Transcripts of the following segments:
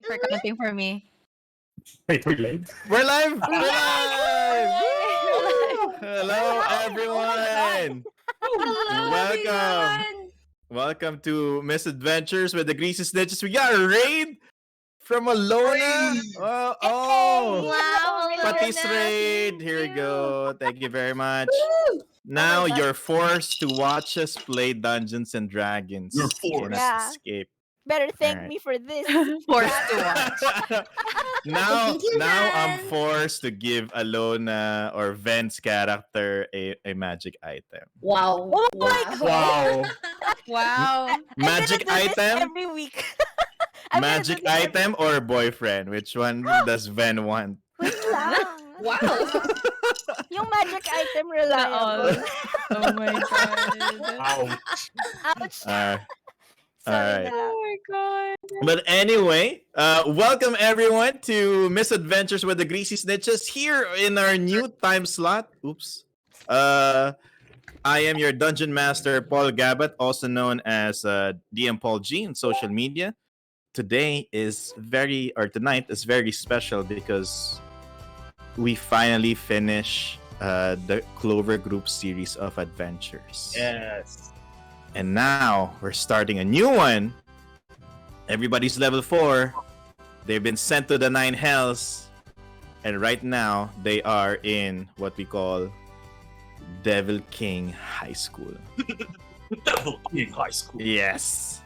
for commenting for me. Wait, we're live? We're live! We're Live! live! Hello, everyone! Hello, Welcome! everyone. Welcome to Misadventures with the Greasy Snitches. We got a raid from Alona! Oh! Wow, Patis Alona, raid! thank Here we you. go. Thank you very much. Now God. you're forced to watch us play Dungeons and Dragons. You're You forced. cannot Yeah. escape. Better thank Alright. me for this. Forced to watch. now, Thank you, I'm Van. forced to give Alona or Ven's character a magic item. Wow. Oh my Wow. Wow. Wow. I'm Magic gonna do this item? every week. I'm gonna do Magic this every- item or boyfriend? Which one does Ven want? Wait lang. Wow. Yung magic item all. reliable. Oh my god. Ouch. Ouch. All Sorry right. na lang. Oh my god. But anyway, welcome everyone to Misadventures with the Greasy Snitches here in our new time slot. Oops. I am your dungeon master, Paul Gabat, also known as DMPaulG on social media. Tonight is very special because we finally finish the Clover Group series of adventures. Yes. And now we're starting a new one. Everybody's level 4. They've been sent to the 9 hells. And right now, they are in what we call Devil King High School. Devil King High School. Yes.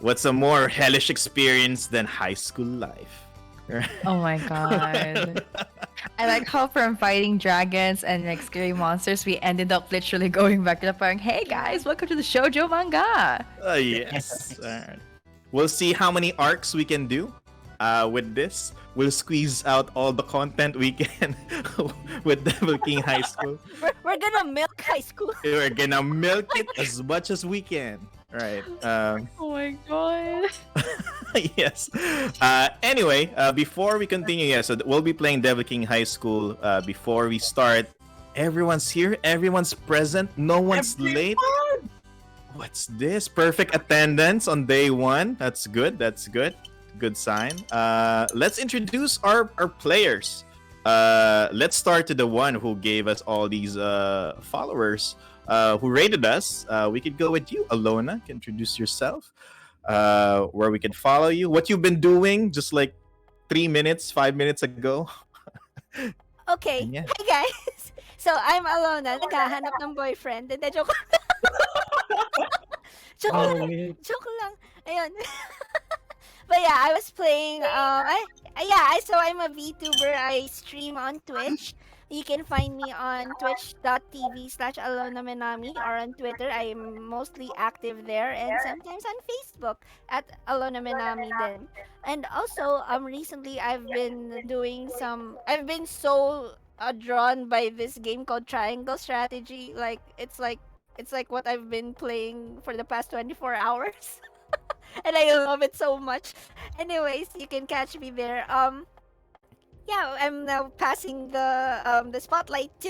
What's a more hellish experience than high school life? Oh my god. I like how from fighting dragons and like scary monsters, we ended up literally going back to the park. Hey guys, welcome to the shoujo manga. Yes. Alright. We'll see how many arcs we can do with this. We'll squeeze out all the content we can with Devil King High School. We're gonna milk high school. We're gonna milk it as much as we can. Right. Oh my god. Yes. Anyway, before we continue, so we'll be playing Devil King High School. Before we start, everyone's here. Everyone's present. No one's late. What's this? Perfect attendance on day 1. That's good. That's good. Good sign. Let's introduce our players. Let's start to the one who gave us all these followers. Who rated us. We could go with you, Alona. Can introduce yourself. Where we can follow you. What you've been doing just like 5 minutes ago. Okay. Yeah. Hi guys. So I'm Alona, naghahanap ng boyfriend. Hindi, joke. joke lang. man. Joke lang. Ayun. But yeah, I was playing. So I'm a VTuber. I stream on Twitch. You can find me on twitch.tv/Alona Minami or on Twitter. I am mostly active there and sometimes on Facebook at Alona Minami then. And also, recently I've been so drawn by this game called Triangle Strategy. It's like what I've been playing for the past 24 hours. And I love it so much. Anyways, you can catch me there. Yeah, I'm now passing the spotlight to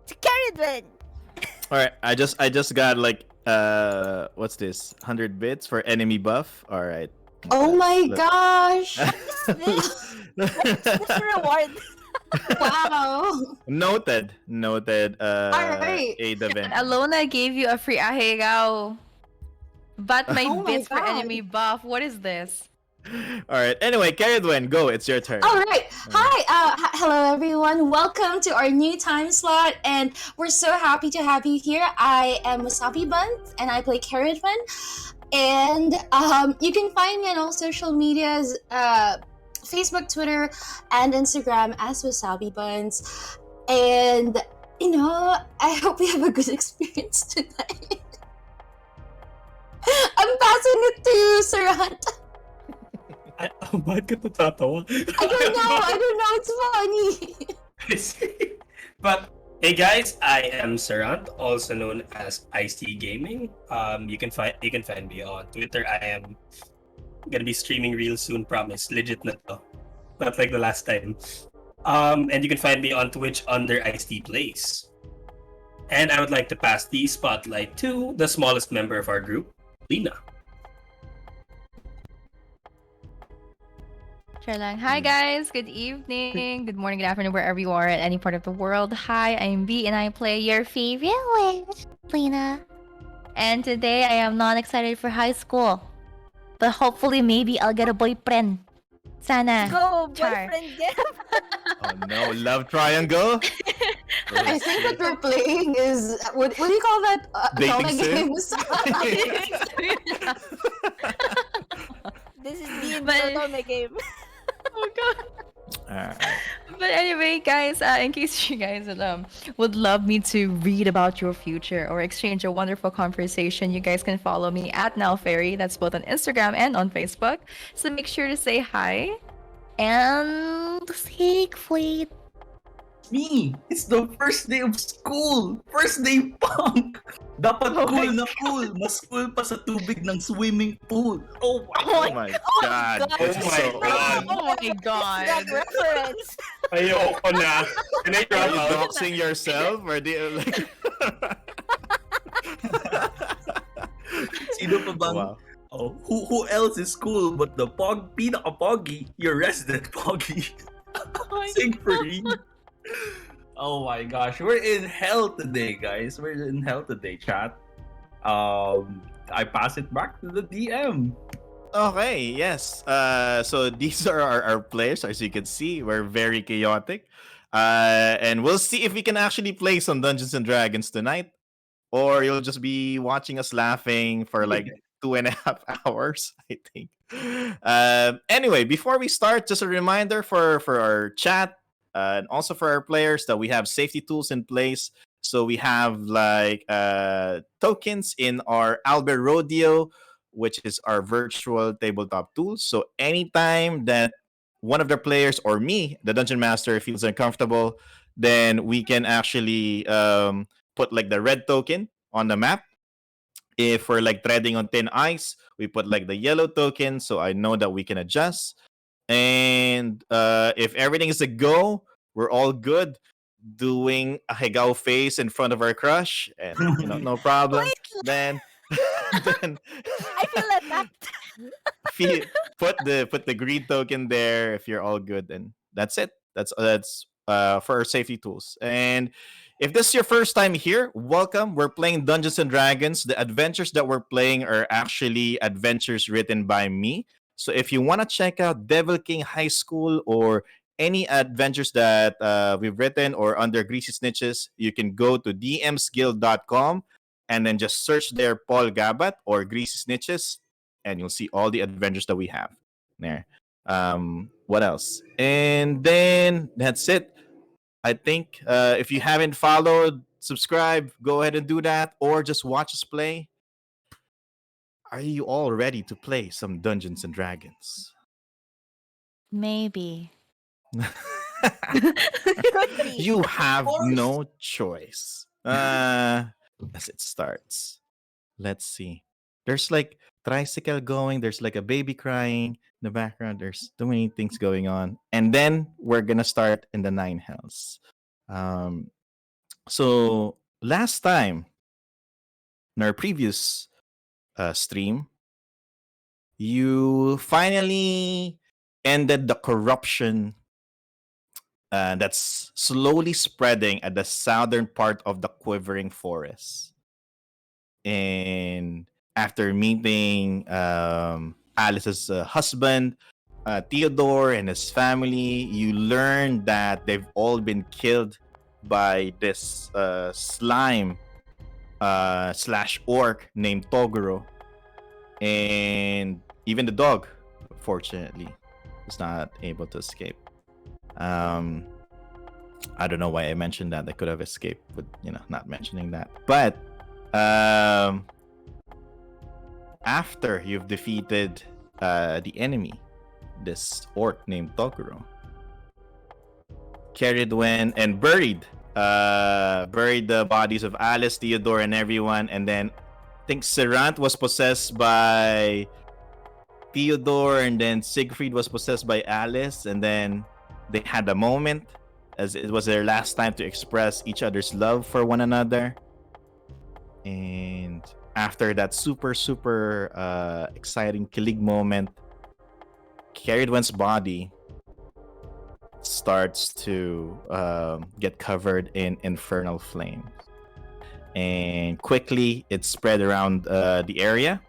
Cerridwen. All right. I just got like what's this? 100 bits for enemy buff. All right. Oh my gosh. This this reward. Wow. Noted. Alright. Aid event. Alona gave you a free ahegao. But my Oh my bits for God. enemy buff. What is this? All right. Anyway, Cerridwen, go. It's your turn. All right. Hi. Hello, everyone. Welcome to our new time slot, and we're so happy to have you here. I am Wasabibuns, and I play Cerridwen. And you can find me on all social medias, Facebook, Twitter, and Instagram as Wasabibuns. And I hope we have a good experience tonight. I'm passing it to Cerant. Bakit ka natatawa? I don't know. It's funny. But hey guys, I am Cerant, also known as IcedTeaGaming. You can find me on Twitter. I am gonna be streaming real soon, promise. Legit na to. Not like the last time. And you can find me on Twitch under IcedTeaPlays. And I would like to pass the spotlight to the smallest member of our group, Leena. Sure lang. Hi guys, good evening, good morning, good afternoon, wherever you are at any part of the world. Hi, I'm B and I play your favorite witch, Leena. And today I am not excited for high school. But hopefully maybe I'll get a boyfriend. Sana. Go, Char. boyfriend game. Oh no, love triangle. I think what we're playing is what do you call that? Dating Alona sim? games. This is the But- Totome game. Oh god. Alright. But anyway, guys, in case you guys would love me to read about your future or exchange a wonderful conversation, you guys can follow me at NowFairy. That's both on Instagram and on Facebook. So make sure to say hi. And Siegfried. Me! It's the first day of school! First day punk! Dapat Oh cool my na cool! Mas cool pa sa tubig ng swimming pool! Oh Oh my god. God. This is Oh my so God. old. Oh my god. That reference. Ayoko na. Can I Are drop you out? doxing yourself or do you like Sino pa bang... Wow. Oh, who else is cool but the pinaka-poggy, your resident poggy, Siegfried? Oh my gosh, we're in hell today, guys. We're in hell today, chat. I pass it back to the DM. Okay, yes. So these are our players. As you can see, we're very chaotic. And we'll see if we can actually play some Dungeons and Dragons tonight. Or you'll just be watching us laughing for like 2.5 hours, I think. Anyway, before we start, just a reminder for our chat and also for our players that we have safety tools in place. So we have like tokens in our Albert Rodeo, which is our virtual tabletop tool. So anytime that one of the players or me, the dungeon master, feels uncomfortable, then we can actually put like the red token on the map. If we're like treading on thin ice, we put like the yellow token so I know that we can adjust. And if everything is a go, we're all good doing a hegao face in front of our crush, and no problem. Then then I feel attacked. put the green token there if you're all good, and that's it. That's for our safety tools. And if this is your first time here, welcome. We're playing Dungeons and Dragons. The adventures that we're playing are actually adventures written by me. So if you want to check out Devil King High School or any adventures that we've written or under Greasy Snitches, you can go to dmsguild.com and then just search there Paul Gabat or Greasy Snitches, and you'll see all the adventures that we have there. What else? And then that's it. I think if you haven't followed, subscribe, go ahead and do that, or just watch us play. Are you all ready to play some Dungeons and Dragons? Maybe. Could be. You have course. no choice. As it starts, let's see. There's like tricycle going. There's like a baby crying in the background. There's too many things going on, and then we're gonna start in the nine hells. So last time in our previous stream, you finally ended the corruption that's slowly spreading at the southern part of the quivering forest. And after meeting Alice's husband, Theodore, and his family, you learn that they've all been killed by this slime slash orc named Toguro. And even the dog, fortunately, is not able to escape. I don't know why I mentioned that. I could have escaped with not mentioning that. But after you've defeated the enemy, this orc named Toguro, Cerridwen and buried the bodies of Alice, Theodore, and everyone. And then I think Cerant was possessed by Theodore, and then Siegfried was possessed by Alice, and then they had a moment as it was their last time to express each other's love for one another. And after that super exciting kilig moment, Cerridwen's body starts to get covered in infernal flames. And quickly it spread around the area,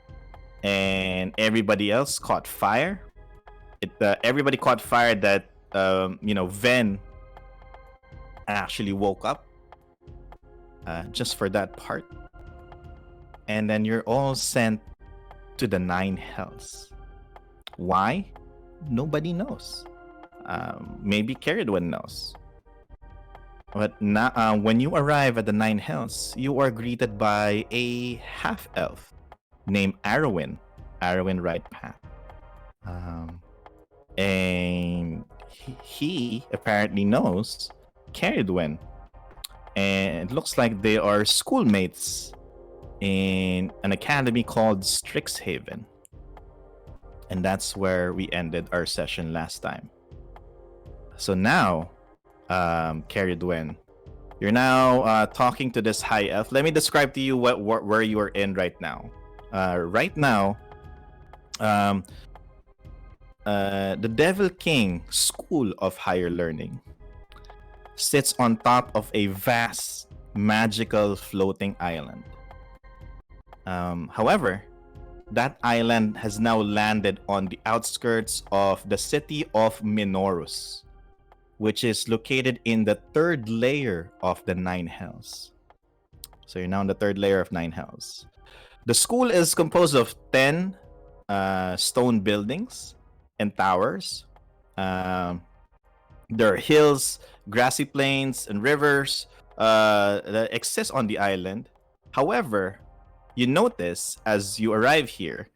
and everybody else caught fire. Everybody caught fire that Ven actually woke up just for that part. And then you're all sent to the 9 hells. Why? Nobody knows. Maybe Cerridwen knows. But now, when you arrive at the 9 hells, you are greeted by a half-elf named Arwen Right Path. And he apparently knows Cerridwen. And it looks like they are schoolmates in an academy called Strixhaven. And that's where we ended our session last time. So now, Cerridwen, you're now talking to this high elf. Let me describe to you where you are in right now. Right now, the Devil King School of Higher Learning sits on top of a vast, magical floating island. However, that island has now landed on the outskirts of the city of Minorus, which is located in the 3rd layer of the 9 hells. So you're now in the 3rd layer of 9 hells. The school is composed of 10 stone buildings and towers. There are hills, grassy plains, and rivers that exist on the island. However, you notice as you arrive here,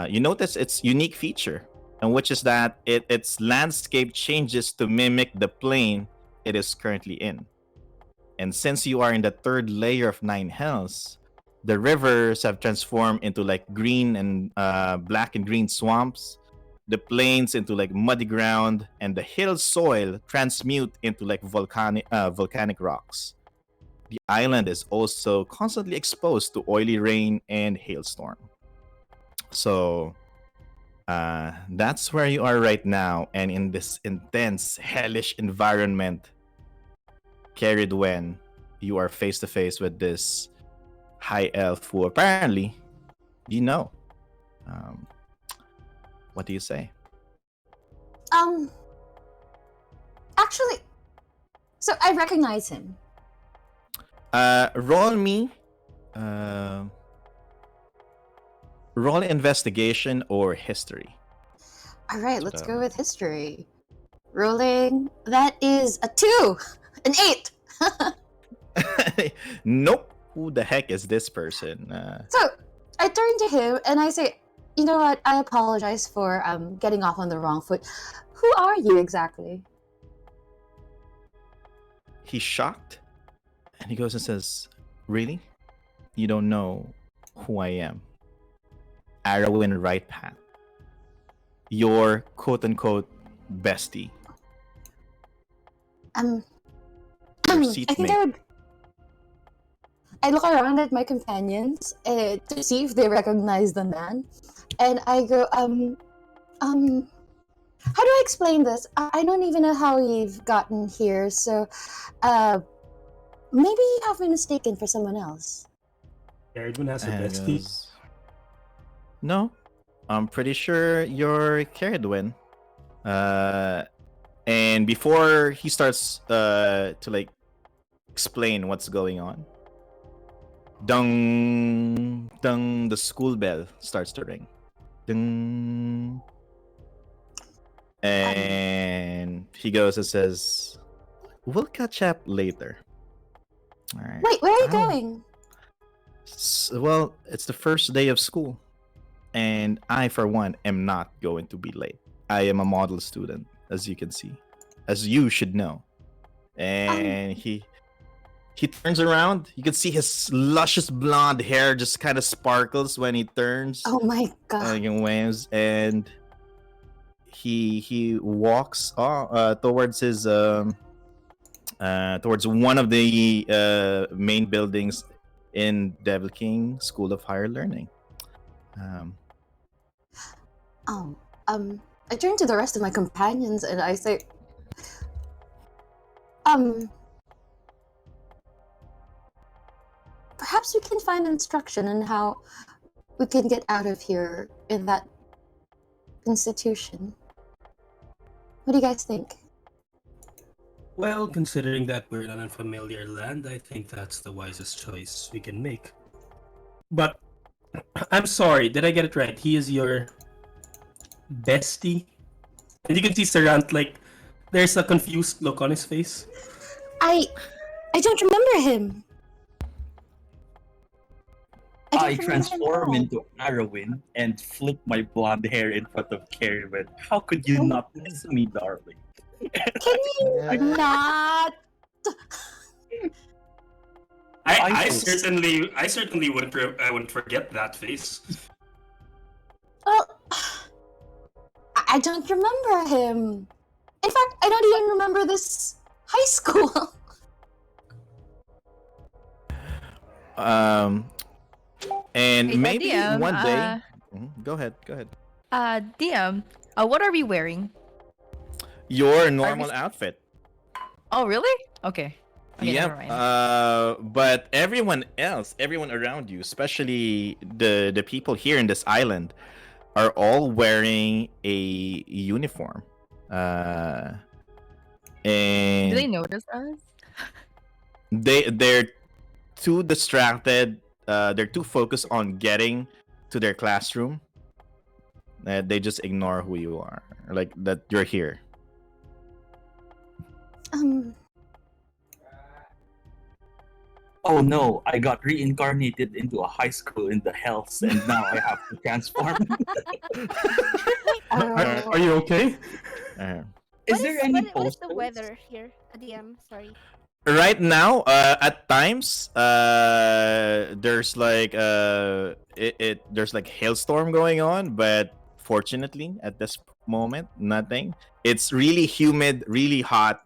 you notice its unique feature, and which is that its landscape changes to mimic the plane it is currently in. And since you are in the 3rd layer of 9 hells, the rivers have transformed into like green and black and green swamps, the plains into like muddy ground, and the hill soil transmute into like volcanic rocks. The island is also constantly exposed to oily rain and hailstorm. So that's where you are right now, and in this intense, hellish environment, Cerridwen, you are face to face with this high elf who apparently you know. What do you say? Actually, so I recognize him. Roll me. Roll investigation or history. All right, let's go with history. Rolling. That is a 2, an 8. Nope. Who the heck is this person? So I turn to him and I say, "You know what? I apologize for getting off on the wrong foot. Who are you exactly?" He's shocked, and he goes and says, "Really? You don't know who I am? Arwen Right Path. Your quote-unquote bestie. Your I think seatmate." I look around at my companions to see if they recognize the man, and I go, how do I explain this? I don't even know how you've gotten here, so maybe you have been mistaken for someone else." Cerridwen has a And he bestie. goes, "No, I'm pretty sure you're Cerridwen." And before he starts to like explain what's going on, dung dung, the school bell starts to ring. Dung. And he goes and says, "We'll catch up later." All right. Wait, where are you Oh. going? Well, it's the first day of school, and I, for one, am not going to be late. I am a model student, as you can see, as you should know. And he turns around. You can see his luscious blonde hair just kind of sparkles when he turns. Oh my god. And waves, and he walks towards his towards one of the main buildings in Devil King School of Higher Learning. I turn to the rest of my companions and I say, Um, perhaps we can find instruction on how we can get out of here in that institution. What do you guys think? Well, considering that we're in an unfamiliar land, I think that's the wisest choice we can make. But I'm sorry, did I get it right? He is your bestie? And you can see Cerant, like, there's a confused look on his face. I don't remember him. I don't remember him at transform all. into Arwen and flip my blonde hair in front of Cerridwen. How could you not miss me, darling? Can you not? I certainly wouldn't forget that face. Well, I don't remember him. In fact, I don't even remember this high school. And Hey, maybe DM, one day. Go ahead. DM, what are we wearing? Your normal outfit. Oh, really? Okay. Okay, Yep. never mind. But everyone else, everyone around you, especially the people here in this island, are all wearing a uniform. Do they And notice us? they're too distracted. They're too focused on getting to their classroom that they just ignore who you are, like that you're here. Oh no, I got reincarnated into a high school in the hells and now I have to transform. Are you okay? Uh, Is there any what is the posters? weather here? DM, sorry. right now, at times, there's like there's like hailstorm going on, but fortunately, at this moment, nothing. It's really humid, really hot.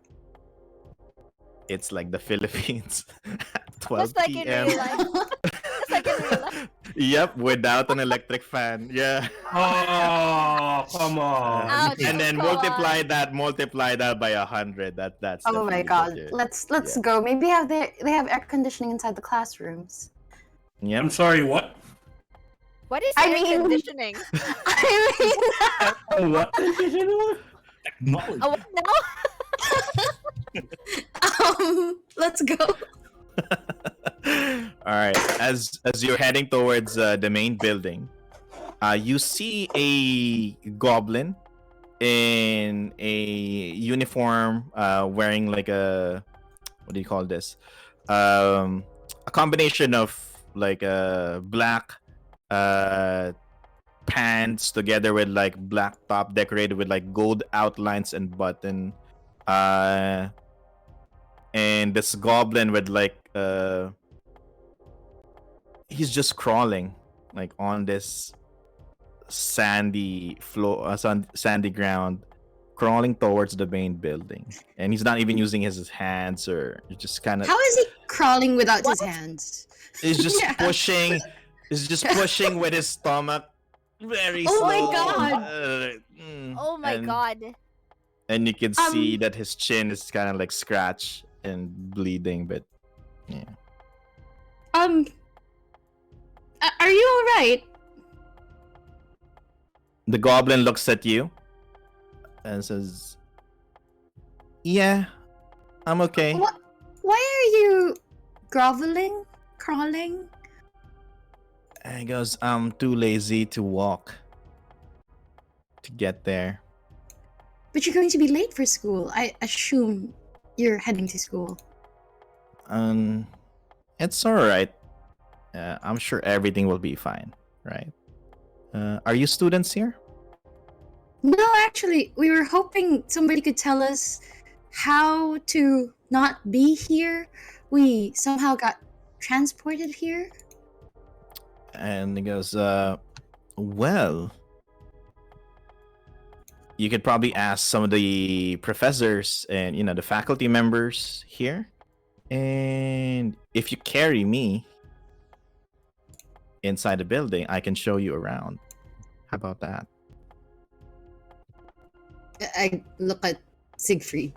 It's like the Philippines at 12 Just like in p.m. real life. Just like in real life. Yep, without an electric fan. Yeah. Oh, come on. Ouch. And then Come multiply on. that by 100. That's Oh my definitely god. legit. Let's Yeah. go. Maybe they have air conditioning inside the classrooms. Yep. I'm sorry, what? What is I air mean- conditioning? I What? Technology. Oh, what now? mean, let's go. All right. As you're heading towards the main building, you see a goblin in a uniform, wearing like a, what do you call this? A combination of like a black pants together with like black top decorated with like gold outlines and button. And this goblin with like he's just crawling like on this sandy floor, sandy ground, crawling towards the main building, and he's not even using his hands, or just kind of How is he crawling without his hands? he's just Yeah. pushing. He's just pushing with his stomach very Oh slow. my God. Oh my god. And you can see that his chin is kind of like scratched and bleeding, but yeah. Are you all right? The goblin looks at you and says, "Yeah, I'm okay." What? Why are you groveling, crawling? And he goes, "I'm too lazy to walk to get there." But you're going to be late for school. I assume you're heading to school. It's all right. I'm sure everything will be fine, right? Are you students here? No, actually, we were hoping somebody could tell us how to not be here. We somehow got transported here. And he goes, well, you could probably ask some of the professors and, the faculty members here. And if you carry me inside the building, I can show you around. How about that? I look at Siegfried.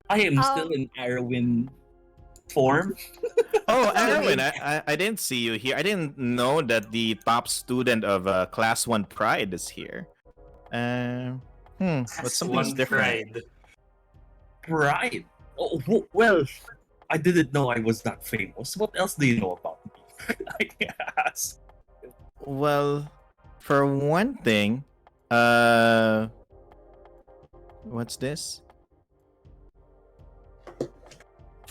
I am Oh. still in Arwen form. Oh, Sorry. Edwin, I didn't see you here. I didn't know that the top student of Class 1 Pride is here. But something's One different. pride. Right. Oh, well, I didn't know I was that famous. What else do you know about me? I guess. Well, for one thing, what's this?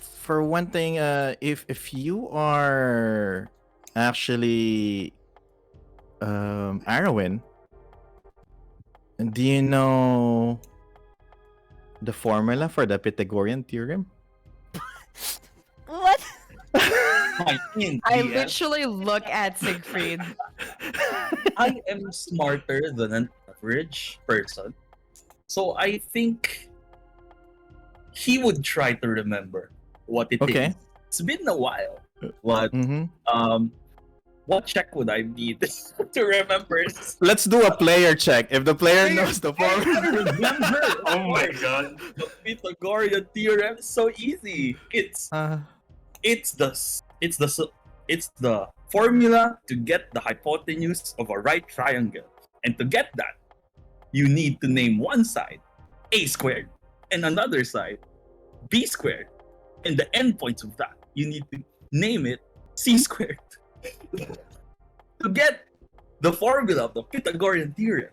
For one thing, if you are actually Arwen, do you know the formula for the Pythagorean theorem? What? I mean, I DS, literally look at Siegfried. I am smarter than an average person. So I think he would try to remember what it is. Okay. It's been a while. What Mm-hmm. what check would I need to remember? Let's do a player check. If the player Player- knows the I formula. remember. Oh my god. The Pythagorean theorem is so easy. It's the formula to get the hypotenuse of a right triangle. And to get that, you need to name one side a squared and another side b squared. And the endpoints of that, you need to name it c squared. To get the formula of the Pythagorean theorem,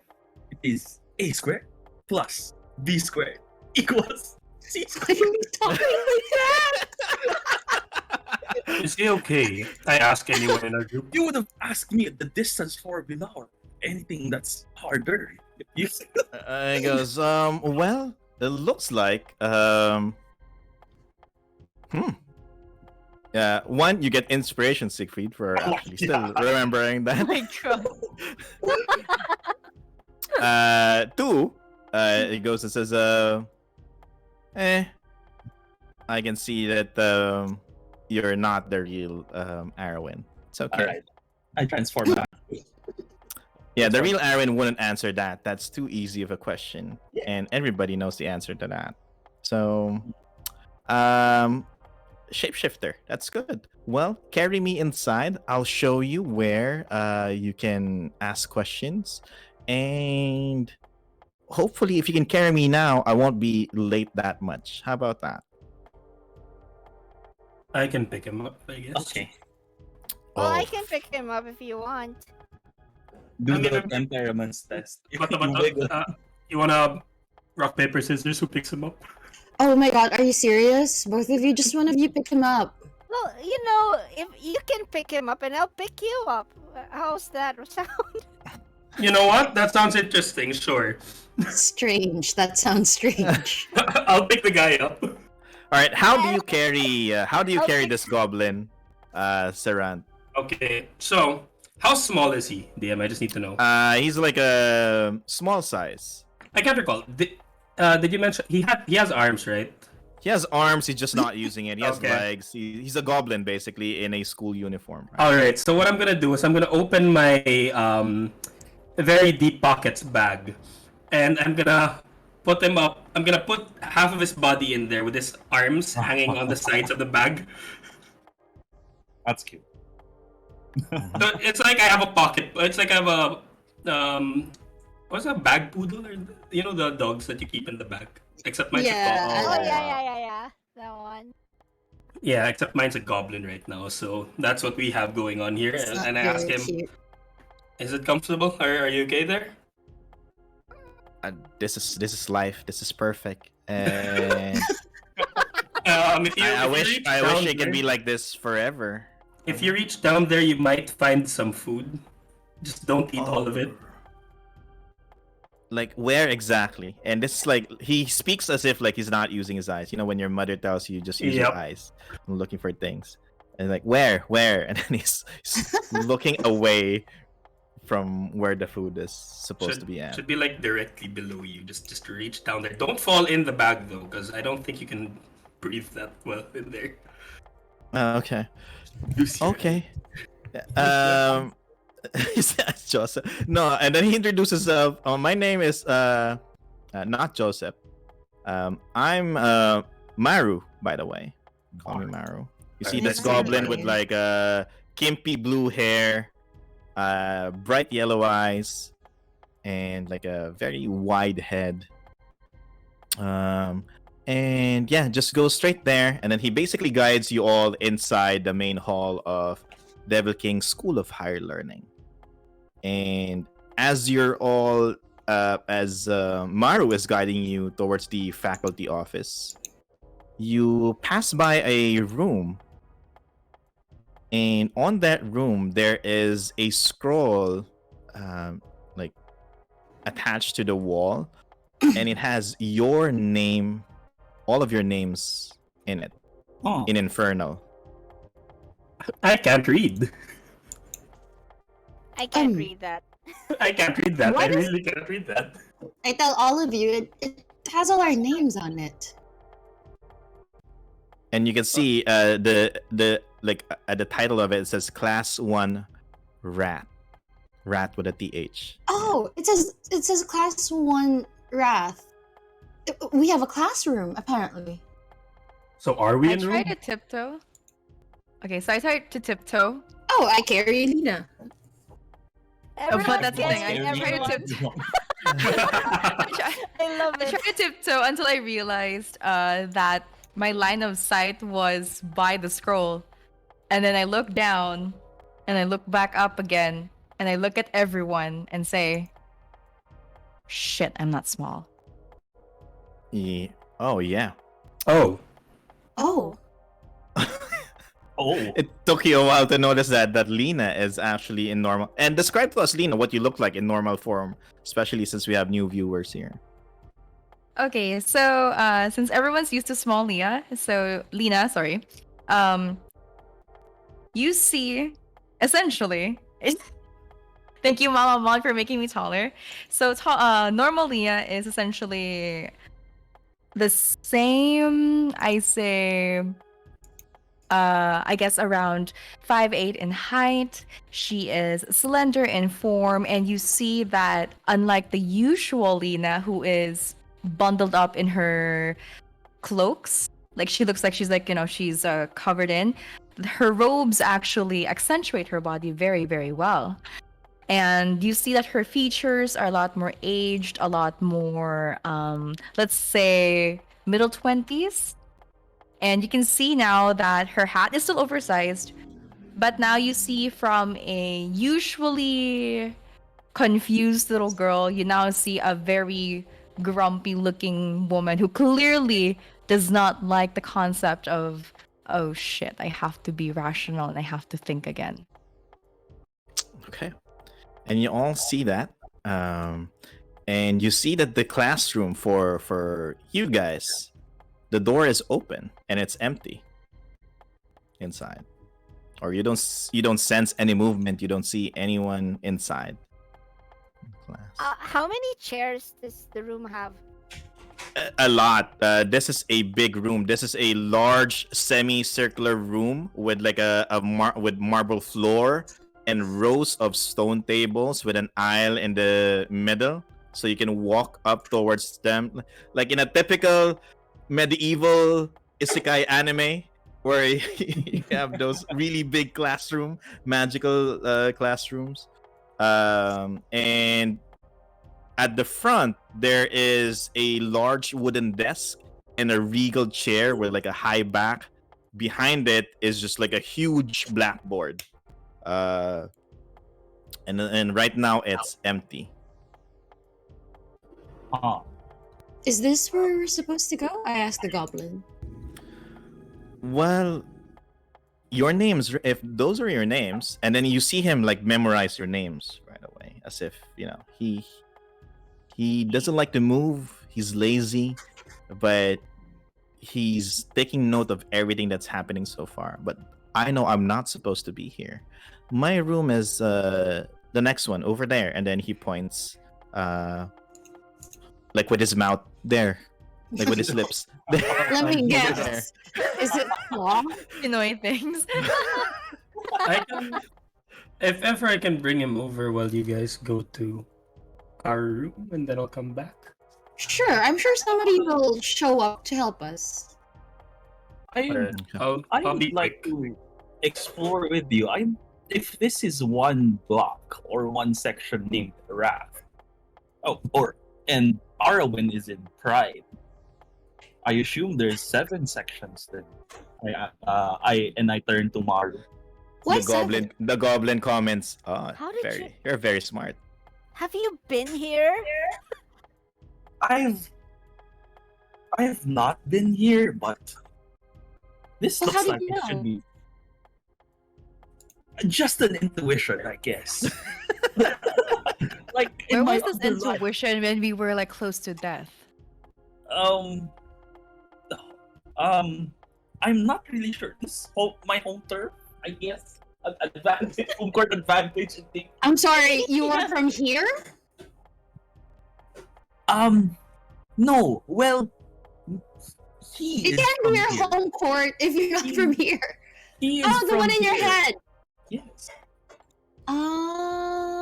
it is a squared plus b squared equals c Why squared. are you talking like that? Is he okay? I ask anyone in our group. You would have asked me the distance formula or anything that's harder. You, He goes, well, it looks like, Yeah, one, you get inspiration, Siegfried, for actually still remembering that. My god. Two, he goes and says, I can see that you're not the real Arwen. It's okay. Alright, I transform that. Yeah, the real Arwen wouldn't answer that. That's too easy of a question. Yeah. And everybody knows the answer to that. So, shapeshifter. That's good. Well, carry me inside. I'll show you where you can ask questions. And hopefully, if you can carry me now, I won't be late that much. How about that? I can pick him up, I guess. Okay. Well, I Oh, can pick him up if you want. Do I mean, the I'm- temperaments test. If But, you wiggle- you wanna rock, paper, scissors? Who picks him up? Oh my god, are you serious? Both of you, just one of you pick him up. Well, you know, if you can pick him up and I'll pick you up. How's that sound? You know what? That sounds interesting. Sure. Strange. That sounds strange. I'll pick the guy up. all right. How do you carry? I'll Carry pick- this goblin, Cerant? Okay. So, how small is he, DM? I just need to know. He's like a small size. I can't recall. Did you mention he has arms, right? He has arms. He's just not using it. He has Okay. legs. He's a goblin basically in a school uniform. Right? All right. So what I'm gonna do is I'm gonna open my very deep pockets bag, and I'm gonna put him up. I'm gonna put half of his body in there with his arms hanging on the sides of the bag. That's cute. So it's like I have a pocket. It's like I have a what's a bag poodle, or you know the dogs that you keep in the bag. Except mine's Yeah, a I Oh, like yeah. That one. yeah. Except mine's a goblin right now. So that's what we have going on here. It's not And I ask very him, cute. "Is it comfortable? Are you okay there?" This is life. This is perfect. And If you, I if you wish reach I down wish it there- can be like this forever. If you reach down there, you might find some food. Just don't eat all of it. Like where exactly? And this is like he speaks as if like he's not using his eyes. You know when your mother tells you just use your Yep. eyes and looking for things. And like where? And then he's looking away from where the food is supposed to be at. Should be like directly below you. Just reach down there. Don't fall in the bag though, because I don't think you can breathe that well in there. Okay. Use your- Okay. He says Joseph. No, and then he introduces my name is not Joseph. I'm Maru, by the way. Call me Maru. You see this Nice. goblin with like kimpy blue hair, bright yellow eyes, and like a very wide head. And yeah, just go straight there, and then he basically guides you all inside the main hall of Devil King School of Higher Learning. And as you're all, as Maru is guiding you towards the faculty office, you pass by a room, and on that room there is a scroll, like attached to the wall, and it has your name, all of your names in it, Oh. in Infernal. I can't read. I can't Um, read that. I can't read that. I What is- really can't read that. I tell all of you, it has all our names on it. And you can see the like at the title of it, it says Class 1 Rat. Rat with a TH. Oh, it says class 1 Wrath. We have a classroom apparently. So are we I in room? tried to tiptoe. Okay, so I tried to tiptoe. Oh, I carry Leena. But that's the thing, I Everyone tried to gets tiptoe. I love I it. tried to tiptoe until I realized that my line of sight was by the scroll. And then I look down and I look back up again and I look at everyone and say, shit, I'm not small. Yeah. Oh yeah. Oh. Oh, Oh. It took you a while to notice that Leena is actually in normal. And describe to us, Leena, what you look like in normal form, especially since we have new viewers here. Okay, so since everyone's used to small Leena, sorry. You see, essentially, thank you, Mama Mon, for making me taller. So, normal Leah is essentially the same, I guess around 5'8" in height. She is slender in form, and you see that unlike the usual Leena, who is bundled up in her cloaks, like she looks like she's like, she's covered in, her robes actually accentuate her body very, very well. And you see that her features are a lot more aged, a lot more, let's say, middle 20s. And you can see now that her hat is still oversized, but now you see from a usually confused little girl, you now see a very grumpy looking woman who clearly does not like the concept of, oh shit, I have to be rational and I have to think again. Okay. And you all see that. And you see that the classroom for you guys, the door is open and it's empty inside. Or you don't sense any movement, you don't see anyone inside class. How many chairs does the room have? A lot. This is a big room. This is a large semicircular room with like with marble floor and rows of stone tables with an aisle in the middle, so you can walk up towards them, like in a typical medieval isekai anime, where you have those really big magical classrooms. And at the front, there is a large wooden desk and a regal chair with like a high back. Behind it is just like a huge blackboard. And right now it's empty. Oh. is this where we're supposed to go? I asked the goblin. Well, your names, if those are your names, and then you see him like memorize your names right away, as if he doesn't like to move, he's lazy, but he's taking note of everything that's happening so far. But I know I'm not supposed to be here. My room is the next one over there, and then he points like with his mouth there, like with his lips. Let me Over guess. Is it claw? Annoying things. I can, if ever I can bring him over while you guys go to our room, and then I'll come back. Sure, I'm sure somebody will show up to help us. I Or I'll I'd be like quick. to explore with you. If this is one block or one section named Wrath. And Arwen is in Pride. I assume there's 7 sections then. I turn to Maru. Why The goblin comments. How did You're very smart. Have you been here? I've not been here, but this Well, how looks did like you it should know? be just an intuition, I guess. Like in Where my was this other life, intuition when we were like close to death? um, I'm not really sure. This my home turf, I guess. Advantage, home court advantage. I think. I'm sorry, you are from here? No. Well, he It is can't from be your here. home court if you're not from here. He is Oh, the from one in your here. head. Yes,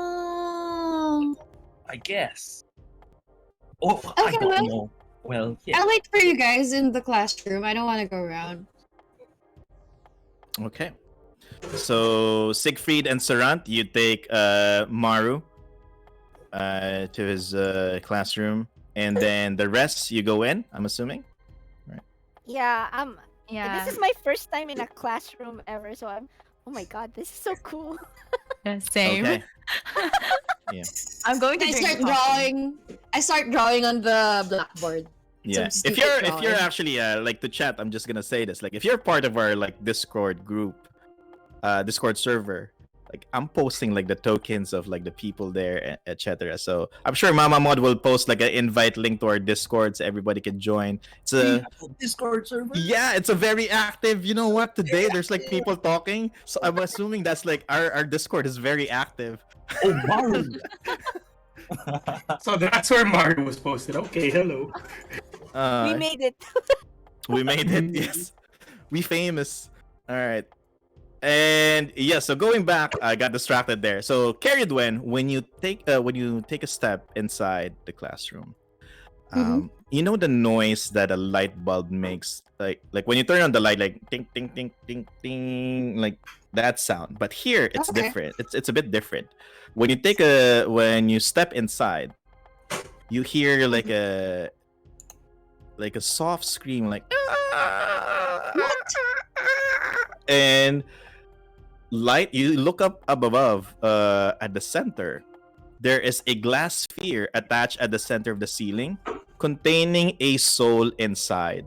Oh. I guess. Oh, I Okay, don't well, know. Well, yeah. I'll wait for you guys in the classroom. I don't want to go around. Okay. So Siegfried and Cerant, you take Maru to his classroom, and then the rest you go in. I'm assuming. Yeah, Yeah. this is my first time in a classroom ever, so oh my god, this is so cool. Yeah, same. Okay. I'm going to I drink start coffee. drawing. I start drawing on the blackboard. Yeah. Some If stupid you're drawing. actually like to chat, I'm just gonna say this. Like if you're part of our like Discord group, Discord server, like I'm posting like the tokens of like the people there, etc. So I'm sure Mama Mod will post like an invite link to our Discord so everybody can join. It's a Discord server. yeah, it's a very active. You know what? Today there's like people talking, so I'm assuming that's like our Discord is very active. Oh, Maru. So that's where Mario was posted. Okay, hello. We made it. We made it. Yes, we famous. All right. And yeah, so going back, I got distracted there. So Cerridwen, when you take a step inside the classroom, you know the noise that a light bulb makes, like when you turn on the light, like ting ting ting ting ting, like that sound. But here it's Okay. different. It's a bit different. When you step inside, you hear like a soft scream, like and light. You look up above at the center. There is a glass sphere attached at the center of the ceiling containing a soul inside.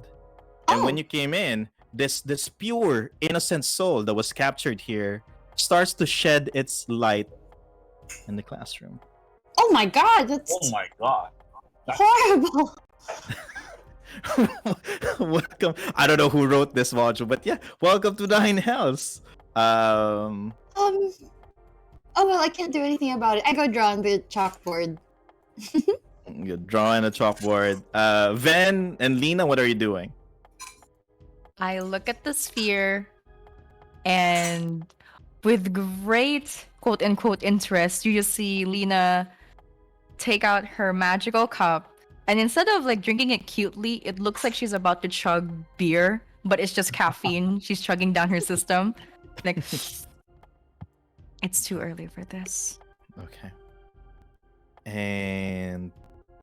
And when Oh. you came in, this pure innocent soul that was captured here starts to shed its light in the classroom. Oh my god, that's Oh my god. horrible. Welcome. I don't know who wrote this module, but yeah, welcome to Nine Hells. Oh well, I can't do anything about it. I go draw on the chalkboard. You're drawing a chalkboard. Ven and Leena, what are you doing? I look at the sphere and with great quote unquote interest, you just see Leena take out her magical cup. And instead of like drinking it cutely, it looks like she's about to chug beer, but it's just caffeine. She's chugging down her system. Like, it's too early for this. Okay. And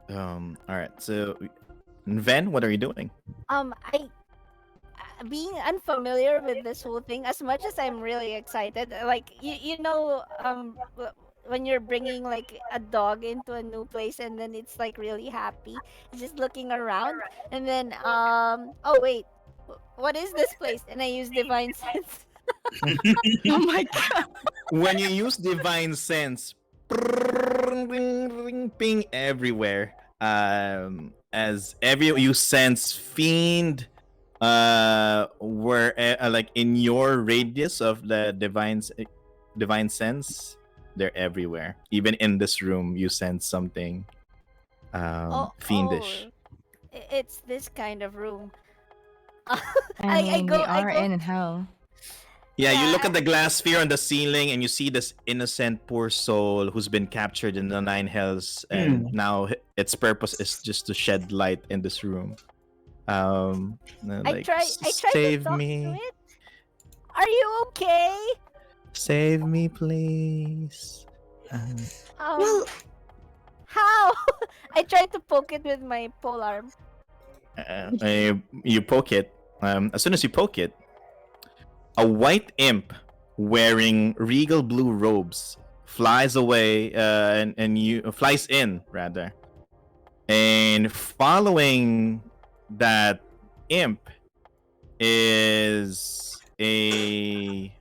all right. So Ven, what are you doing? I being unfamiliar with this whole thing, as much as I'm really excited, like you know, when you're bringing like a dog into a new place and then it's like really happy, it's just looking around, and then oh wait, what is this place? And I use divine sense. Oh my god. When you use divine sense, ping everywhere. As you sense fiend, where like in your radius of the divine sense, they're everywhere. Even in this room, you sense something fiendish. It's this kind of room. I mean, we I are go in hell. Yeah, you look Yeah. at the glass sphere on the ceiling and you see this innocent poor soul who's been captured in the nine hells, and now its purpose is just to shed light in this room. Like, I try to save talk to me, it. Are you okay? save me, please. Well, How? I tried to poke it with my pole arm. You poke it. As soon as you poke it, a white imp wearing regal blue robes flies away, and you flies in rather, and following that imp is a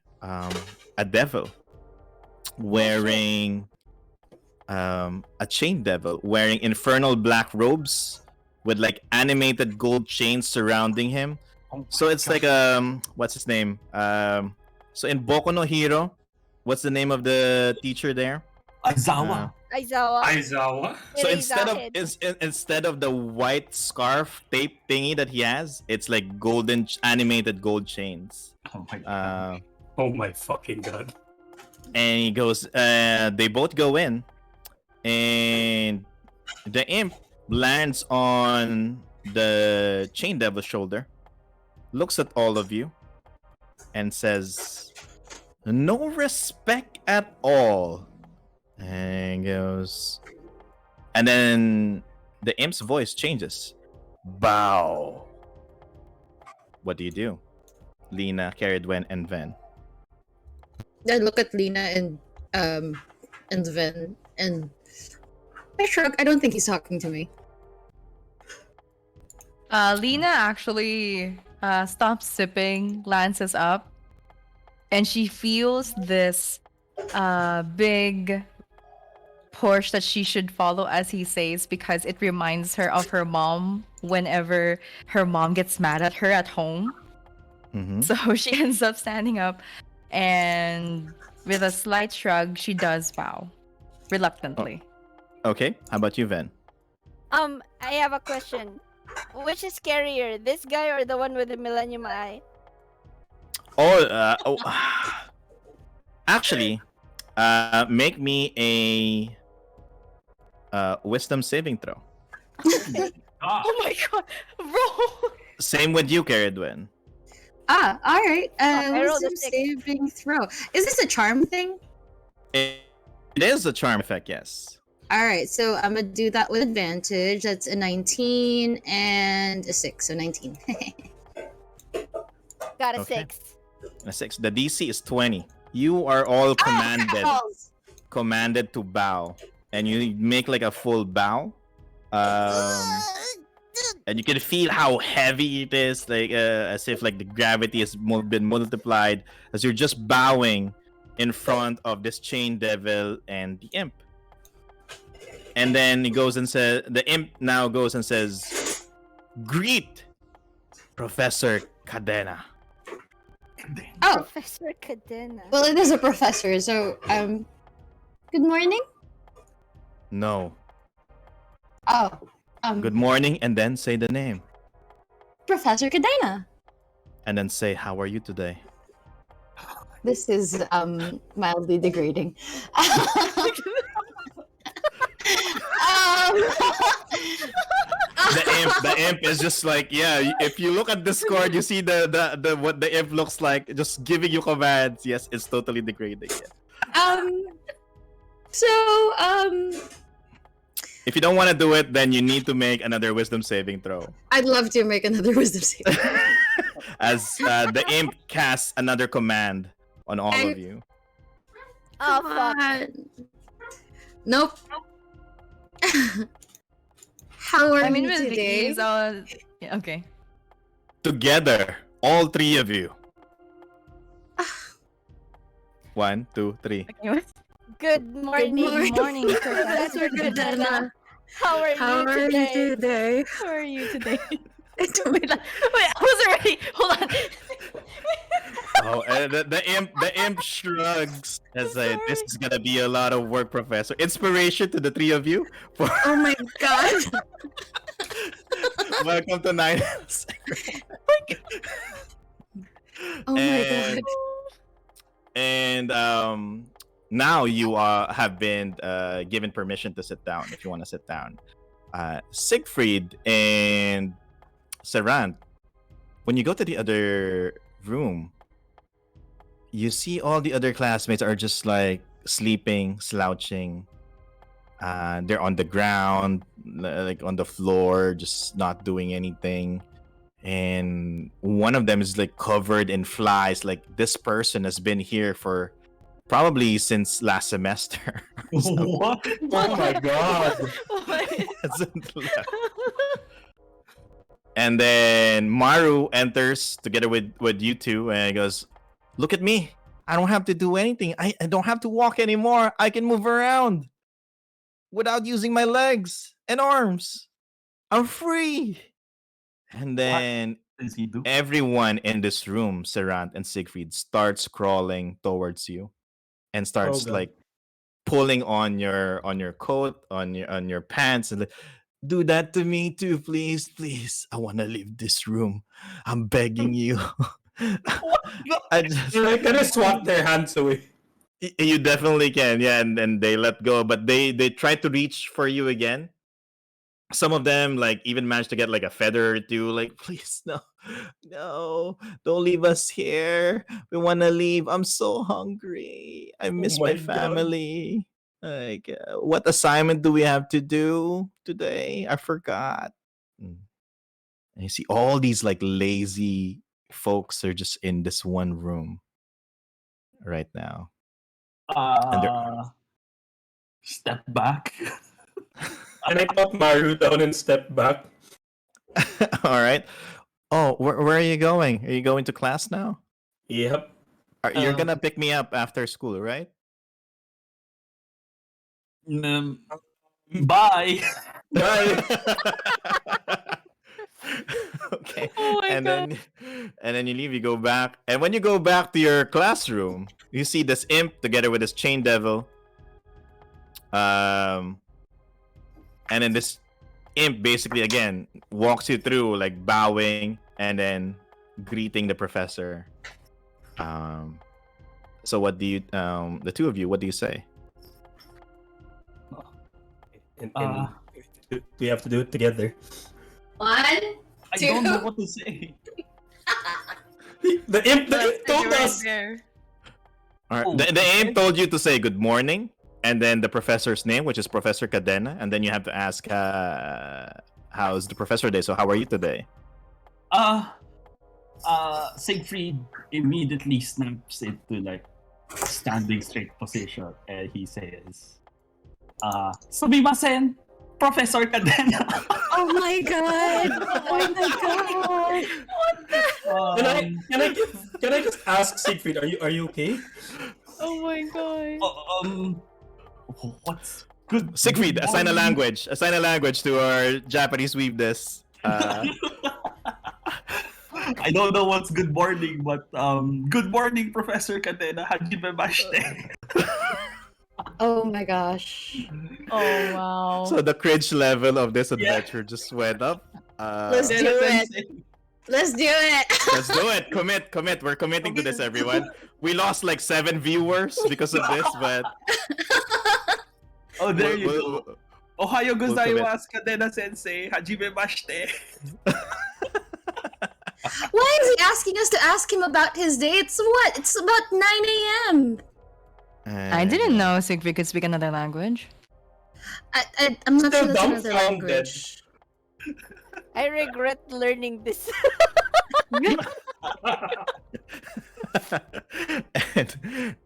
devil wearing a chain devil wearing infernal black robes with like animated gold chains surrounding him. So it's like what's his name? So in Boku no Hero, what's the name of the teacher there? Aizawa. Aizawa. Aizawa. So Erase instead of the white scarf tape thingy that he has, it's like golden animated gold chains. Oh my god. Oh my fucking god. And he goes, they both go in, and the imp lands on the chain devil's shoulder, looks at all of you, and says, "No respect at all." And goes, and then the imp's voice changes. Bow. What do you do? Leena, Cerridwen, and Ven. I look at Leena and Ven, and I shrug. I don't think he's talking to me. Leena actually stops sipping, glances up, and she feels this big push that she should follow as he says, because it reminds her of her mom whenever her mom gets mad at her at home. Mm-hmm. So she ends up standing up, and with a slight shrug, she does bow, reluctantly. Okay, how about you, Ven? I have a question. Which is scarier, this guy or the one with the millennium eye? Actually, make me a wisdom saving throw. Ah, Oh my god, bro! Same with you, Cerridwen. Ah, all right. I rolled a Wisdom 6. saving throw. Is this a charm thing? It is a charm effect, yes. All right, so I'm gonna do that with advantage. That's a 19 and a 6, so 19. Got a Okay. 6. A 6. The DC is 20. You are all Oh, commanded to bow, and you make like a full bow. And you can feel how heavy it is, like as if like the gravity has been multiplied as you're just bowing in front of this chain devil and the imp. And then he goes and says, the imp now goes and says, "Greet, Professor Cadena." Oh, Professor Cadena. well, it is a professor, so good morning. No. Oh, Good morning, and then say the name. Professor Cadena. And then say, "How are you today?" This is mildly degrading. The imp is just like, yeah, if you look at Discord, you see the what the imp looks like, just giving you commands. Yes, it's totally degrading. Yeah. So If you don't want to do it, then you need to make another wisdom saving throw. I'd love to make another wisdom saving. As the imp casts another command on all of you. Oh, fuck. Nope. How are I mean, you with today? these, yeah, okay. Together, all three of you. 1, 2, 3. Okay, Good morning. morning. morning, Professor Cadena. How are How you are today? you today? How are you today? Wait, I was already. Hold on. Oh, and the imp shrugs as this is gonna be a lot of work, Professor. Inspiration to the three of you. For Oh my god. welcome to Nine. Oh my god. And now you have been given permission to sit down if you want to sit down. Siegfried and Cerant, when you go to the other room, you see all the other classmates are just like sleeping, slouching. They're on the ground, like on the floor, just not doing anything. And one of them is like covered in flies. Like this person has been here for probably since last semester. What? Oh my god. Hasn't left. And then Maru enters together with you two and he goes, "Look at me. I don't have to do anything. I don't have to walk anymore. I can move around without using my legs and arms. I'm free." And then Does he do? everyone in this room, Cerant and Siegfried, starts crawling towards you and starts God. like pulling on your coat, on your pants, and like, "Do that to me too, please, please. I want to leave this room. I'm begging you." I just, Can I swat their hands away? you definitely can, yeah, and they let go, but they try to reach for you again. Some of them like even managed to get like a feather or two, like, "Please, no, no, don't leave us here. We want to leave. I'm so hungry. I miss my my God. family. Like, what assignment do we have to do today? I forgot." And you see all these like lazy folks are just in this one room right now. And Step back. And I put Maru down and step back. all right. Oh, where are you going? Are you going to class now? Yep. You're gonna pick me up after school, right? Bye. Bye. Okay. Oh my and God. then you leave, you go back. And when you go back to your classroom, you see this imp together with this chain devil. And then this imp basically again walks you through like bowing and then greeting the professor. So what do you the two of you, what do you say? And we have to do it together. One, I two. don't know what to say. The imp told us. All right. Oh, The imp told you to say good morning, and then the professor's name, which is Professor Cadena, and then you have to ask, "How's the professor day? So how are you today?" Siegfried immediately snaps into like standing straight position and he says, "Sumimasen, Professor Cadena." Oh my god! Oh my god! Can I just ask Siegfried, are you okay? Oh my God. What's good? Siegfried, good assign a morning? language. Assign a language to our Japanese weebness. I don't know what's good morning, but good morning, Professor Cadena. Hajime Mashite. Oh my gosh! Oh wow. So the cringe level of this adventure just went up. Let's do Cadena it! Sensei. Let's do it! Let's do it. Commit. We're committing to this, everyone. We lost like 7 viewers because of this, but Oh, there you we'll- go. Ohayo commit. gozaimasu, Cadena Sensei. Hajime Mashite. Why is he asking us to ask him about his day? It's what? It's about 9 a.m. I didn't know Siegfried could speak another language. I'm not Still sure that's another dumbfounded. language. I regret learning this.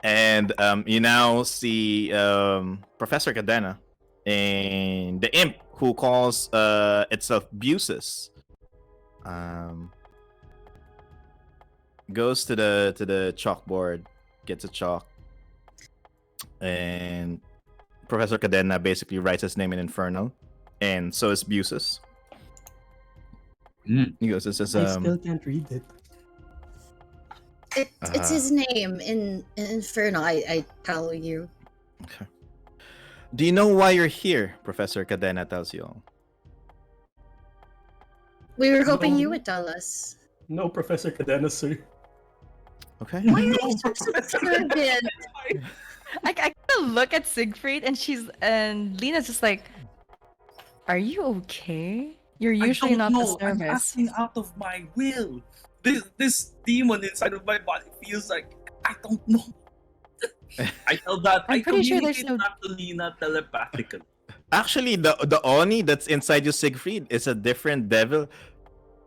and you now see Professor Cadena and the imp who calls itself Busis. Goes to the chalkboard, gets a chalk, and Professor Cadena basically writes his name in Infernal, and so is Busis. He goes, "This is I still can't read it. It's his name in Inferno. I tell you. Okay. Do you know why you're here?" Professor Cadena tells you all. We were hoping No. you would tell us. No, Professor Cadena, sir. Okay. Why are you so subservient? I kind of look at Siegfried and Lena's just like, "Are you okay? You're I usually don't not know. this I'm nervous." acting out of my will. This demon inside of my body feels like I don't know. I tell that I'm I pretty sure there's communicate no. that to Leena telepathically. Actually, the Oni that's inside you, Siegfried, is a different devil.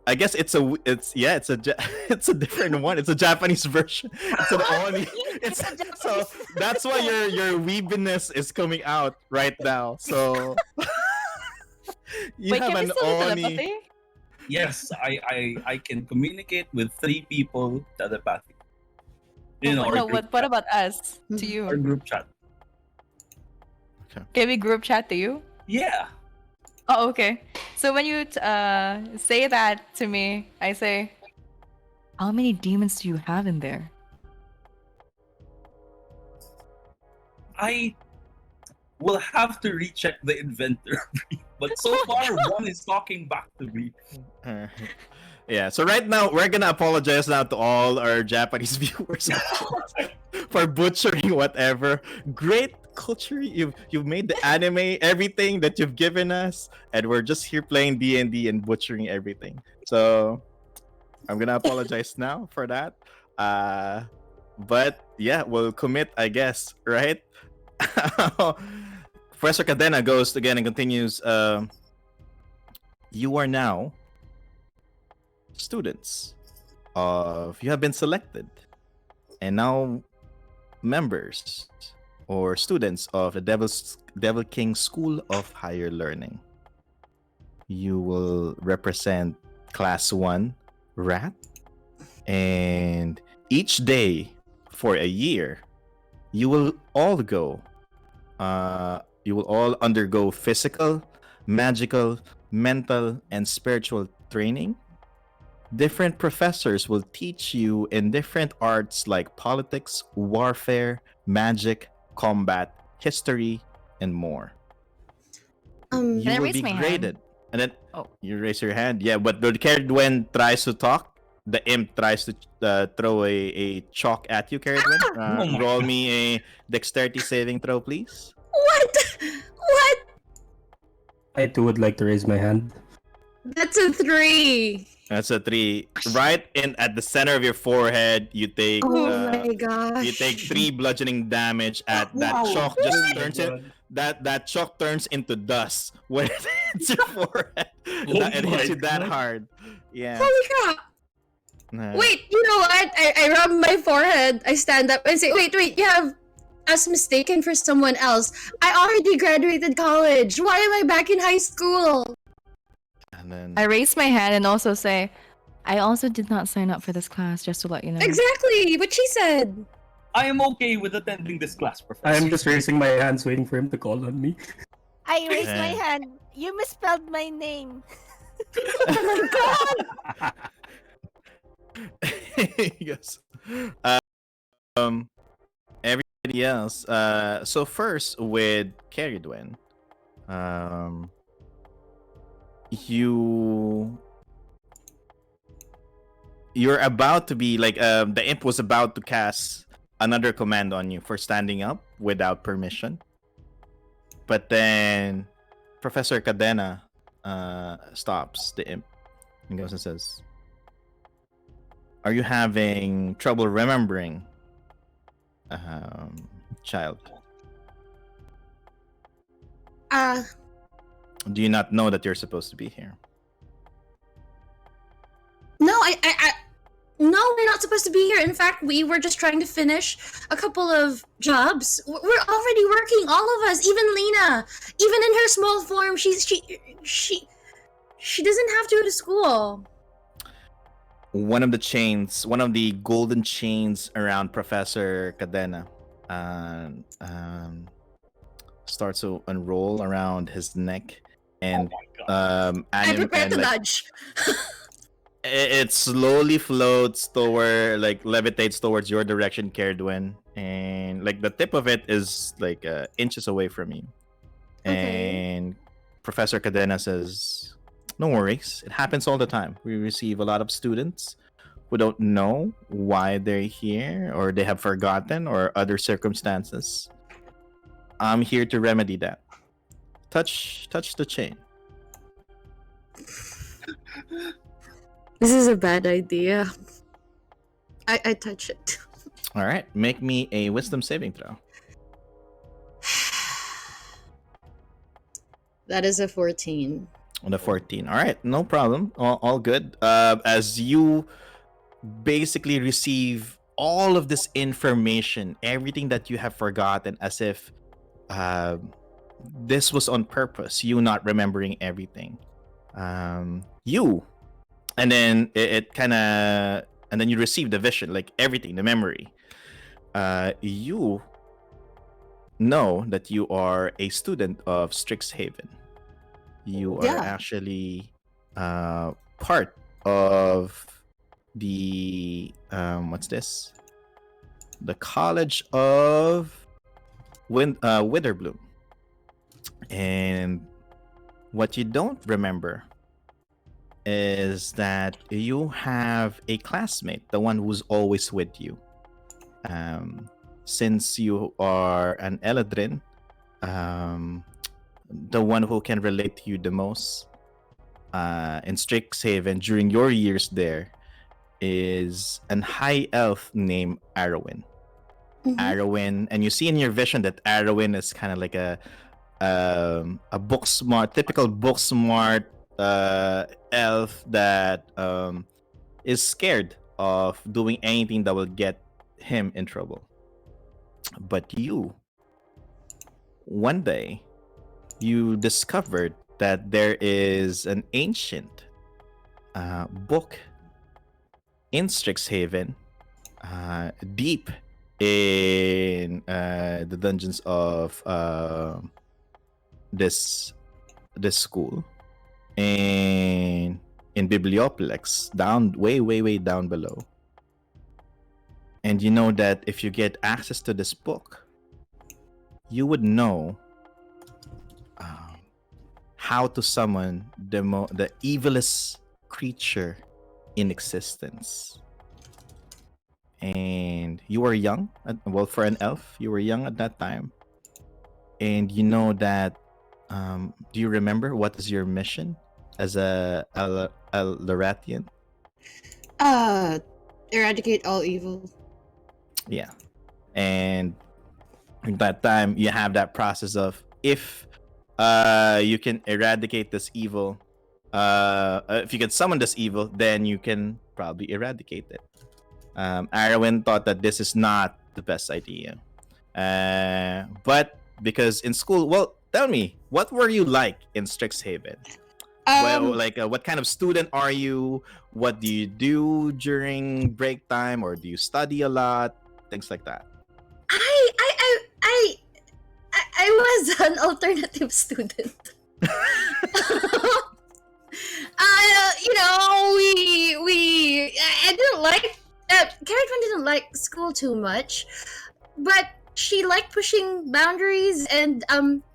I guess it's it's a different one. It's a Japanese version. It's an Oni. It's so that's why your weebiness is coming out right now. So you Wait, have can we an still do Oni. telepathy? Yes, I can communicate with 3 people telepathically. Oh, but Our no, group what chat. about us? To Our you? group chat. Can we group chat to you? Yeah. Oh, okay. So when you say that to me, I say, "How many demons do you have in there?" I will have to recheck the inventory. But so far, one is talking back to me. Yeah, so right now we're gonna apologize now to all our Japanese viewers for butchering whatever. Great culture, you've made the anime, everything that you've given us, and we're just here playing D&D and butchering everything. So I'm gonna apologize now for that. But yeah, we'll commit, I guess, right? Professor Cadena goes again and continues. You are now students of you have been selected and now members or students of the Devil King School of Higher Learning. You will represent class 1 rat, and each day for a year you will all undergo physical, magical, mental, and spiritual training. Different professors will teach you in different arts like politics, warfare, magic, combat, history, and more. Um, Can I You will raise be my hand? graded. And then Oh. you raise your hand. Yeah, but the Cerridwen tries to talk. The imp tries to throw a chalk at you, Cerridwen. Oh my Roll God. me a dexterity saving throw, please. What? What? I too would like to raise my hand. that's a 3. That's a 3. Right in at the center of your forehead, you take Oh my gosh. you take 3 bludgeoning damage at that Wow. chalk just Oh my turns it God. that chalk turns into dust when it hits your forehead. Oh It my hits you that God. hard. Yeah. Holy crap. Wait, you know what? I rub my forehead. I stand up and say, wait, you have us mistaken for someone else. I already graduated college. Why am I back in high school? And then I raise my hand and also say, "I also did not sign up for this class, just to let you know." Exactly what she said. I am okay with attending this class, I Professor. am just raising my hands, waiting for him to call on me. I raised my Yeah. hand. You misspelled my name. yes. Everybody else. So first with Cerridwen, you're about to be like the imp was about to cast another command on you for standing up without permission, but then Professor Cadena stops the imp and goes and says, "Are you having trouble remembering, child? Do you not know that you're supposed to be here?" No, no, we're not supposed to be here. In fact, we were just trying to finish a couple of jobs. We're already working, all of us, even Leena. Even in her small form, she doesn't have to go to school. One of the golden chains around Professor Cadena starts to unroll around his neck, and I prepare to nudge. it slowly floats toward, like levitates towards your direction, Cerridwen, and like the tip of it is like inches away from you. Okay. And Professor Cadena says, "No worries, it happens all the time. We receive a lot of students who don't know why they're here or they have forgotten or other circumstances, I'm here to remedy that. Touch the chain. This is a bad idea. I touch it. All right, make me a wisdom saving throw. That is a 14. On the 14. All right, no problem. All good. As you basically receive all of this information, everything that you have forgotten, as if this was on purpose, you not remembering everything. You, and then it kind of, and then you receive the vision, like everything, the memory. You know that you are a student of Strixhaven. You are actually part of the what's this? The College of Witherbloom. And what you don't remember is that you have a classmate, the one who's always with you. Since you are an Eladrin, the one who can relate to you the most in Strixhaven during your years there is an high elf named Arwen. Arwen, and you see in your vision that Arwen is kind of like a book smart, typical book smart elf that is scared of doing anything that will get him in trouble. But you, one day, you discovered that there is an ancient book in Strixhaven, deep in the dungeons of this school, and in Biblioplex, down way down below. And you know that if you get access to this book, you would know how to summon the evilest creature in existence. And you were young, well, for an elf, you were young at that time. And you know that, do you remember what is your mission as a Larethien? Eradicate all evil. Yeah. And at that time, you have that process of, if you can eradicate this evil, if you can summon this evil, then you can probably eradicate it. Arwen thought that this is not the best idea. But because in school, well, tell me, what were you like in Strixhaven? Well, like, what kind of student are you? What do you do during break time, or do you study a lot? Things like that. I was an alternative student. I didn't like. Cerridwen didn't like school too much, but she liked pushing boundaries and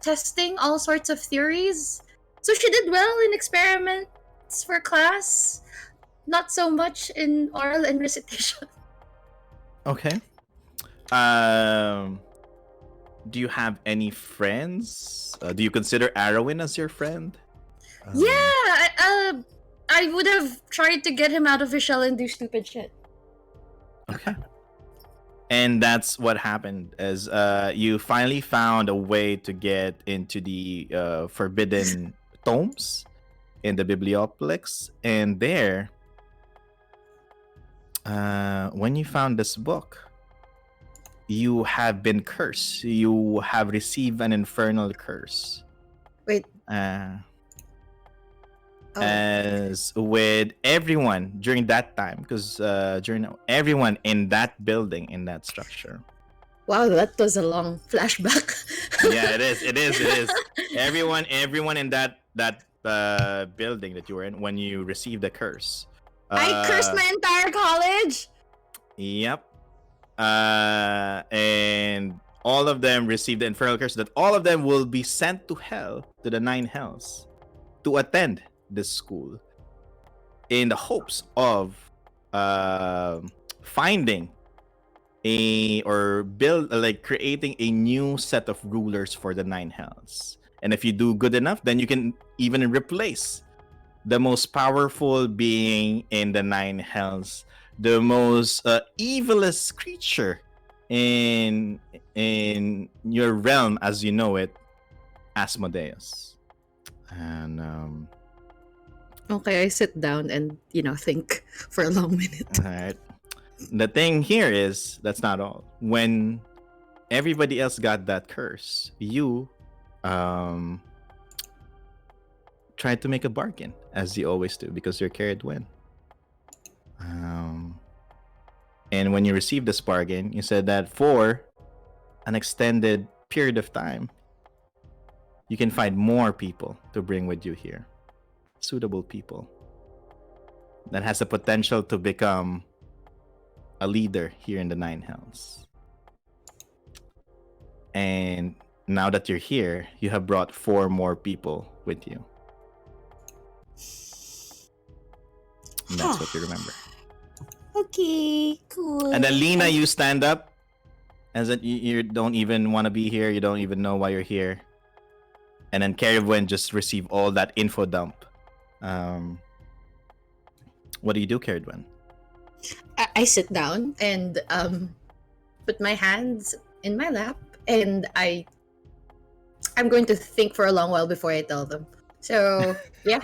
testing all sorts of theories. So she did well in experiments for class, not so much in oral and recitation. Okay. Do you have any friends? Do you consider Arwen as your friend? I would have tried to get him out of his shell and do stupid shit. Okay. And that's what happened, as you finally found a way to get into the forbidden tomes in the Biblioplex. And there, when you found this book, you have been cursed. You have received an infernal curse. Wait. As with everyone during that time, because during everyone in that building, in that structure. Wow, that was a long flashback. Yeah, it is. Everyone in that building that you were in when you received the curse. I cursed my entire college. Yep. And all of them received the infernal curse, that all of them will be sent to hell, to the 9 hells, to attend this school, in the hopes of finding creating a new set of rulers for the nine hells. And if you do good enough, then you can even replace the most powerful being in the nine hells, the most evilest creature in your realm as you know it, Asmodeus. And Okay, I sit down and think for a long minute. all right. The thing here is that's not all. When everybody else got that curse, you tried to make a bargain, as you always do, because you're Cerridwen. And when you received this bargain, you said that for an extended period of time, you can find more people to bring with you here. Suitable people that has the potential to become a leader here in the Nine Hells. And now that you're here, you have brought 4 more people with you. And that's what you remember. Okay, cool. And then Leena, you stand up as that you don't even want to be here. You don't even know why you're here. And then Cerridwen just received all that info dump. What do you do, Cerridwen? I sit down and put my hands in my lap, and I'm going to think for a long while before I tell them. So yeah.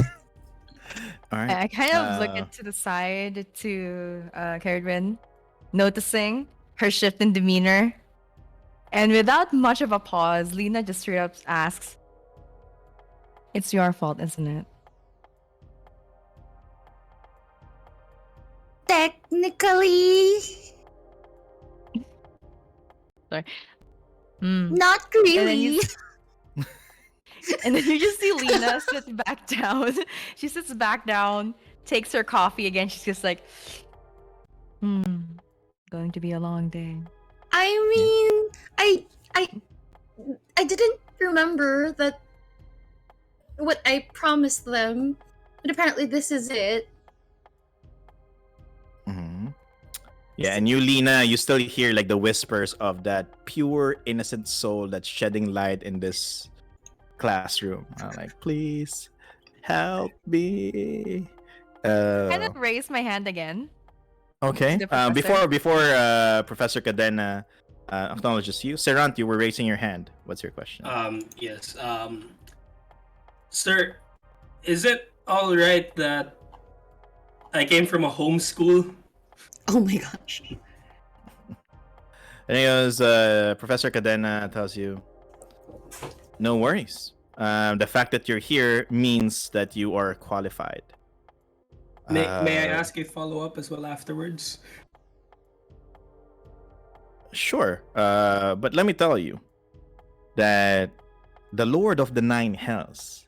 All right. I kind of look into the side to Cerridwen, noticing her shift in demeanor. And without much of a pause, Leena just straight up asks, "It's your fault, isn't it?" Technically, Sorry. not And then really. you And then you just see Leena sit back down. She sits back down, takes her coffee again. She's just like, going to be a long day. I mean, I didn't remember that what I promised them, but apparently this is it. Mm-hmm. Yeah, and you, Leena, you still hear like the whispers of that pure, innocent soul that's shedding light in this classroom. Like, please help me. Kind of raise my hand again. Okay. The professor. Before Professor Cadena acknowledges you, Cerant, you were raising your hand. What's your question? Yes. Sir, is it all right that I came from a homeschool? Oh my gosh. And he goes, Professor Cadena tells you, no worries. The fact that you're here means that you are qualified. May I ask a follow-up as well afterwards? Sure. But let me tell you that the Lord of the Nine Hells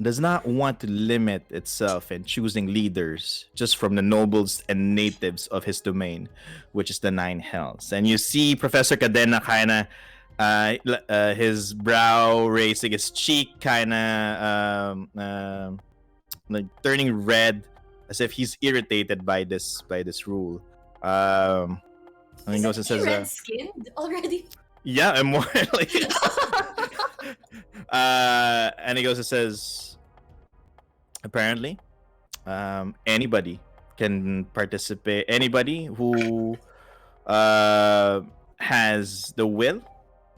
does not want to limit itself in choosing leaders just from the nobles and natives of his domain, which is the Nine Hells. And you see Professor Cadena kind of his brow raising, his cheek kind of like turning red, as if he's irritated by this rule. And he goes and says, red-skinned already. "Yeah, I'm more like." And he goes and says, "Apparently, anybody can participate. Anybody who has the will,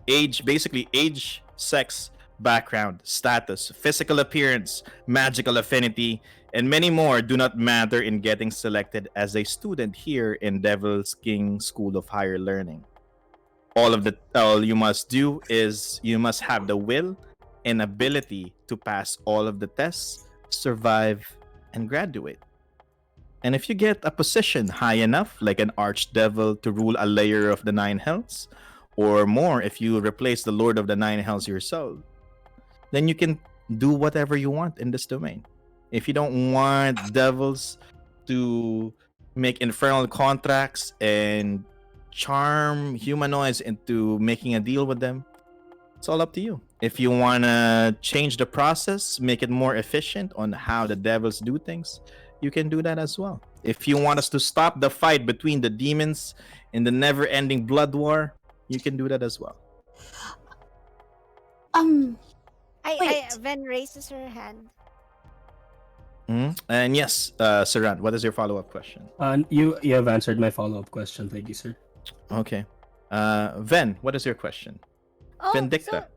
age, sex, background, status, physical appearance, magical affinity, and many more do not matter in getting selected as a student here in Devil's King School of Higher Learning. All you must do is you must have the will and ability to pass all of the tests, survive, and graduate. And if you get a position high enough, like an archdevil to rule a layer of the Nine Hells, or more if you replace the Lord of the Nine Hells yourself, then you can do whatever you want in this domain. If you don't want devils to make infernal contracts and charm humanoids into making a deal with them, it's all up to you. If you want to change the process, make it more efficient on how the devils do things, you can do that as well. If you want us to stop the fight between the demons in the never-ending blood war, you can do that as well. Wait. Ven raises her hand. And yes, Cerant, what is your follow-up question? You have answered my follow-up question. Thank you, sir. Okay. Ven, what is your question? Oh, Ven'dichtha.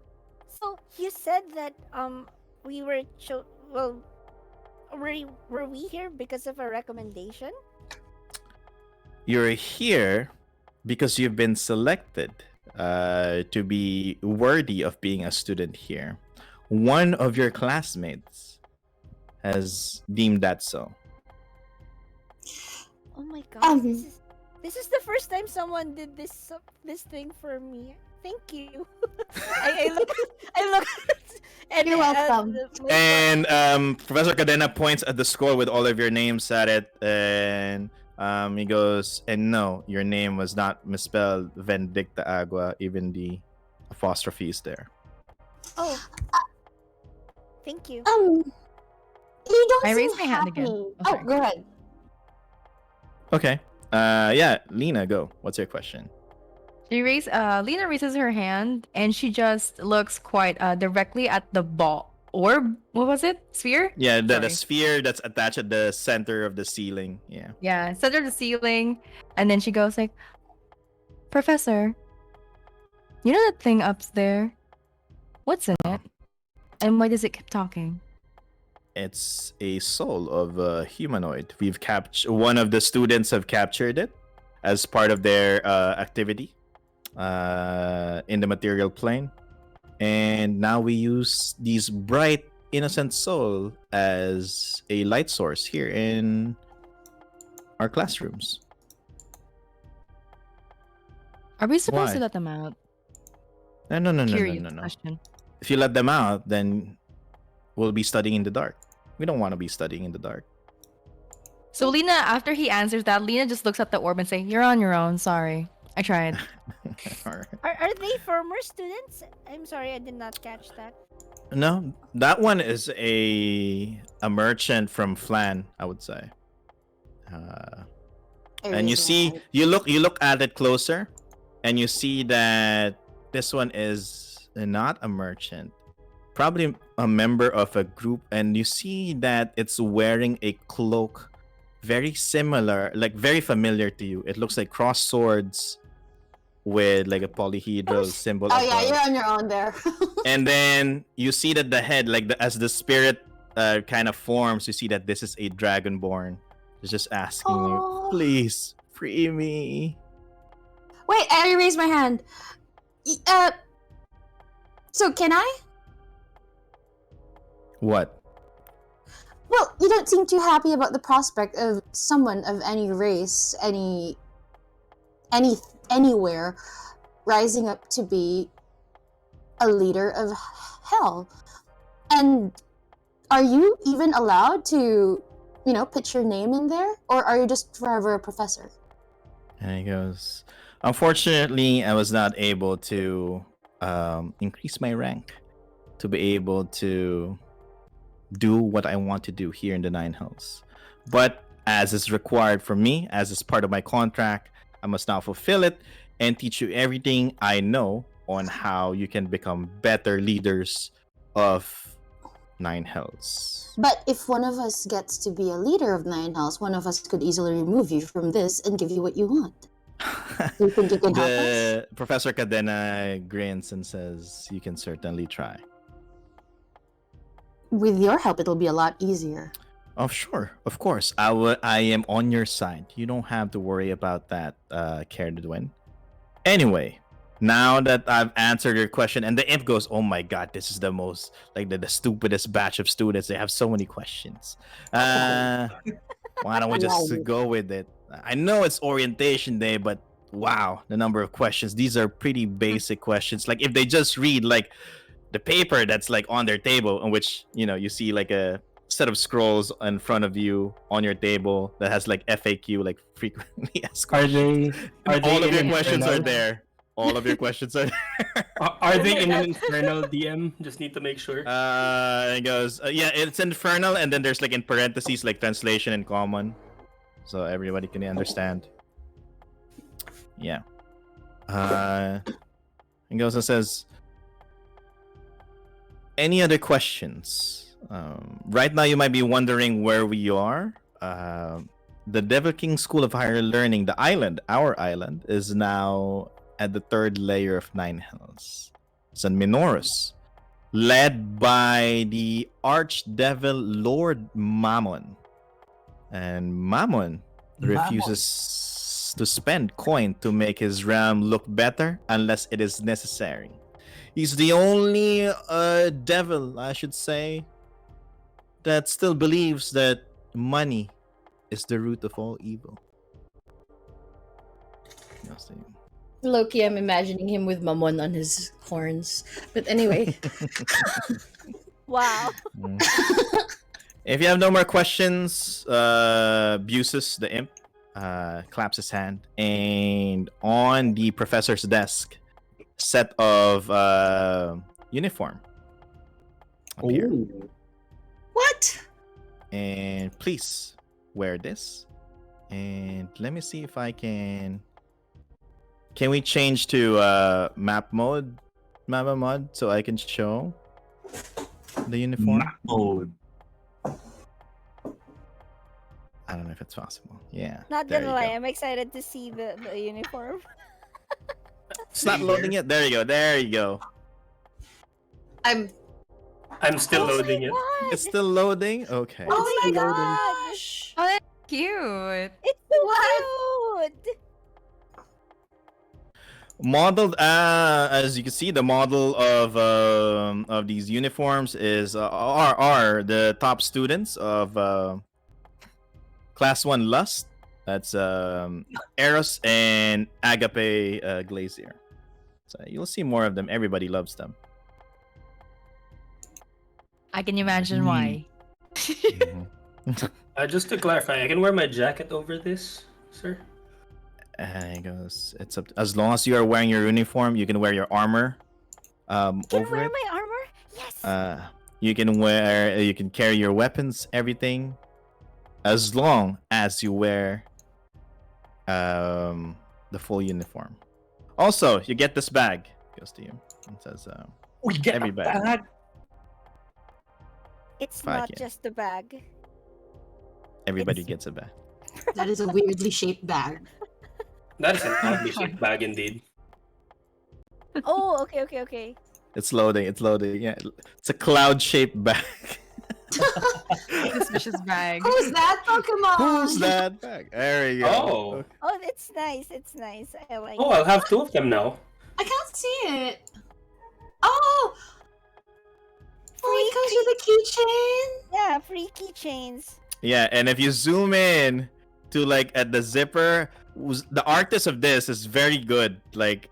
so you said that we were were we here because of a recommendation? You're here because you've been selected to be worthy of being a student here. One of your classmates has deemed that so. Oh my god, this is the first time someone did this thing for me. Thank you. I look and You're welcome. And Professor Cadena points at the scroll with all of your names at it, and he goes, and no, your name was not misspelled Ven'dichtha Agua, even the apostrophe is there. Oh. Thank you. You don't I seem raised my hand happy. again. Oh, Okay. go ahead. Okay. Yeah, Leena, go. What's your question? Leena raises her hand and she just looks quite directly at the ball orb. What was it? Sphere? Yeah, the Sorry. sphere that's attached at the center of the ceiling. Yeah. Yeah, center of the ceiling. And then she goes like, Professor, you know that thing up there? What's in it? And why does it keep talking? It's a soul of a humanoid. We've captured one of the students have captured it as part of their activity in the material plane, and now we use these bright, innocent soul as a light source here in our classrooms. Are we supposed Why? to let them out? No. Curious question. If you let them out, then we'll be studying in the dark. We don't want to be studying in the dark. So Leena, after he answers that, Leena just looks at the orb and say, "You're on your own. Sorry, I tried." All right. Are they former students? I'm sorry, I did not catch that. No, that one is a merchant from Flan, I would say. And you see, you look at it closer, and you see that this one is not a merchant, probably a member of a group, and you see that it's wearing a cloak very similar, like very familiar to you. It looks like crossed swords with like a polyhedral symbol. Oh yeah, you're on your own there. And then you see that the head, like as the spirit kind of forms, you see that this is a dragonborn. It's just asking you, please free me. Wait, I raised my hand. So can I? What? Well, you don't seem too happy about the prospect of someone of any race, anywhere, rising up to be a leader of hell. And are you even allowed to, put your name in there? Or are you just forever a professor? And he goes, unfortunately, I was not able to increase my rank to be able to do what I want to do here in the Nine Hells. But as is required from me, as is part of my contract, I must now fulfill it and teach you everything I know on how you can become better leaders of Nine Hells. But if one of us gets to be a leader of Nine Hells, one of us could easily remove you from this and give you what you want. Do you think you can help us? Professor Cadena grins and says, you can certainly try. With your help, it'll be a lot easier. Oh, sure. Of course. I am on your side. You don't have to worry about that, Cerridwen. Anyway, now that I've answered your question, and the imp goes, oh my god, this is the most, like, the stupidest batch of students. They have so many questions. Why don't we just go with it? I know it's orientation day, but wow, the number of questions. These are pretty basic questions. Like, if they just read, like, the paper that's like on their table, in which you see like a set of scrolls in front of you on your table that has like FAQ, like frequently asked questions. All of your questions are there. All of your questions are there. Are they in an infernal DM? Just need to make sure. It goes, yeah, it's infernal, and then there's like in parentheses like translation and common. so everybody can understand. Yeah. And also says, any other questions? Right now, you might be wondering where we are. The Devil King School of Higher Learning, the island, our island, is now at the 3rd layer of 9 Hells. It's in Minorus, led by the Archdevil Lord Mammon. And Mammon refuses to spend coin to make his realm look better unless it is necessary. He's the only devil, I should say, that still believes that money is the root of all evil. Loki, I'm imagining him with Mammon on his horns. But anyway. Wow. If you have no more questions, Busus, the imp, claps his hand, and on the professor's desk, set of uniform appear. Ooh. What? And please wear this. And let me see if I can. Can we change to map mode, so I can show the uniform? Map mode. I don't know if it's possible. Yeah. Not there gonna you lie, go. I'm excited to see the uniform. It's not loading it. There you go. There you go. I'm still loading it. God. It's still loading. Okay. Oh my loading. gosh! Oh, that's cute. It's so cute! Modeled, as you can see, the model of these uniforms is are the top students of Class 1 Lust. That's Eros and Agape Glacier. So you'll see more of them. Everybody loves them. I can imagine why. Just to clarify, I can wear my jacket over this, sir? And it goes. It's up. As long as you are wearing your uniform, you can wear your armor. Can I Over wear it. my armor? Yes! You can wear. You can carry your weapons, everything, as long as you wear the full uniform. Also, you get this bag. Goes to you. It says We get every a bag. bag. It's Fuck not yeah. just the bag. Everybody It's- gets a bag. That is a weirdly shaped bag. That is an oddly shaped bag indeed. Oh, okay. It's loading. It's loading. Yeah, it's a cloud-shaped bag. Suspicious bag. Who's that Pokemon? Who's that bag? There you go. Oh. Oh, it's nice. It's nice. I like Oh, it. I'll have 2 of them now. I can't see it. Oh! Oh, it comes with a keychain. Yeah, free keychains. Yeah, and if you zoom in to like at the zipper, the artist of this is very good. Like,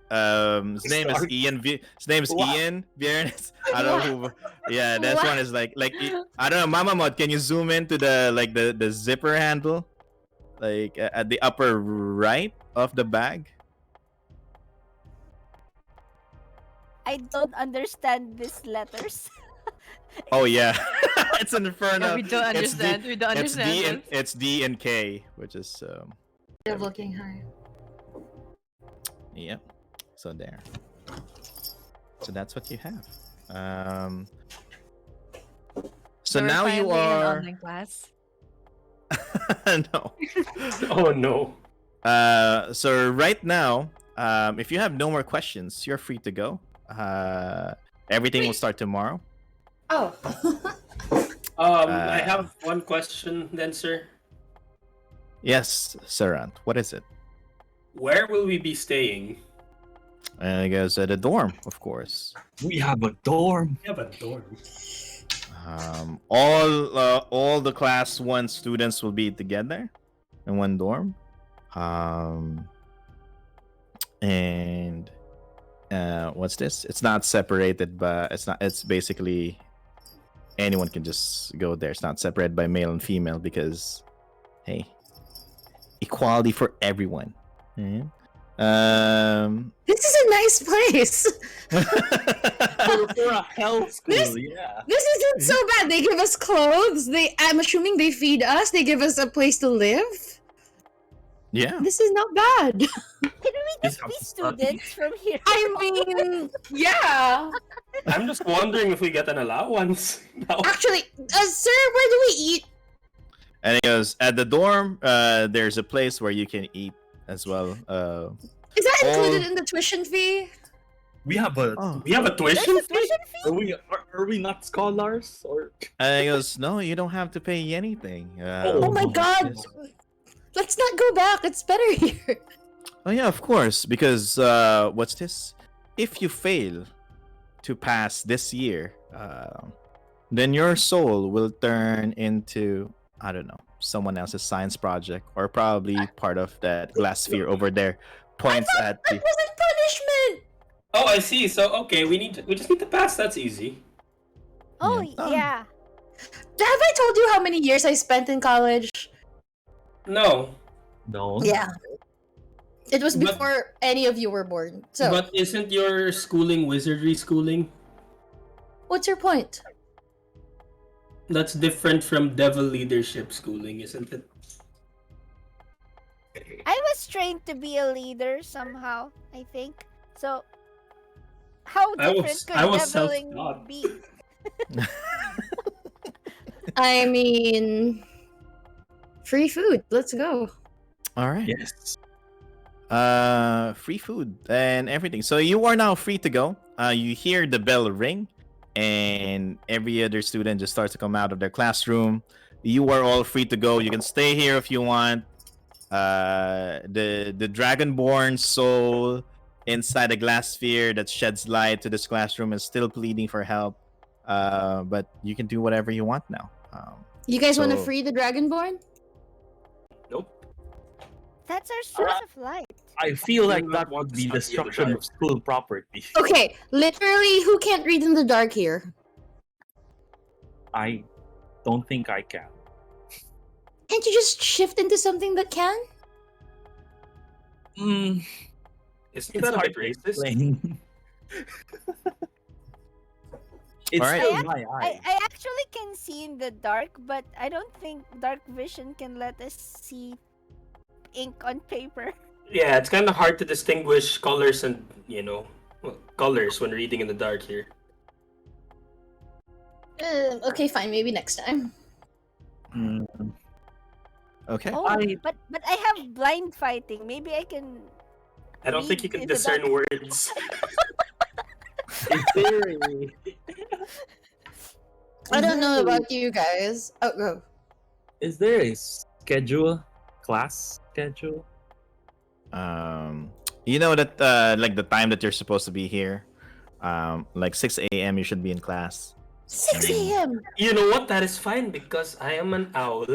his name is Ian. His name is What? Ian Viernes. I don't know who. Yeah, this one is like I don't know. Mama Mod, can you zoom into the zipper handle, like at the upper right of the bag? I don't understand these letters. Oh yeah, it's Inferno. Yeah, we don't understand. We don't It's understand. D and this. it's D and K, which is They're looking high. Yep. So there. So that's what you have. So we're now you finally in an are. online class. No. Oh no. So right now, if you have no more questions, you're free to go. Everything will start tomorrow. Oh. I have one question then, sir. Yes, Cerant. What is it? Where will we be staying? I guess at a dorm, of course. We have a dorm. We have a dorm. All the class 1 students will be together in one dorm. And what's this? It's not separated, but it's basically anyone can just go there. It's not separated by male and female because, hey, equality for everyone. Mhm. This is a nice place. For a hell school, This- yeah. This isn't so bad. They give us clothes. I'm assuming they feed us. They give us a place to live. Yeah. This is not bad. Can we just be students from here? I mean, yeah. I'm just wondering if we get an allowance. No. Actually, sir, where do we eat? And he goes, at the dorm, there's a place where you can eat as well. Is that included all- in the tuition fee? We have a. Oh. We have a tuition There's a fee? tuition fee? Are we not scholars or? And he goes, no, you don't have to pay anything. Oh my god. Let's not go back. It's better here. Oh yeah, of course, because what's this? If you fail to pass this year, then your soul will turn into, I don't know, someone else's science project, or probably part of that glass sphere over there. Points at That the. wasn't punishment. Oh, I see. So okay, we just need to pass. That's easy. Oh, Yeah. yeah. Have I told you how many years I spent in college? No, No. Yeah. It was But- before any of you were born. So, but isn't your schooling wizardry schooling? what's your point? That's different from devil leadership schooling, isn't it? I was trained to be a leader somehow, I think. So, how I different was- could I was deviling self-taught. be? I mean, free food. Let's go. All right. Yes. Free food and everything. So you are now free to go. You hear the bell ring, and every other student just starts to come out of their classroom. You are all free to go. You can stay here if you want. The dragonborn soul inside a glass sphere that sheds light to this classroom is still pleading for help. But you can do whatever you want now. You guys want to So- free the Dragonborn? Nope. That's our source of light. I feel like You're that not would be stuck in the destruction dark. of school property. Okay, literally, who can't read in the dark here? I don't think I can. Can't you just shift into something that can? Mm, Isn't it's that a hard bit to racist? explain. It's Alright. still my eye. I actually can see in the dark, but I don't think dark vision can let us see ink on paper. Yeah, it's kind of hard to distinguish colors and colors when reading in the dark here. Okay, fine. Maybe next time. Mm, Okay. Oh, but I have blind fighting. Maybe I can. I don't think you Read can in the discern dark. words. in theory. I don't know about you guys. Oh, go. Is there a schedule? Class schedule? You know that like the time that you're supposed to be here, like 6 a.m. you should be in class. 6 a.m. You know what? That is fine because I am an owl.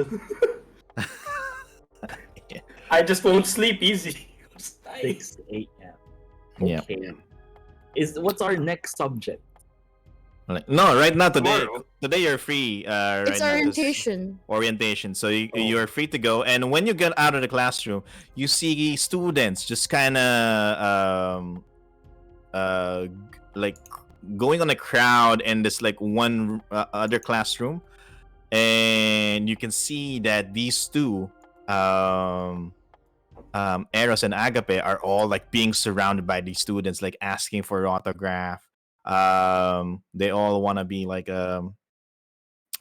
Yeah. I just won't sleep easy. Just die. 6 a.m. Yeah. Okay. What's our next subject? Like, no, right now today. Tomorrow. Today you're free. Right It's now, 'cause- orientation. orientation. So Oh. you're free to go. And when you get out of the classroom, you see students just kind of like going on a crowd in this like one other classroom, and you can see that these two Eros and Agape are all like being surrounded by these students, like asking for autograph. They all want to be like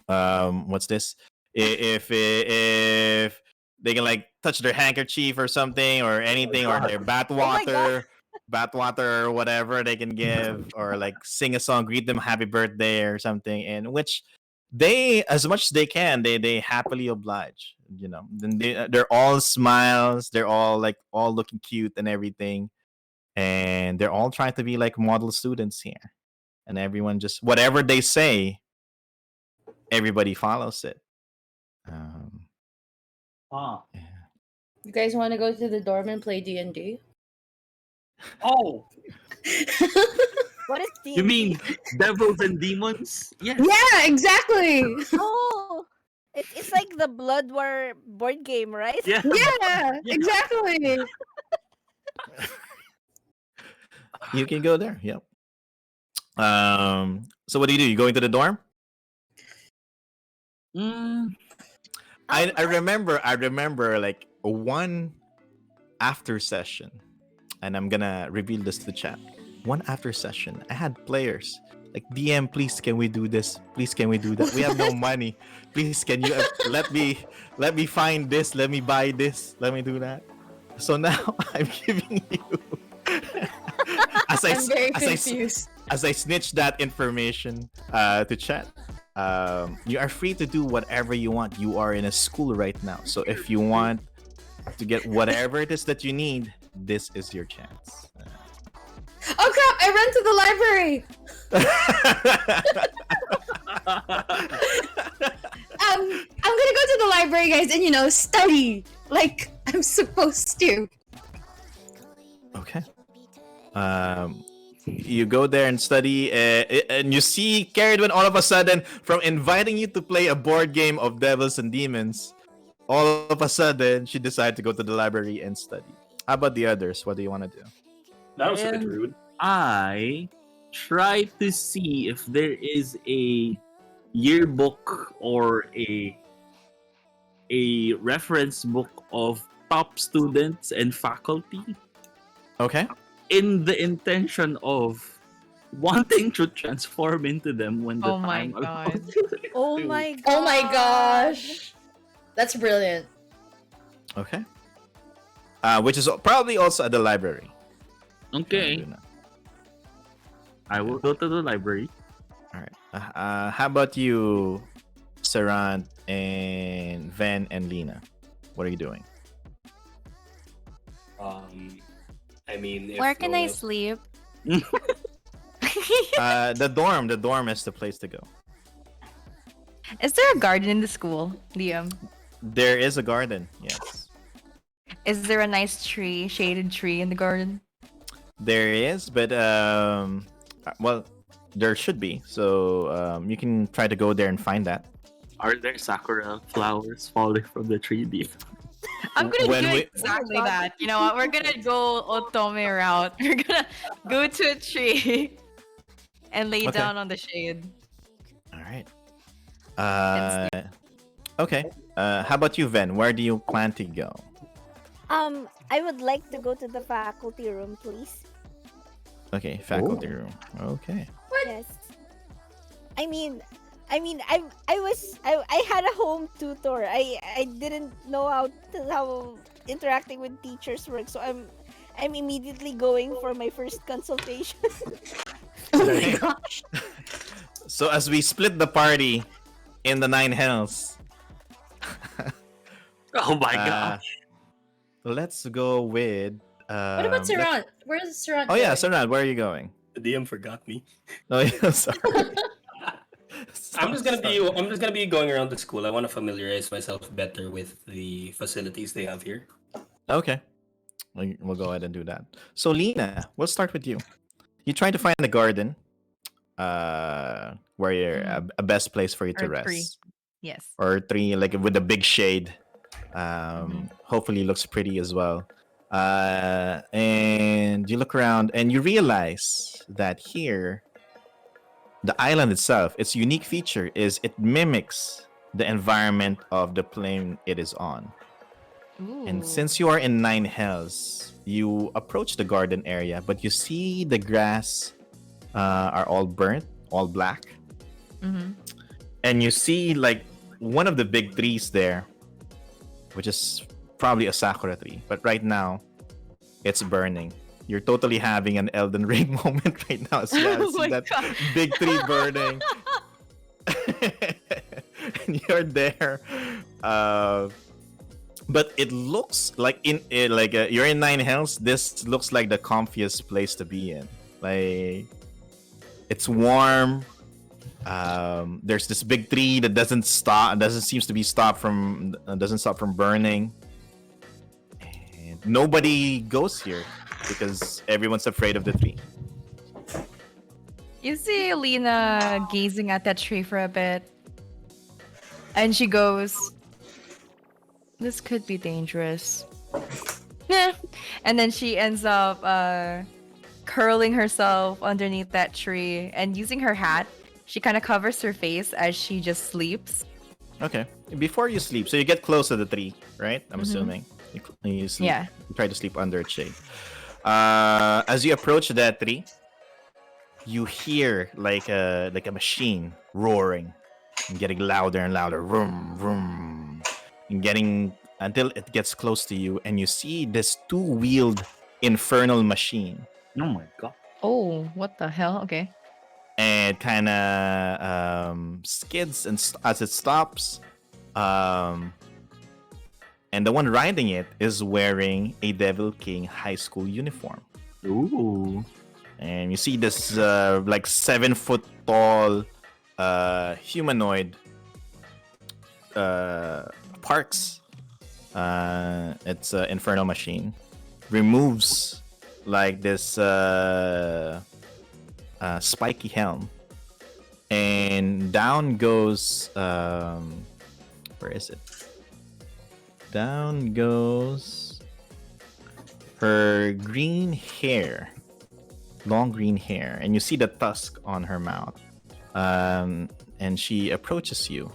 what's this? If they can like touch their handkerchief or something or anything, or their bath my God. water or whatever they can give, or like sing a song, greet them happy birthday or something, in which they, as much as they can, they happily oblige. You know, then they're all smiles, they're all like all looking cute and everything, and they're all trying to be like model students here, and everyone just whatever they say, everybody follows it. Ah. You guys want to go to the dorm and play D&D? Oh, What is the? you mean devils and demons? Yes. Yeah, exactly. Oh, it's like the Blood War board game, right? Yeah. Yeah, exactly. You can go there. Yep. So what do? You go into the dorm? I remember like one after session, and I'm gonna reveal this to the chat. One after session, I had players like, DM, please can we do this? Please can we do that? We have no money. Please can you let me find this? Let me buy this. Let me do that. So now I'm giving you I'm very confused. as I snitch that information to chat. You are free to do whatever you want. You are in a school right now, so if you want to get whatever it is that you need, this is your chance. Oh crap! I ran to the library. I'm gonna go to the library, guys, and study like I'm supposed to. Okay. You go there and study, and you see Cerridwen all of a sudden, from inviting you to play a board game of Devils and Demons, all of a sudden she decided to go to the library and study. How about the others? What do you want to do? That was a bit rude. I try to see if there is a yearbook or a reference book of top students and faculty, Okay. in the intention of wanting to transform into them when the Oh my time God. allows. Oh my god. Oh my gosh, that's brilliant. Okay. Which is probably also at the library. Okay, I will go to the library. All right. How about you, Cerant and Ven and Leena? What are you doing? I mean, if Where can I one of- sleep? The dorm is the place to go. Is there a garden in the school, Liam? There is a garden. Yes. Is there a nice tree, shaded tree in the garden? There is, but well, there should be. So you can try to go there and find that. Are there sakura flowers falling from the tree deep? I'm gonna When do we- exactly that. You know what? We're gonna go Otome route. We're gonna go to a tree and lay Okay. down on the shade. All right. Okay. How about you, Ven? Where do you plan to go? I would like to go to the faculty room, please. Okay, faculty room. Okay. Yes. I had a home tutor. I didn't know how interacting with teachers works, so I'm immediately going for my first consultation. Oh my gosh. So as we split the party in the 9 hells, Oh my Uh, gosh! let's go with. What about Cerant? Where's Cerant? Oh yeah, going? Cerant, where are you going? The DM forgot me. Oh yeah, sorry. I'm just gonna be going around the school. I want to familiarize myself better with the facilities they have here. Okay. We'll go ahead and do that. So Leena, we'll start with you. You try to find a garden, where you're a best place for you to Or rest, tree. Yes. or tree, like with a big shade. Hopefully, looks pretty as well. And you look around and you realize that here, the island itself, its unique feature is it mimics the environment of the plane it is on. And Ooh. since you are in 9 hells, you approach the garden area, but you see the grass are all burnt, all black. Mhm. And you see like one of the big trees there, which is probably a sakura tree, but right now it's burning. You're totally having an Elden Ring moment right now as well. Oh See my that God. big tree burning. And you're there. But it looks like you're in 9 hells. This looks like the comfiest place to be in. Like, it's warm. There's this big tree that doesn't stop from burning, and nobody goes here because everyone's afraid of the tree. You see Leena gazing at that tree for a bit, and she goes, "This could be dangerous." Yeah. And then she ends up curling herself underneath that tree and using her hat, she kind of covers her face as she just sleeps. Okay. Before you sleep, so you get close to the tree, right? I'm assuming you sleep. Yeah. You try to sleep under its shade. As you approach that tree, you hear like a machine roaring and getting louder and louder, vroom vroom, and getting until it gets close to you, and you see this two-wheeled infernal machine. Oh my god. Oh, what the hell? Okay. And it kind of skids and as it stops. And the one riding it is wearing a Devil King high school uniform. Ooh. And you see this like 7 foot tall humanoid parks. It's an infernal machine. Removes like this spiky helm, and down goes where is it? Down goes her green hair, long green hair, and you see the tusk on her mouth. And she approaches you,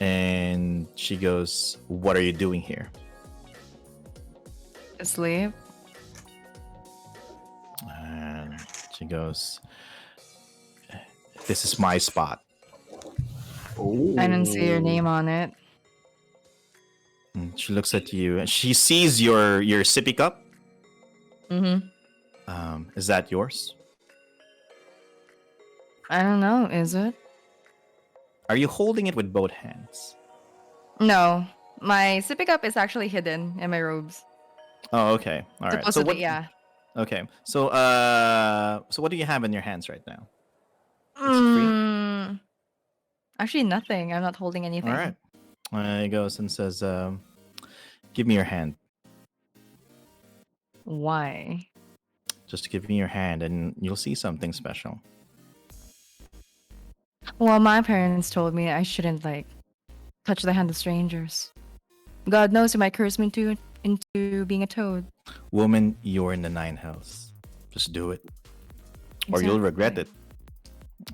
and she goes, "What are you doing here?" Asleep. And she goes, "This is my spot." Oh. I didn't see your name on it. And she looks at you, and she sees your sippy cup. Mm-hmm. Is that yours? I don't know. Is it? Are you holding it with both hands? No. My sippy cup is actually hidden in my robes. Oh, okay. All right. Supposed So to what? be, yeah. Okay. So what do you have in your hands right now? Is it free? Actually, nothing. I'm not holding anything. All right. He goes and says, "Give me your hand." Why? Just give me your hand, and you'll see something special. Well, my parents told me I shouldn't like touch the hand of strangers. God knows it might curse me into being a toad. Woman, you're in the 9 house. Just do it, or you'll regret it.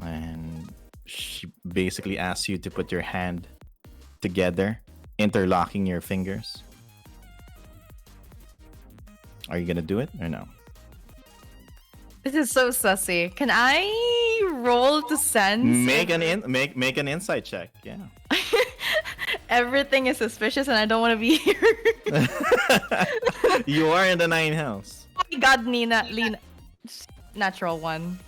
And she basically asks you to put your hand together, interlocking your fingers. Are you gonna do it or no? This is so sussy. Can I roll to sense? Make an insight check. Yeah. Everything is suspicious, and I don't want to be here. You are in the 9 house. Oh my God, Leena, natural one.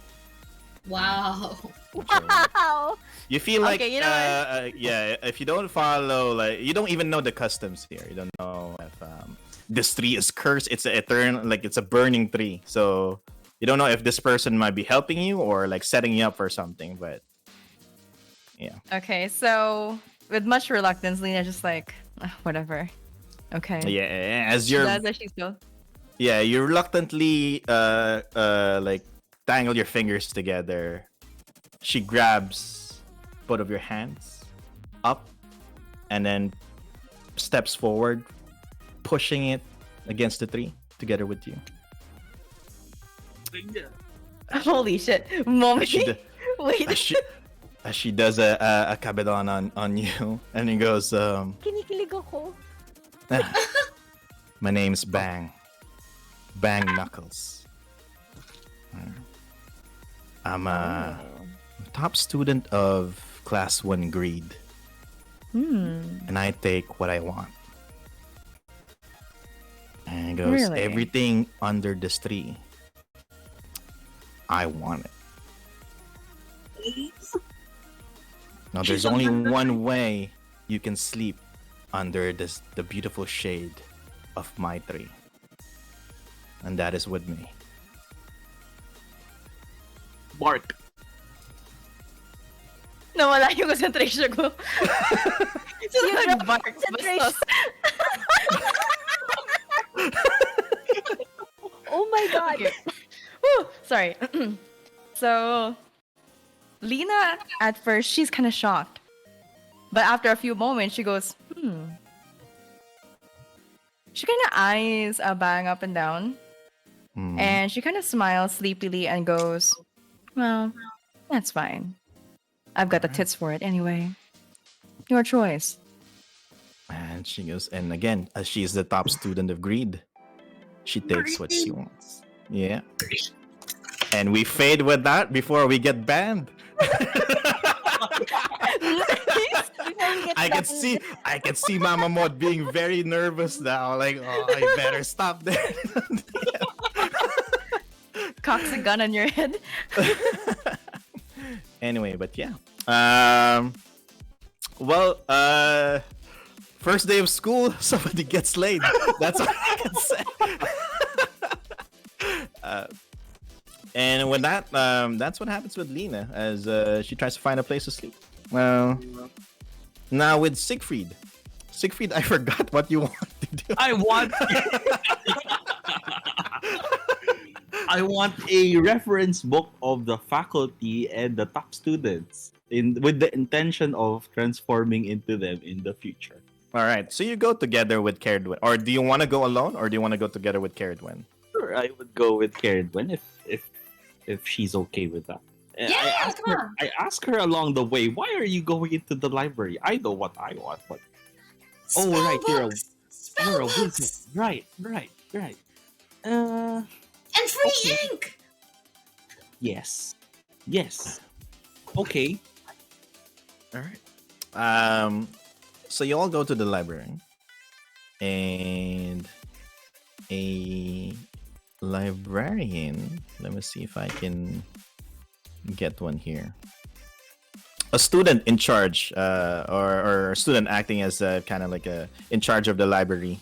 Wow. Wow. You feel like Okay, you know yeah, if you don't follow, like, you don't even know the customs here. You don't know if this tree is cursed. It's an eternal, like, it's a burning tree. So you don't know if this person might be helping you or like setting you up for something. But yeah. Okay, so with much reluctance, Leena just like, whatever. Okay. Yeah, as She you're does as she's told. yeah, you reluctantly like tangle your fingers together. She grabs both of your hands up and then steps forward, pushing it against the tree together with you. Holy shit. Mommy. As she, do- Wait. as she does a kabedon on you, and he goes, Kinikilig ako. "My name's Bang Knuckles. I'm a top student of class 1 greed, and I take what I want." And he goes, Really? "Everything under this tree, I want it." Now, there's only one way you can sleep under the beautiful shade of my tree, and that is with me. Bark. Nawala yung concentration ko. So, nag-bark. concentration. Oh my god. Okay. Woo, sorry. So, Leena, at first, she's kind of shocked. But after a few moments, she goes, She kind of eyes Bang up and down, and she kind of smiles sleepily and goes, "Well, that's fine. I've got the tits for it anyway. Your choice." And she goes, and again, as she is the top student of greed, she takes what she wants. Yeah. And we fade with that before we get banned. I can see Mama Mod being very nervous now. Like, oh, I better stop there. Cocks a gun on your head. Anyway, but yeah. First day of school, somebody gets laid. That's all I can say. And with that, that's what happens with Leena as she tries to find a place to sleep. Well, now with Siegfried. Siegfried, I forgot what you want to do. I want a reference book of the faculty and the top students with the intention of transforming into them in the future. All right, so you go together with Cerridwen, or do you want to go alone, or do you want to go together with Cerridwen? Sure, I would go with Cerridwen if she's okay with that. Come on. I asked her along the way, why are you going into the library? I know what I want, but you're a wizard. Right. And free ink. Yes. Okay. All right. So you all go to the library, and a librarian. Let me see if I can get one here. A student in charge, or a student acting as kind of like in charge of the library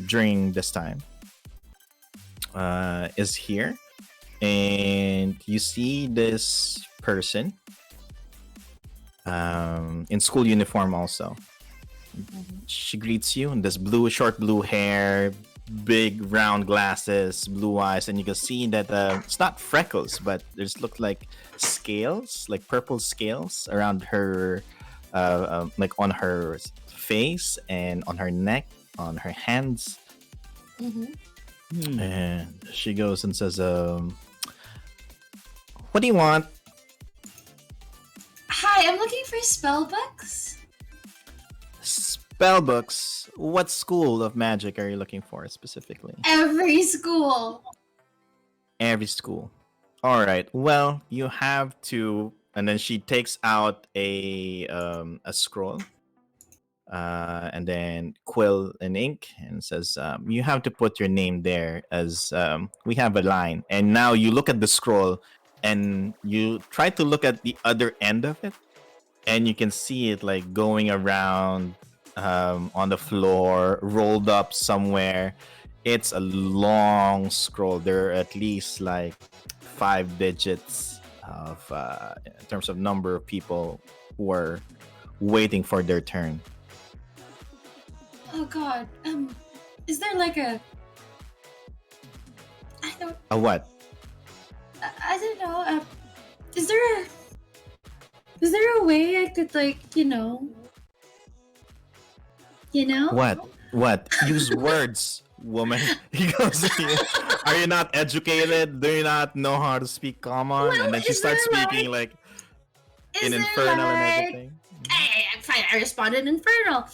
during this time, is here, and you see this person in school uniform also. She greets you in this short blue hair, big round glasses, blue eyes, and you can see that it's not freckles, but there's look like scales, like purple scales around her, like on her face and on her neck, on her hands. And she goes and says, "What do you want?" Hi, I'm looking for spell books. Spell books. What school of magic are you looking for specifically? Every school. Every school. All right. Well, you have to, and then she takes out a scroll, and then quill and ink, and says, "You have to put your name there as we have a line." And now you look at the scroll, and you try to look at the other end of it, and you can see it like going around on the floor, rolled up somewhere. It's a long scroll. There are at least like 5 digits of in terms of number of people who are waiting for their turn. Oh God. Is there like a? I don't. A what? I don't know. Is there a way I could like What? Use words, woman. He goes, "Are you not educated? Do you not know how to speak common?" Well, And then she is starts there, speaking like in there, infernal and like- everything. Fine, I responded infernal.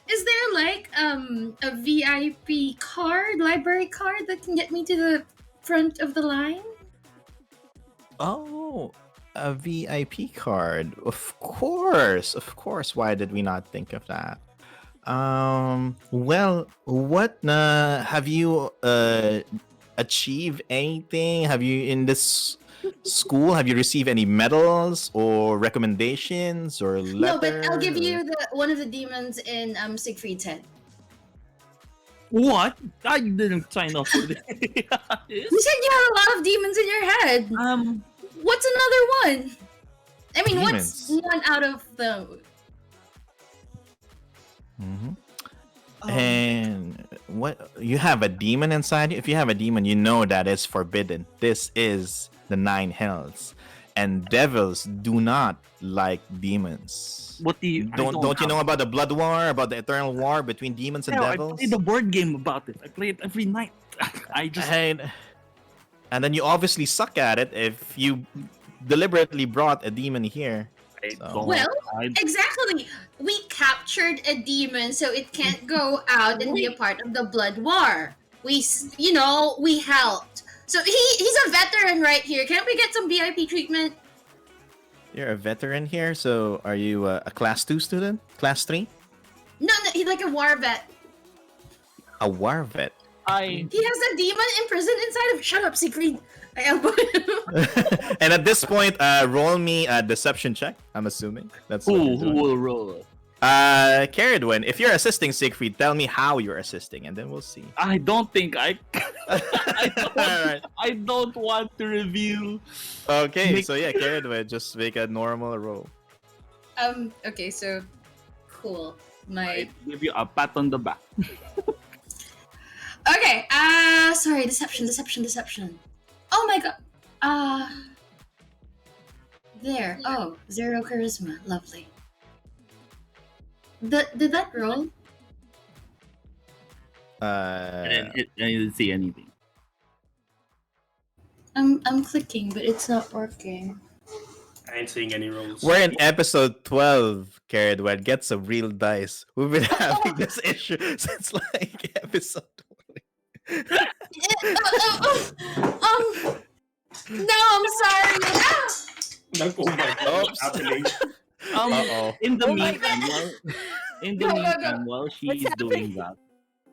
Is there like a VIP card, library card that can get me to the front of the line? Oh, a VIP card. Of course. Why did we not think of that? Well, what have you achieved anything? Have you in this school have you received any medals or recommendations or letters? No, but I'll give you one of the demons in Siegfried's head. What? I didn't sign up for this. You said you have a lot of demons in your head. What's another one? I mean, what's Demons. one out of those? And what you have a demon inside you? If you have a demon, you know that is forbidden. This is the 9 hells. and devils do not like demons. What do you Don't you know about the blood war, about the eternal war between demons and I devils? play the board game about it. I play it every night. I just And then you obviously suck at it if you deliberately brought a demon here. Well, exactly. We captured a demon, so it can't go out and be a part of the blood war. We helped. So he's a veteran right here. Can't we get some VIP treatment? You're a veteran here, so are you a class 2 student? Class 3? No, he's like a war vet. A war vet? He has a demon imprisoned inside of. Shut up, Siegfried. I elbowed him. And at this point, roll me a deception check. I'm assuming that's what you're who doing. will roll? Cerridwen, if you're assisting Siegfried, tell me how you're assisting, and then we'll see. I don't think I. Alright. I don't want to reveal. Okay, so yeah, Cerridwen, just make a normal roll. Okay, so cool. I give you a pat on the back. Okay, sorry, deception. Oh my god. There. Oh, 0 charisma. Lovely. Did that roll? I didn't see anything. I'm clicking, but it's not working. I ain't seeing any rolls. We're in episode 12, Cerridwen. Get some real dice. We've been having this issue since like episode 20. No, I'm sorry. Ah! Oh my god, what's happening? In the Oh my meantime, while she's What's doing that,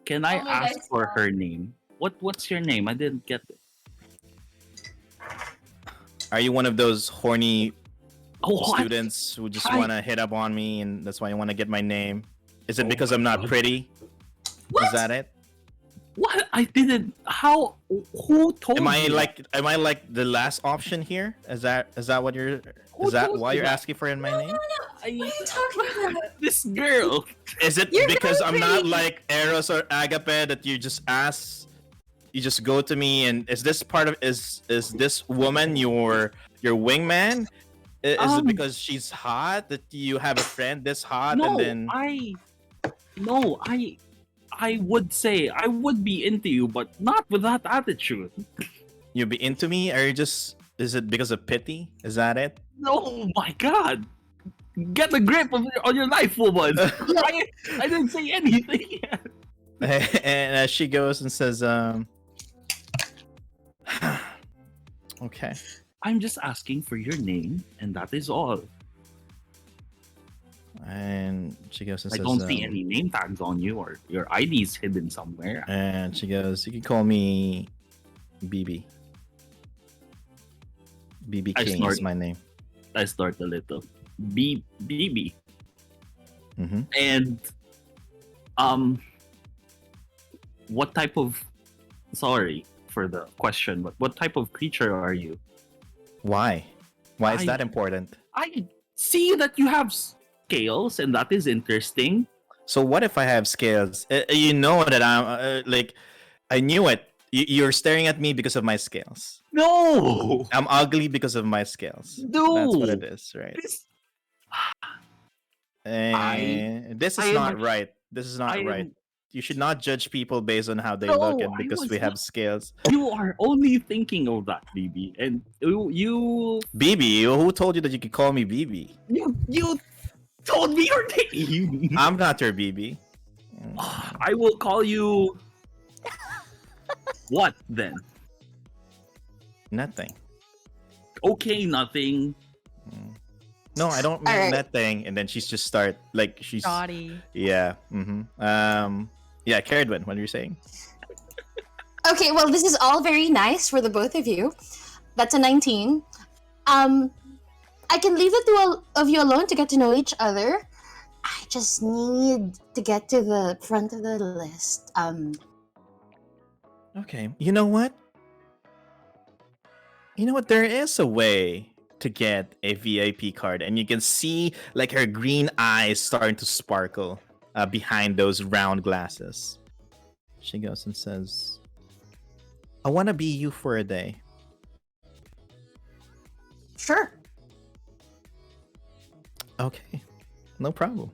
can I Oh my ask God. for her name? What's your name? I didn't get it. Are you one of those horny What? students who just want to hit up on me, and that's why you want to get my name? Is it because I'm not pretty? Is that it? What? I didn't. How? Who told Am I you? like the last option here? Is that what you're? Who Is that told why you you're that? asking for in my name? What are you talking about? This girl. Is it You're because very I'm not pretty. like Eros or Agape that you just ask, you just go to me, and is this part of is this woman your wingman? Is it because she's hot that you have a friend this hot No, and then I would say I would be into you, but not with that attitude. you'll be into me? Or is it because of pity? Is that it? No, my God. Get a grip on your life, woman. I didn't say anything yet. And she goes and says, okay. I'm just asking for your name, and that is all. And she goes and I says, don't see any name tags on you, or your ID's hidden somewhere. and she goes, you can call me BB. BB I King snort. is my name. I start a little. BB. Mm-hmm. And what type of, sorry for the question, but what type of creature are you? Why? Why is I- that important? I see that you have scales, and that is interesting. So what if I have scales? You know that I'm I knew it. You're staring at me because of my scales. No! I'm ugly because of my scales. No! That's what it is, right? This- And this is I am not a- right. This is not I am- right. You should not judge people based on how they No, look and I because was we have not- scales. You are only thinking of that, BB, and you BB, who told you that you could call me BB? you told me your name. I'm not your BB. I will call you. What then? Nothing. Okay, nothing. No, I don't mean Alright. nothing. And then she's just start like she's Shoddy. yeah. Yeah, Cerridwen, what are you saying? Okay, well, this is all very nice for the both of you. That's a 19. I can leave the two of you alone to get to know each other. I just need to get to the front of the list. Okay. You know what? There is a way to get a VIP card, and you can see like her green eyes starting to sparkle behind those round glasses. She goes and says, I want to be you for a day. Sure. Okay, no problem.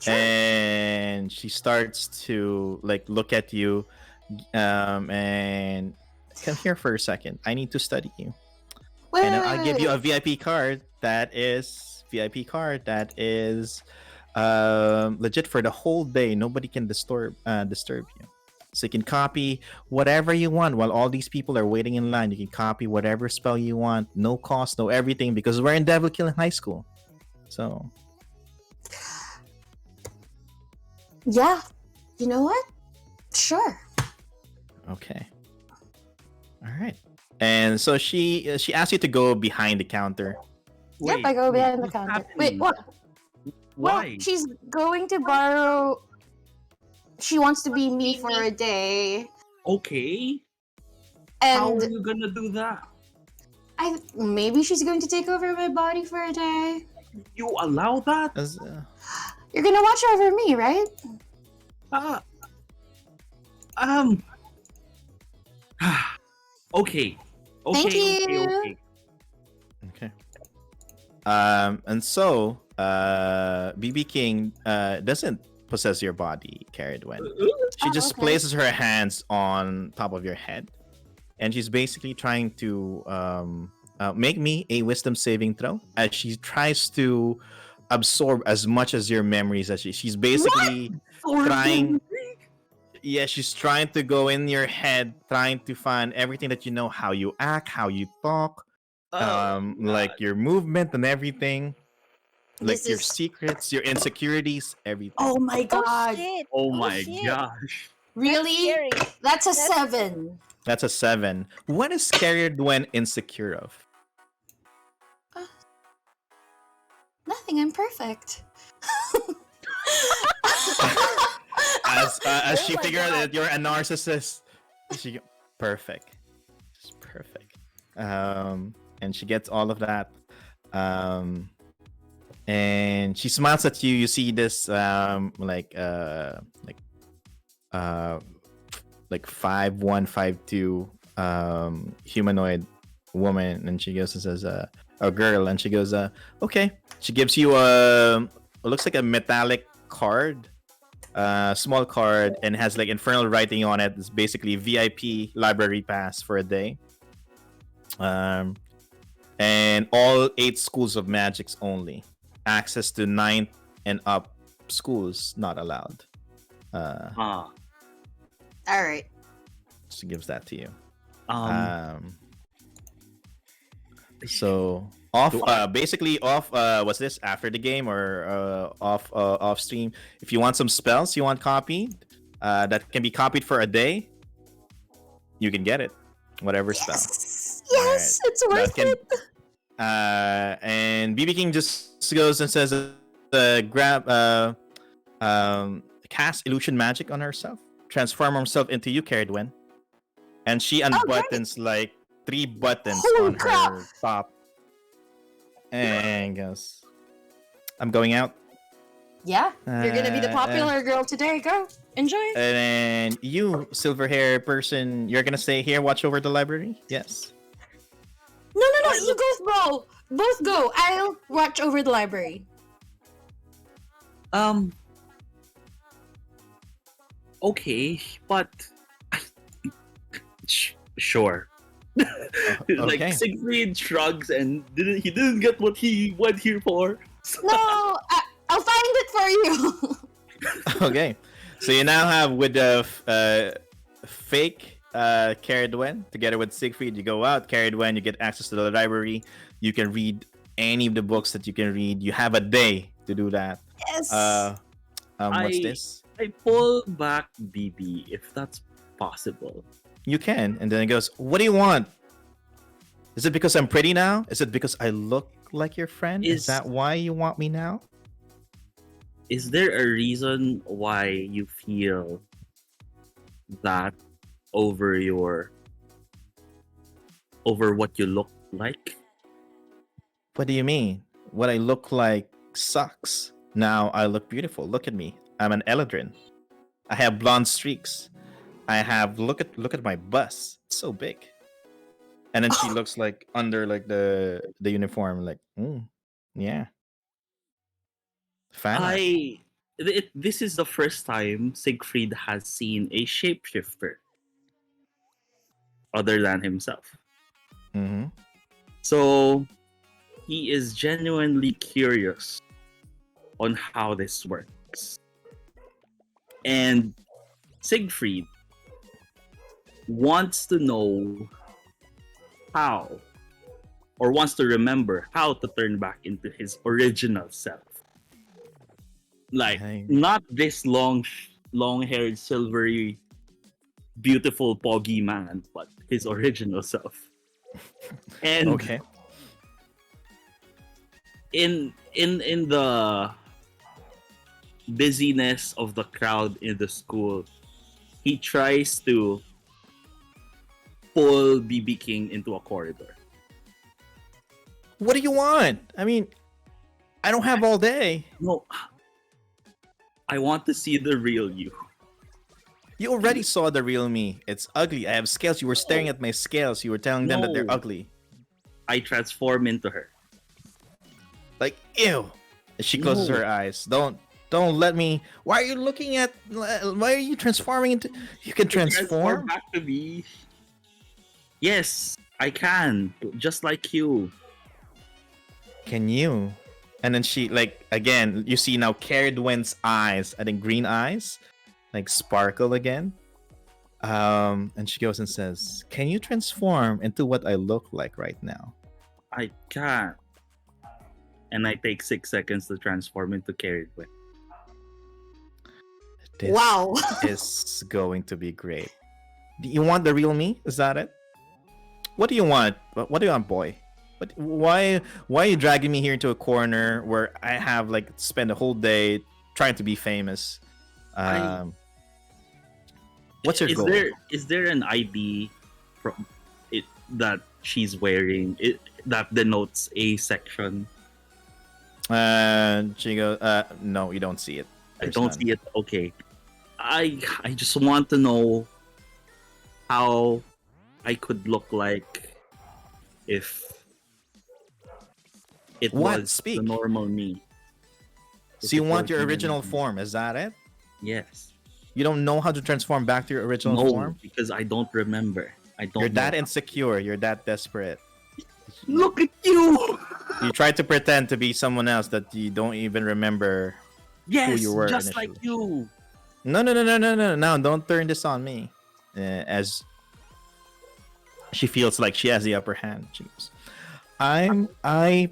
Sure. And she starts to like look at you, and come here for a second. I need to study you, Wait, and wait, I'll wait, give wait, you a wait. VIP card that is legit for the whole day. Nobody can disturb you. So you can copy whatever you want while all these people are waiting in line. You can copy whatever spell you want, no cost, no everything, because we're in Devil Killing High School. So Yeah. You know what? Sure. okay, all right. And so she asks you to go behind the counter. Yep, I go behind the what's counter. happening? Wait, what? Why? Well, she's going to borrow. She wants to be me for a day, Okay. How are and you gonna do that? maybe she's going to take over my body for a day. You allow that? You're gonna watch over me, right? Uh, um. Okay. Okay. Thank Okay. you. Okay. Okay. And so, BB King doesn't possess your body, Cerridwen. She Oh, just okay. places her hands on top of your head, and she's basically trying to make me a wisdom saving throw as she tries to absorb as much as your memories as she's basically trying. Yeah, she's trying to go in your head, trying to find everything that you know, how you act, how you talk, like your movement and everything, like This your is. secrets, your insecurities, everything. Oh my Oh god! shit! Oh my shit. gosh. Really? Scary. That's a That's- 7. That's a 7. What is Cerridwen insecure of? Nothing. I'm perfect. As Oh she my figured out God. that you're a narcissist, she perfect, just perfect. And she gets all of that. And she smiles at you. You see this like 5152 humanoid woman, and she goes and says a girl, and she goes okay. She gives you a it looks like a metallic card, small card, and has like infernal writing on it. It's basically VIP library pass for a day, and all 8 schools of magics only. Access to 9th and up schools not allowed. Ah. All right. She gives that to you. Um. So off, Do I- basically off. Was this after the game or off stream? If you want some spells you want copied, that can be copied for a day, you can get it. Whatever spell. Yes. Yes, it's worth can- it. And BB King just goes and says, grab, cast illusion magic on herself, transform herself into you, Cerridwen, and she unbuttons like 3 buttons Holy on crap. her top, and goes, "I'm going out." Yeah, you're gonna be the popular girl today. Go enjoy. And you, silver hair person, you're gonna stay here, watch over the library. Yes. No, you both go. Both go. I'll watch over the library. Okay, but sure. Like Okay. Siegfried shrugs and he didn't get what he went here for. No, I'll find it for you. Okay, so you now have with the fake Cerridwen together with Siegfried. You go out, Cerridwen, you get access to the library. You can read any of the books that you can read. You have a day to do that. Yes. What's I- this? I pull back BB if that's possible. You can, and then it goes, "What do you want? Is it because I'm pretty now? Is it because I look like your friend? Is Is- that why you want me now?" Is there a reason why you feel that over what you look like? What do you mean? What I look like sucks. Now I look beautiful. Look at me. I'm an Eladrin. I have blonde streaks. I have look at my bust. It's so big. And then she looks like under like the uniform, like, yeah, fan art. This is the first time Siegfried has seen a shapeshifter other than himself. Mm-hmm. So he is genuinely curious on how this works. And Siegfried wants to know how, or wants to remember how to turn back into his original self. Like, Dang. not this long-haired, silvery, beautiful, poggy man, but his original self. And Okay. in the busyness of the crowd in the school, he tries to pull BB King into a corridor. What do you want? I mean, I don't have all day. No, I want to see the real you. You already saw the real me. It's ugly. I have scales. You were staring at my scales. You were telling them that they're No. ugly. I transform into her. Like, ew. And she closes No. her eyes. Don't let me. Why are you looking at? Why are you transforming into? You can transform. back to me. Yes, I can. Just like you. Can you? And then she, like, again, you see now Cerridwen's eyes, I think green eyes, like sparkle again. And she goes and says, "Can you transform into what I look like right now?" I can. And I take 6 seconds to transform into Cerridwen. This Wow. is going to be great. Do you want the real me? Is that it? What do you want? What do you want, boy? Why are you dragging me here into a corner where I have like spent a whole day trying to be famous? What's your is goal? Is there an ID from it that she's wearing that denotes a section? She goes, no, you don't see it. I There's don't none. see it. Okay. I just want to know how I could look like if it What? was Speak. the normal me. So you If it want was your the original normal me. form? Is that it? Yes. You don't know how to transform back to your original No, form? because I don't remember. I don't. You're that know. insecure. You're that desperate. Look at you. You try to pretend to be someone else that you don't even remember. Yes, you were just initially. like you. No, don't turn this on me. As she feels like she has the upper hand. She goes, I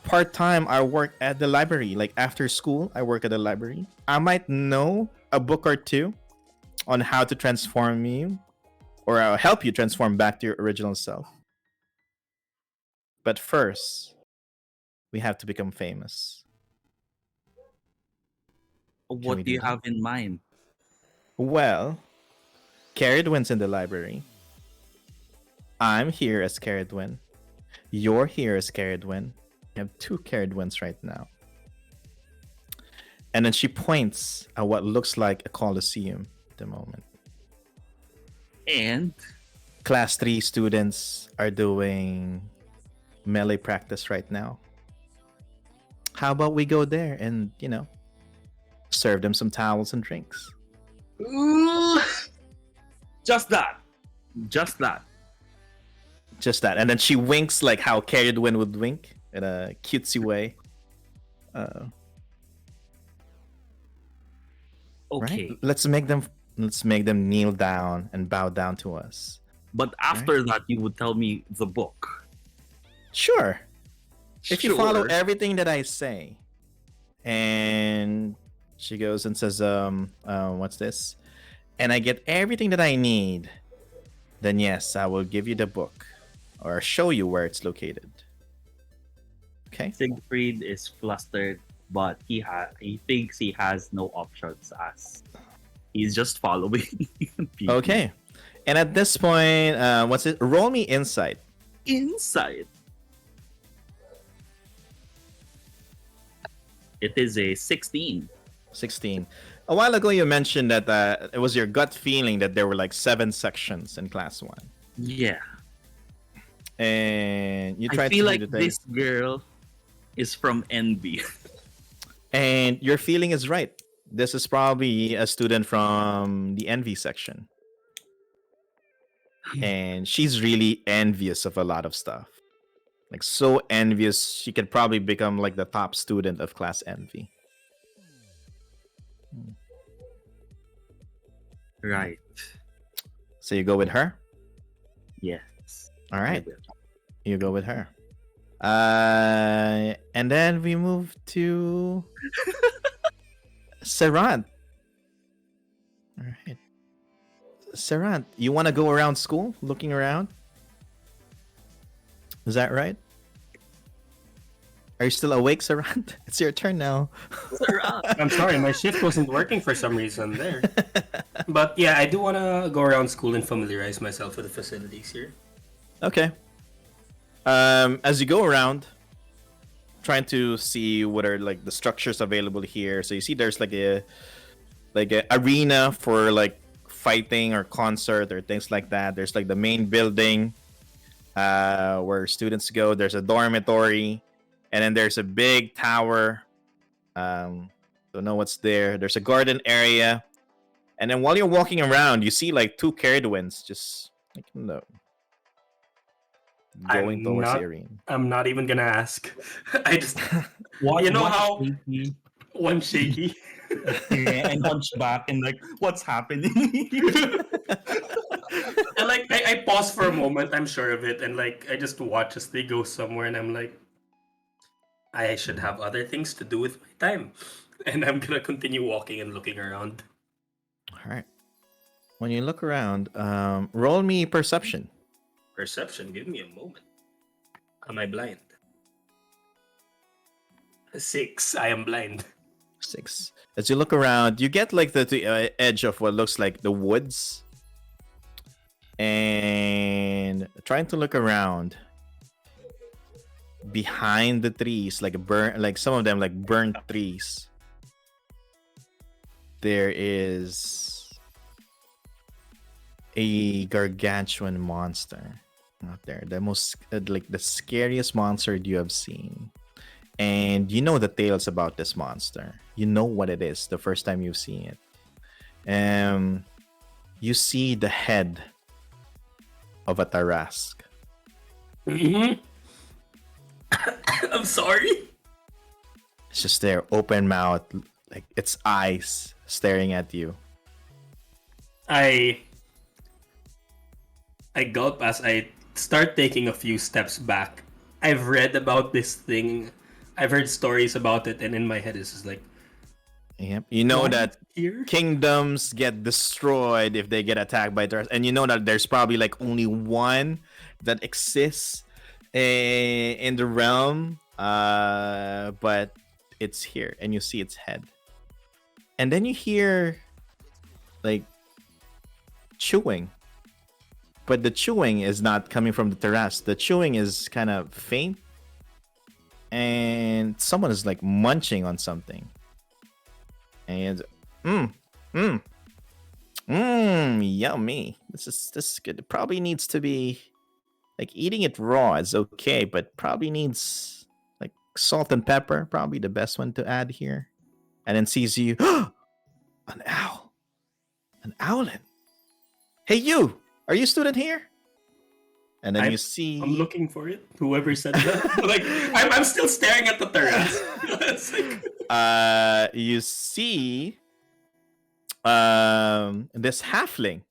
part-time I work at the library. Like after school, I work at the library. I might know a book or two on how to transform you, or I'll help you transform back to your original self. But first, we have to become famous. we What do do you that? have in mind? Well, Cerridwen's in the library. I'm here as Cerridwen. You're here as Cerridwen. We have two Cerridwens right now. And then she points at what looks like a coliseum at the moment. And Class 3 students are doing melee practice right now. How about we go there and, serve them some towels and drinks? just that. Just that. Just that. And then she winks like how Cerridwen would wink in a cutesy way. Okay. Right? Let's make them kneel down and bow down to us. But after that, you would tell me the book. Sure. If you follow Sure. everything that I say. And she goes and says, what's this? And I get everything that I need, then yes, I will give you the book or show you where it's located. Okay? Siegfried is flustered, but he thinks he has no options as he's just following people. Okay. And at this point, what's it? Roll me insight. Inside. It is a 16. 16. A while ago, you mentioned that it was your gut feeling that there were like 7 sections in class 1. Yeah. and you I try feel to like read the thing, this girl is from NB. and your feeling is right. This is probably a student from the envy section, and she's really envious of a lot of stuff. Like so envious, she could probably become like the top student of class envy. Right. So you go with her. Yes. All right, I will. you go with her. And then we move to Cerant. All right, Cerant, you want to go around school, looking around? Is that right? Are you still awake, Cerant? It's your turn now. I'm sorry, my shift wasn't working for some reason there. But yeah, I do want to go around school and familiarize myself with the facilities here. Okay. As you go around, trying to see what are like the structures available here. So you see there's like a arena for like fighting or concert or things like that. There's like the main building where students go. There's a dormitory, and then there's a big tower. Don't know what's there. There's a garden area, and then while you're walking around, you see like two Cerridwens just like going towards the arena. I'm not even gonna ask. I just, What, you know what how shaky? one shaky. Yeah, and hunchback and like, what's happening? And like I pause for a moment, I'm sure of it, and like I just watch as they go somewhere, and I'm like, I should have other things to do with my time, and I'm gonna continue walking and looking around. All right. When you look around, roll me perception. Perception, give me a moment. Am I blind? 6. I am blind. 6. As you look around, you get like the edge of what looks like the woods, and trying to look around behind the trees, like some of them like burnt trees. There is a gargantuan monster out there, the most like the scariest monster you have seen. And you know the tales about this monster. You know what it is the first time you've seen it. You see the head of a Tarask. Mm-hmm. I'm sorry. It's just there, open mouth, like its eyes staring at you. I gulp as I start taking a few steps back. I've read about this thing. I've heard stories about it, and in my head it's just like, Yep. You know What? that here? kingdoms get destroyed if they get attacked by Tarask, and you know that there's probably like only one that exists in the realm, but it's here, and you see its head, and then you hear like chewing, but the chewing is not coming from the Tarask. The chewing is kind of faint, and someone is like munching on something. And yummy. This is good. It probably needs to be like eating it raw is okay, but probably needs like salt and pepper, probably the best one to add here. And then sees you, an owl, an owlin. Hey, you, are you a student here? And then you see, I'm looking for it. Whoever said that, like I'm still staring at the terrace. It's like... you see this halfling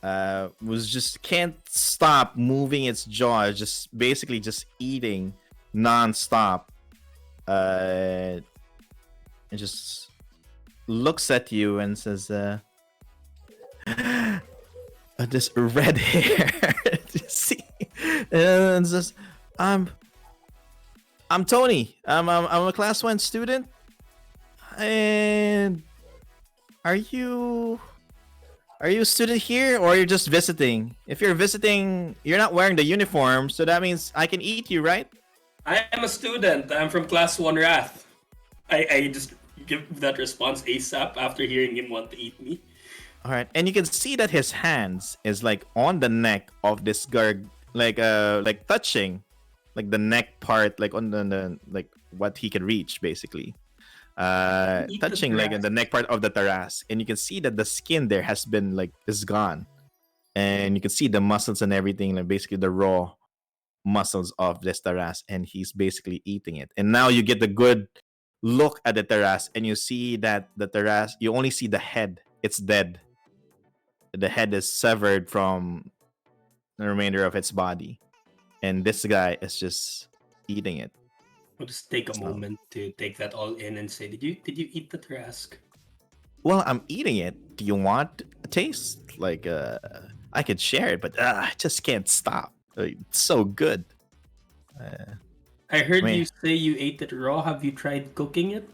was just can't stop moving its jaw, just basically just eating non-stop. It just looks at you and says, this red hair. You see, and says, I'm Tony. I'm a class 1 student. And are you a student here, or you're just visiting? If you're visiting, you're not wearing the uniform, so that means I can eat you, right? I am a student. I'm from class 1 Wrath. I just give that response ASAP after hearing him want to eat me. All right, and you can see that his hands is like on the neck of this like touching like the neck part, like on the like what he can reach basically. Eat the Touching like in the neck part of the terrace, and you can see that the skin there has been like is gone, and you can see the muscles and everything, like basically the raw muscles of this terrace, and he's basically eating it. And now you get the good look at the terrace, and you see that the terrace, you only see the head. It's dead. The head is severed from the remainder of its body, and this guy is just eating it. I'll just take a So- moment to take that all in and say, did you eat the Trask? Well, I'm eating it. Do you want a taste? Like, I could share it, but I just can't stop. It's so good. I heard Man. you say you ate it raw. Have you tried cooking it?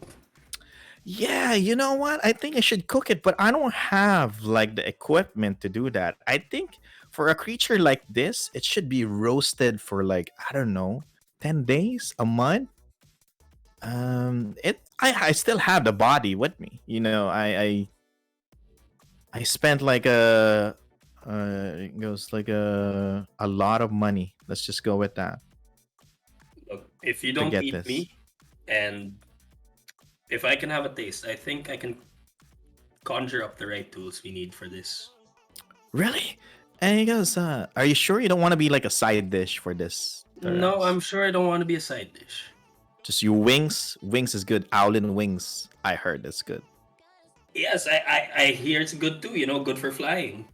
Yeah, you know what? I think I should cook it, but I don't have like the equipment to do that. I think for a creature like this, it should be roasted for like, I don't know, 10 days, a month. I still have the body with me. You know, I spent like it goes like a lot of money. Let's just go with that. Look, if you don't get eat this. me, and if I can have a taste, I think I can conjure up the right tools we need for this. Really? And he goes, are you sure you don't want to be like a side dish for this? No, Perhaps? I'm sure I don't want to be a side dish. Just your wings. Wings is good. Owlin wings. I heard that's good. Yes, I hear it's good too. You know, good for flying.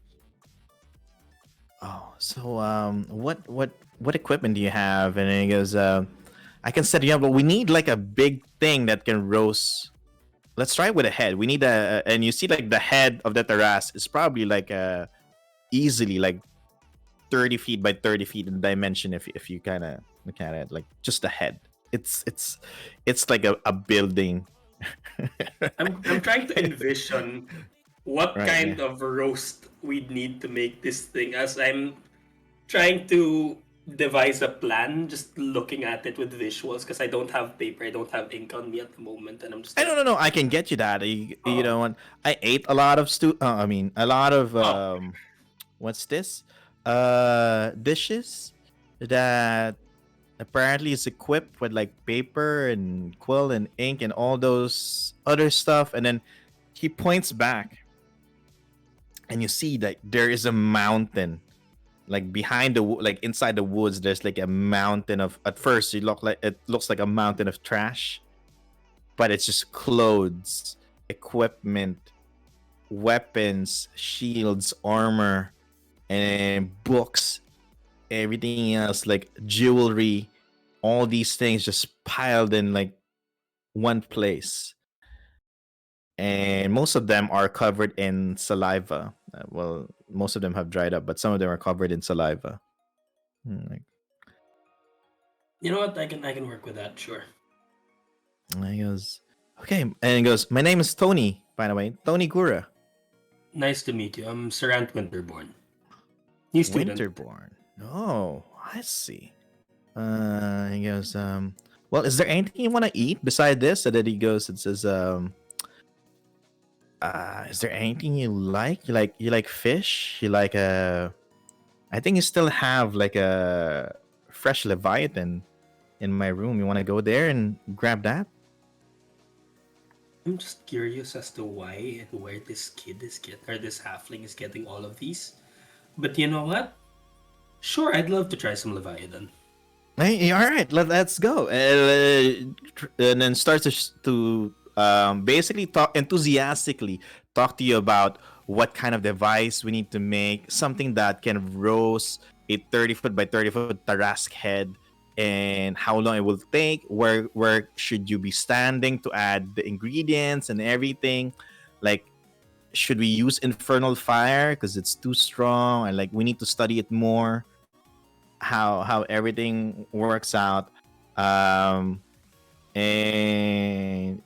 Oh, so what equipment do you have? And then he goes, I can set you up, but we need like a big thing that can roast. Let's try it with a head. We need and you see like the head of the terrace is probably like easily like 30 feet by 30 feet in dimension if you kind of look at it, like just the head. It's like a building. I'm trying to envision what Right, kind of roast we'd need to make this thing, as I'm trying to devise a plan, just looking at it with visuals, because I don't have paper, I don't have ink on me at the moment, and I'm just I like, don't know. I can get you that. You Oh. know, and I ate a lot of a lot of Oh. what's this? Dishes that apparently is equipped with like paper and quill and ink and all those other stuff. And then he points back, and you see that there is a mountain, like behind like inside the woods. There's like a mountain of. At first, it looks like a mountain of trash, but it's just clothes, equipment, weapons, shields, armor, and books, everything else, like jewelry, all these things just piled in like one place. And most of them are covered in saliva. Well, most of them have dried up, but some of them are covered in saliva. Like, you know what, I can work with that, sure. and he goes, okay. And he goes, my name is Tony, by the way. Tony Gura. Nice to meet you. I'm Cerant Winterbourne. New student. Winterbourne. Oh, I see. He goes, well, is there anything you want to eat beside this? And then he goes and says, is there anything you like? You like fish? You like I think you still have like a fresh Leviathan in my room. You want to go there and grab that? I'm just curious as to why and where this kid is this halfling is getting all of these. But you know what? Sure, I'd love to try some Leviathan. Hey, all right, let's go. And then starts to basically talk enthusiastically talk to you about what kind of device we need to make, something that can roast a 30-foot by 30-foot Tarask head, and how long it will take, where should you be standing to add the ingredients and everything. Like, should we use infernal fire because it's too strong, and like we need to study it more, how everything works out. And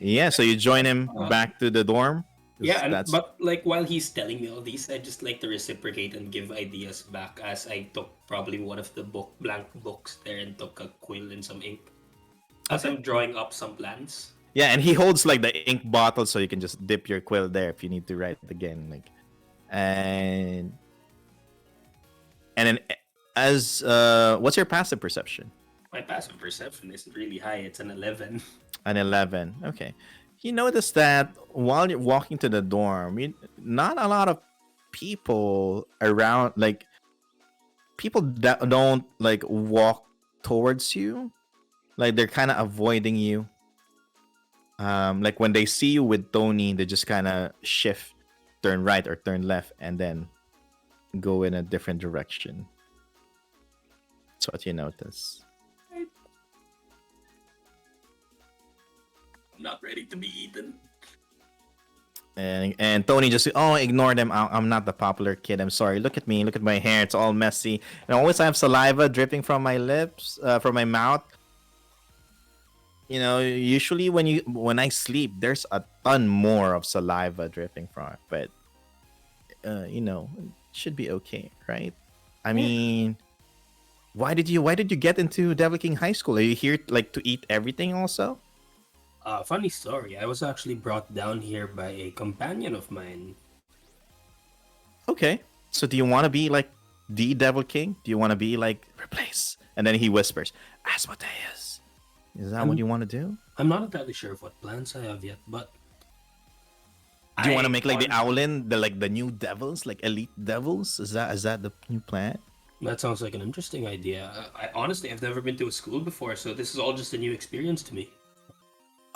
yeah, so you join him back to the dorm. 'Cause Yeah, but like while he's telling me all these, I just like to reciprocate and give ideas back, as I took probably one of the blank books there and took a quill and some ink. As I'm drawing up some plans. yeah, and he holds like the ink bottle, so you can just dip your quill there if you need to write again. Like, and then As what's your passive perception? My passive perception isn't really high. It's an 11. An 11. Okay. You notice that while you're walking to the dorm, not a lot of people around, like people that don't like walk towards you. Like they're kind of avoiding you. Like when they see you with Tony, they just kind of shift, turn right or turn left, and then go in a different direction. That's what you notice. I'm not ready to be eaten. And Tony just ignore them. I'm not the popular kid. I'm sorry. Look at me. Look at my hair. It's all messy. And I always have saliva dripping from my lips, from my mouth. Usually when I sleep, there's a ton more of saliva dripping from it. But it should be okay, right? I mean, why did you get into Devil King High School? Are you here like to eat everything also? Funny story. I was actually brought down here by a companion of mine. Okay. So do you want to be like the Devil King? Do you want to be like replace? And then he whispers, Asmodeus. Is that what you want to do? I'm not entirely sure of what plans I have yet, but do you want to make like the Owlin, the new devils, like elite devils? Is that the new plan? That sounds like an interesting idea. I honestly, I've never been to a school before, so this is all just a new experience to me.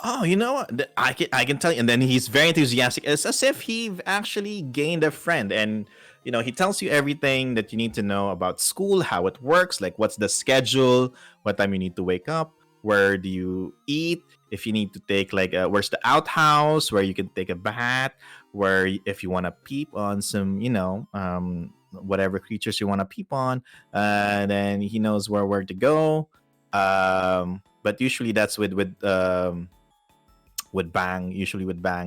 Oh, you know what? I can tell you. And then he's very enthusiastic. It's as if he actually gained a friend. And, he tells you everything that you need to know about school, how it works, like what's the schedule, what time you need to wake up, where do you eat, if you need to take where's the outhouse, where you can take a bath, where if you want to peep on some, whatever creatures you want to peep on, then he knows where to go. But usually that's with Bang,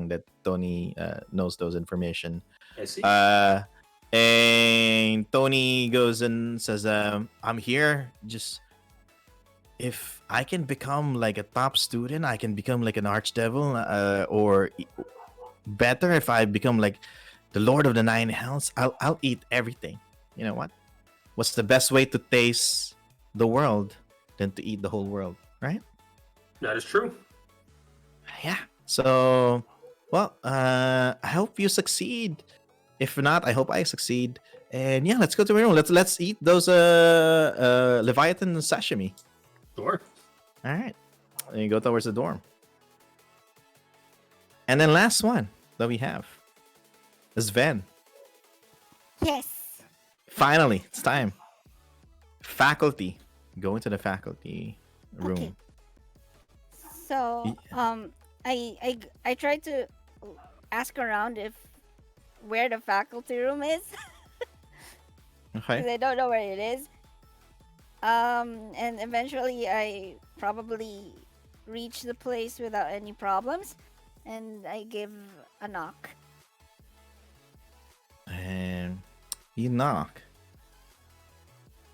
that Tony knows those information. I see. And Tony goes and says, I'm here. Just if I can become like a top student, I can become like an archdevil, or better if I become like the Lord of the Nine Hells, I'll eat everything. You know what? What's the best way to taste the world than to eat the whole world, right? That is true. Yeah. So, well, I hope you succeed. If not, I hope I succeed. And yeah, let's go to my room. Let's eat those Leviathan sashimi. Sure. All right. And you go towards the dorm. And then last one that we have is Ven. Yes. Finally, it's time. Faculty. Go into the faculty room. Okay. So, I tried to ask around where the faculty room is. Okay. Because I don't know where it is. And eventually I probably reached the place without any problems, and I give a knock. And you knock.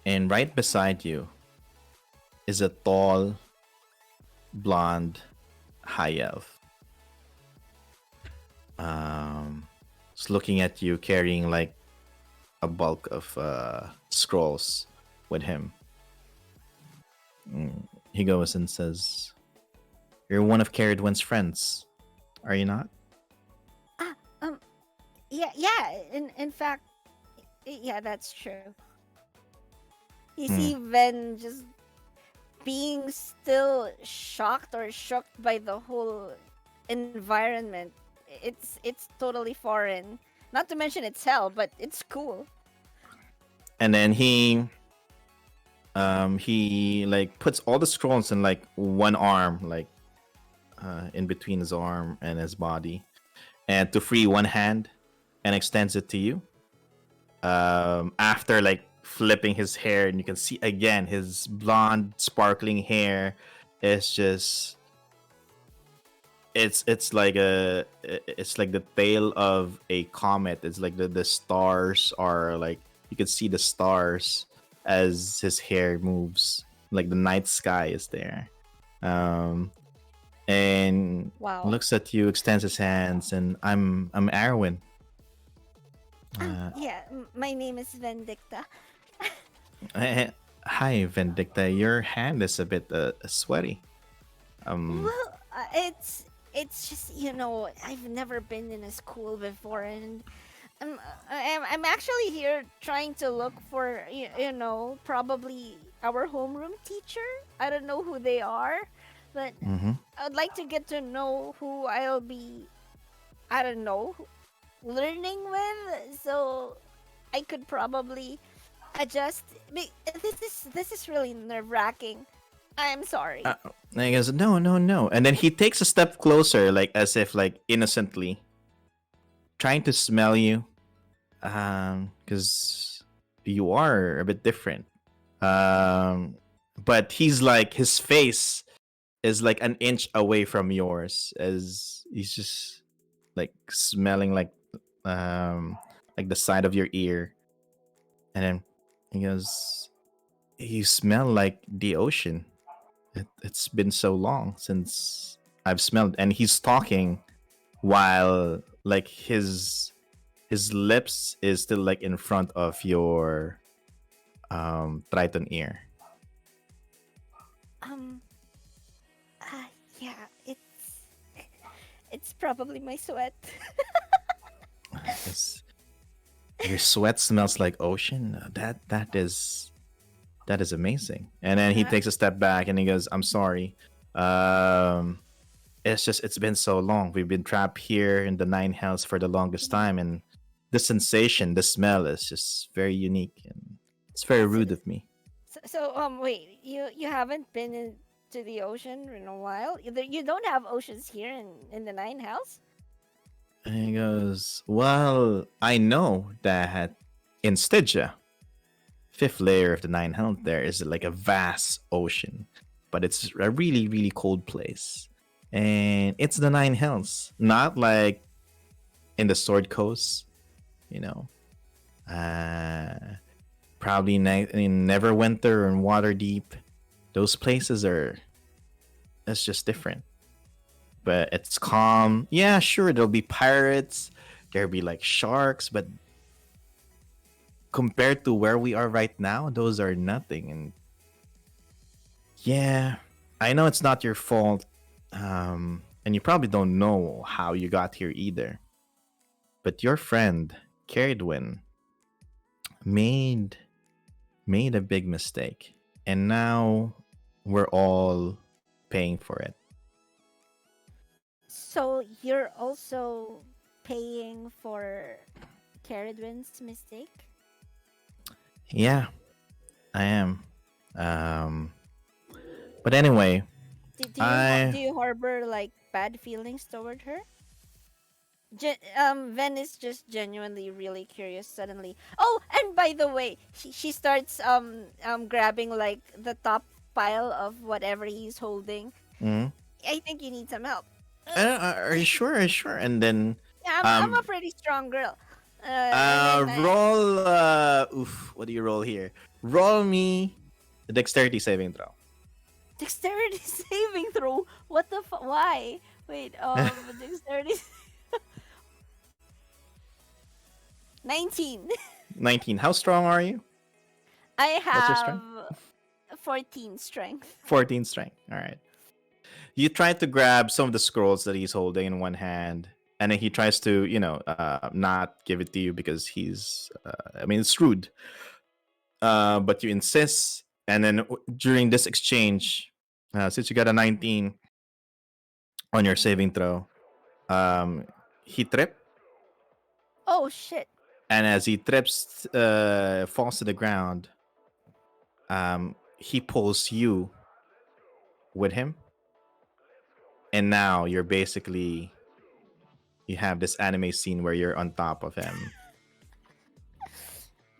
And right beside you is a tall, blonde, high elf. He's looking at you carrying like a bulk of scrolls with him. He goes and says, "You're one of Cerridwen's friends, are you not?" Yeah. In fact, yeah, that's true. You see, Ven just being still shocked or shocked by the whole environment. It's totally foreign. Not to mention it's hell, but it's cool. And then he like puts all the scrolls in like one arm, like in between his arm and his body, and to free one hand and extends it to you. After like flipping his hair, and you can see again his blonde sparkling hair is just it's like the tail of a comet. It's like the stars are like, you can see the stars as his hair moves, like the night sky is there. And Wow. looks at you, extends his hands, and I'm Erwin. Yeah, my name is Ven'dichtha. Hi, Ven'dichtha. Your hand is a bit sweaty. Well, it's just I've never been in a school before, and I'm actually here trying to look for probably our homeroom teacher. I don't know who they are, but Mhm. I'd like to get to know who I'll be. I don't know, learning with, so I could probably adjust. This is really nerve wracking. I'm sorry. And he goes, no, no, no. And then he takes a step closer, like as if like innocently, trying to smell you. Because you are a bit different. But he's like his face is like an inch away from yours as he's just like smelling like the side of your ear. And then he goes, you smell like the ocean. It's been so long since I've smelled. And he's talking while like his lips is still like in front of your Triton ear. Um. Yeah. It's probably my sweat. It's- your sweat smells like ocean. That is amazing. And then he Uh, takes a step back and he goes, I'm sorry. It's just it's been so long. We've been trapped here in the nine hells for the longest time, and the sensation, the smell is just very unique, and it's very rude of me. wait. You haven't been into the ocean in a while. You don't have oceans here in the Nine Hells. And he goes, well, I know that in Stygia, fifth layer of the nine hells, there is like a vast ocean, but it's a really, really cold place. And it's the nine hells, not like in the Sword Coast, you know. Probably in Neverwinter and Waterdeep. Those places are, it's just different. But it's calm. Yeah, sure, there'll be pirates, there'll be like sharks, but compared to where we are right now, those are nothing. And yeah, I know it's not your fault. And you probably don't know how you got here either. But your friend, Cerridwen, made made a big mistake. And now we're all paying for it. So you're also paying for Cerridwen's mistake. Yeah, I am. Um, but anyway, Do you harbor like bad feelings toward her? Ven is just genuinely really curious suddenly. Oh, and by the way, she starts grabbing like the top pile of whatever he's holding. mm, I think you need some help. are you sure? Are you sure? And then Yeah, I'm a um, pretty strong girl. And then roll. What do you roll here? Roll me a dexterity saving throw. dexterity saving throw. What the why? Wait, dexterity 19. 19. How strong are you? I What's your have strength? 14 strength. 14 strength. All right. You try to grab some of the scrolls that he's holding in one hand, and then he tries to, not give it to you because he's, I mean, it's rude. But you insist, and then during this exchange, since you got a 19 on your saving throw, he tripped, Oh shit. and as he trips, falls to the ground, he pulls you with him, and now you're basically you have this anime scene where you're on top of him,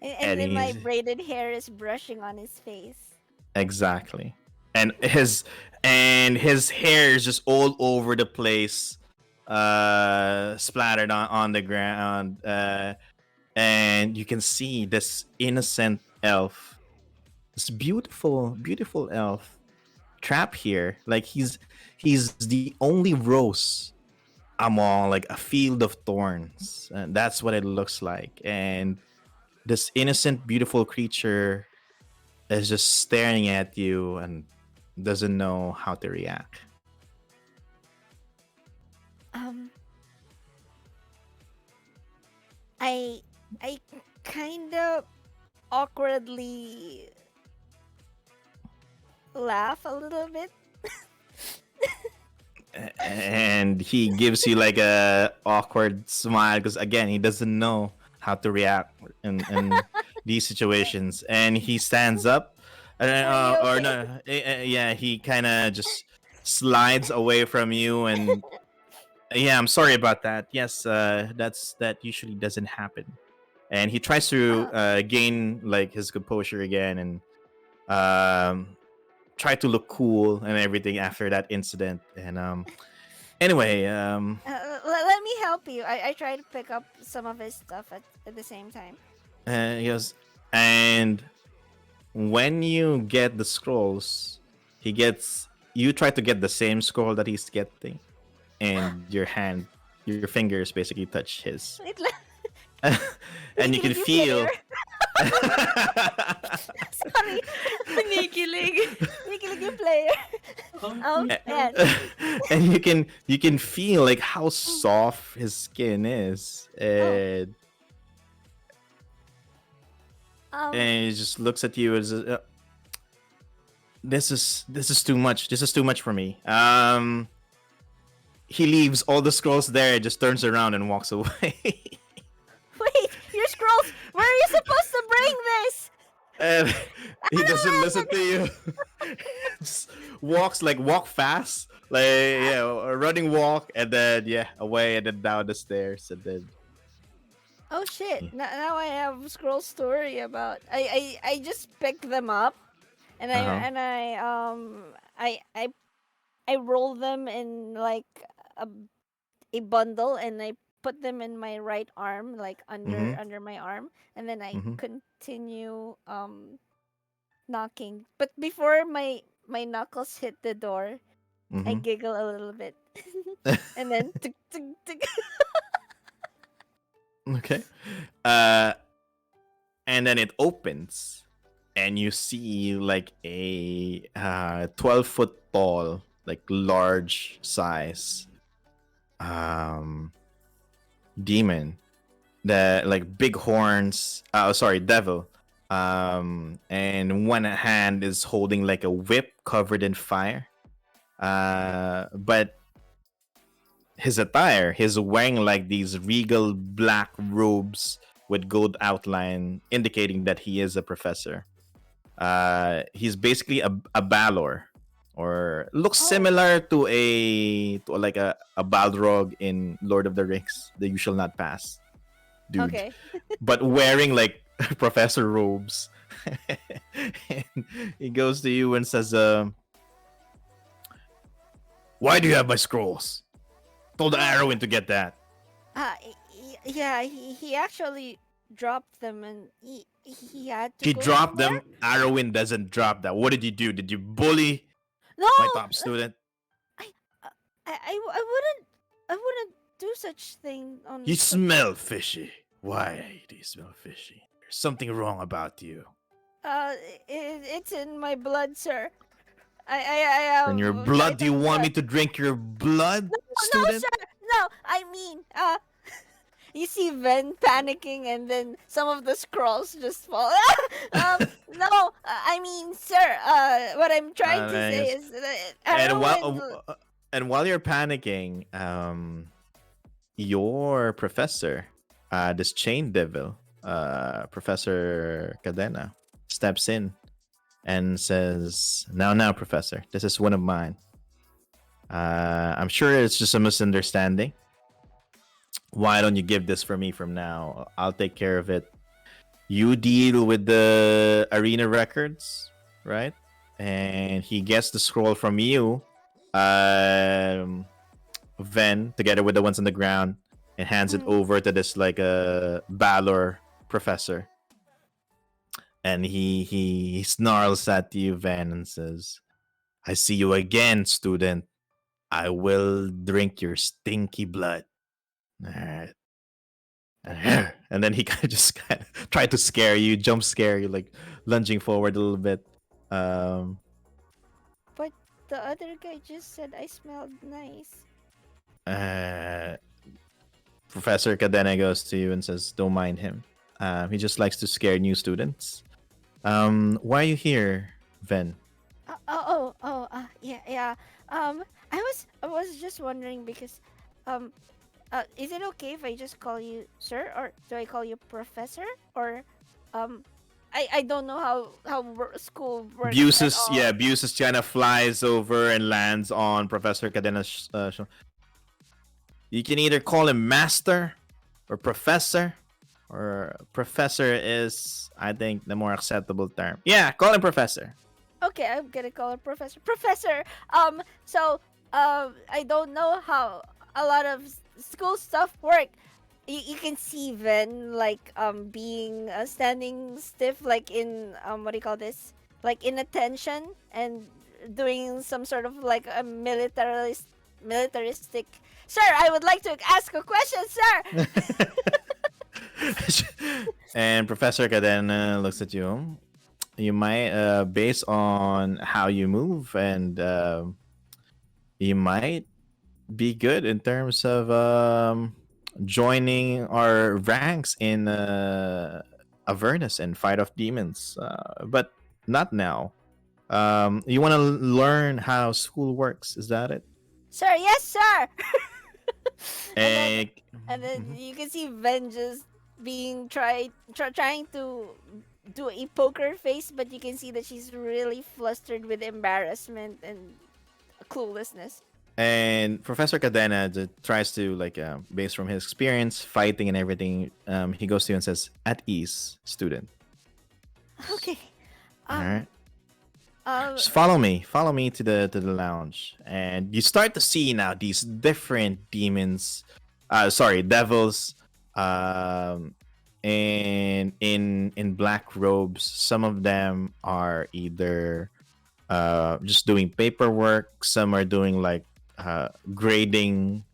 And and then my he's braided hair is brushing on his face. exactly, and his hair is just all over the place, splattered on the ground, and you can see this innocent elf, this beautiful elf trapped here, like he's the only rose among like a field of thorns, and that's what it looks like. And this innocent beautiful creature is just staring at you and doesn't know how to react. Um, I kind of awkwardly laugh a little bit. And he gives you like a awkward smile because again he doesn't know how to react in these situations, and he stands up Are you or okay? no yeah, he kind of just slides away from you, and yeah, I'm sorry about that. Yes, that usually doesn't happen. And he tries to Uh, gain like his composure again, and um try to look cool and everything after that incident. And anyway, let me help you. I try to pick up some of his stuff at the same time. he goes, and when you get the scrolls, he gets. You try to get the same scroll that he's getting, and your fingers basically touch his, Wait, and you can Licky feel. Sorry, Kinikilig. Licky player. Oh man. And you can feel like how soft his skin is, and he just looks at you as this is too much. This is too much for me. He leaves all the scrolls there, just turns around and walks away. Wait, your scrolls. Where are you supposed to bring this? And he doesn't listen to you. Just walk fast, like yeah, a running walk, and then yeah, away, and then down the stairs, and then Oh shit! Now I have scroll story about. I just picked them up, and I roll them in like a a bundle, and I put them in my right arm, like Mhm. under my arm, and then I Mhm. continue knocking. But before my knuckles hit the door, I Mhm. giggle a little bit, and then tuk, tuk, tuk. Okay. Uh, and then it opens, and you see like a 12-foot tall, like large size demon, that like big horns. Sorry, devil. And one hand is holding like a whip covered in fire. But his attire, he's wearing like these regal black robes with gold outline, indicating that he is a professor. He's basically a Balor, or looks Oh, similar to like a Balrog in Lord of the Rings, the You Shall Not Pass dude, okay. but wearing like professor robes. And he goes to you and says, "Why do you have my scrolls? Told the Uh, Arrowin to get that." yeah, he actually dropped them, and he had to He go dropped somewhere. them. Arrowin doesn't drop that. What did you do? Did you bully No, my top student? I, I wouldn't do such thing on You such. smell fishy. Why do you smell fishy? There's something wrong about you. It's in my blood, sir. I And have your blood? Do you vital want me blood. to drink your blood, No, student? sir. No, I mean, you see Ven panicking, and then some of the scrolls just fall. No, I mean, sir. What I'm trying to say Yes. is that And Arwen. while you're panicking, your professor, this chain devil, Professor Cadena, steps in and says, now, Professor, this is one of mine. I'm sure it's just a misunderstanding. Why don't you give this for me from now? I'll take care of it. You deal with the arena records, right? And he gets the scroll from you, Ven, together with the ones on the ground, and hands it Mm, over to this like a Balor professor. And he snarls at you, Ven, and says, "I see you again, student. I will drink your stinky blood." Alright. and then he kind of tried to scare you, jump scare you, like lunging forward a little bit. Um, But the other guy just said I smelled nice. uh, Professor Cadena goes to you and says, "Don't mind him. He just likes to scare new students. Why are you here, Ven?" Yeah, yeah. I was just wondering because, um, is it okay if I just call you sir, or do I call you professor, or, um, I don't know how school works at all. Buses kind of flies over and lands on Professor Cadena's shoulder. You can either call him master or professor, or professor is, I think, the more acceptable term. Yeah, call him professor. Okay, I'm gonna call her professor. Professor. So, I don't know how a lot of school stuff work. You can see Ven like being standing stiff, like in what do you call this? Like in attention, and doing some sort of like a militaristic. Sir, I would like to ask a question, sir. And Professor Cadena looks at you. You might, based on how you move, and you might be good in terms of joining our ranks in Avernus and Fight of Demons, but not now. You want to learn how school works? Is that it? Sir, yes, sir. Eh, And then Mhm. you can see Ven just being trying to do a poker face, but you can see that she's really flustered with embarrassment and cluelessness. And Professor Cadena tries to, like, based from his experience fighting and everything, he goes to you and says, "At ease, student. Okay. All Um. right, Um. just follow me to the lounge." And you start to see now these different demons, devils, um and in black robes. Some of them are either just doing paperwork, some are doing like grading,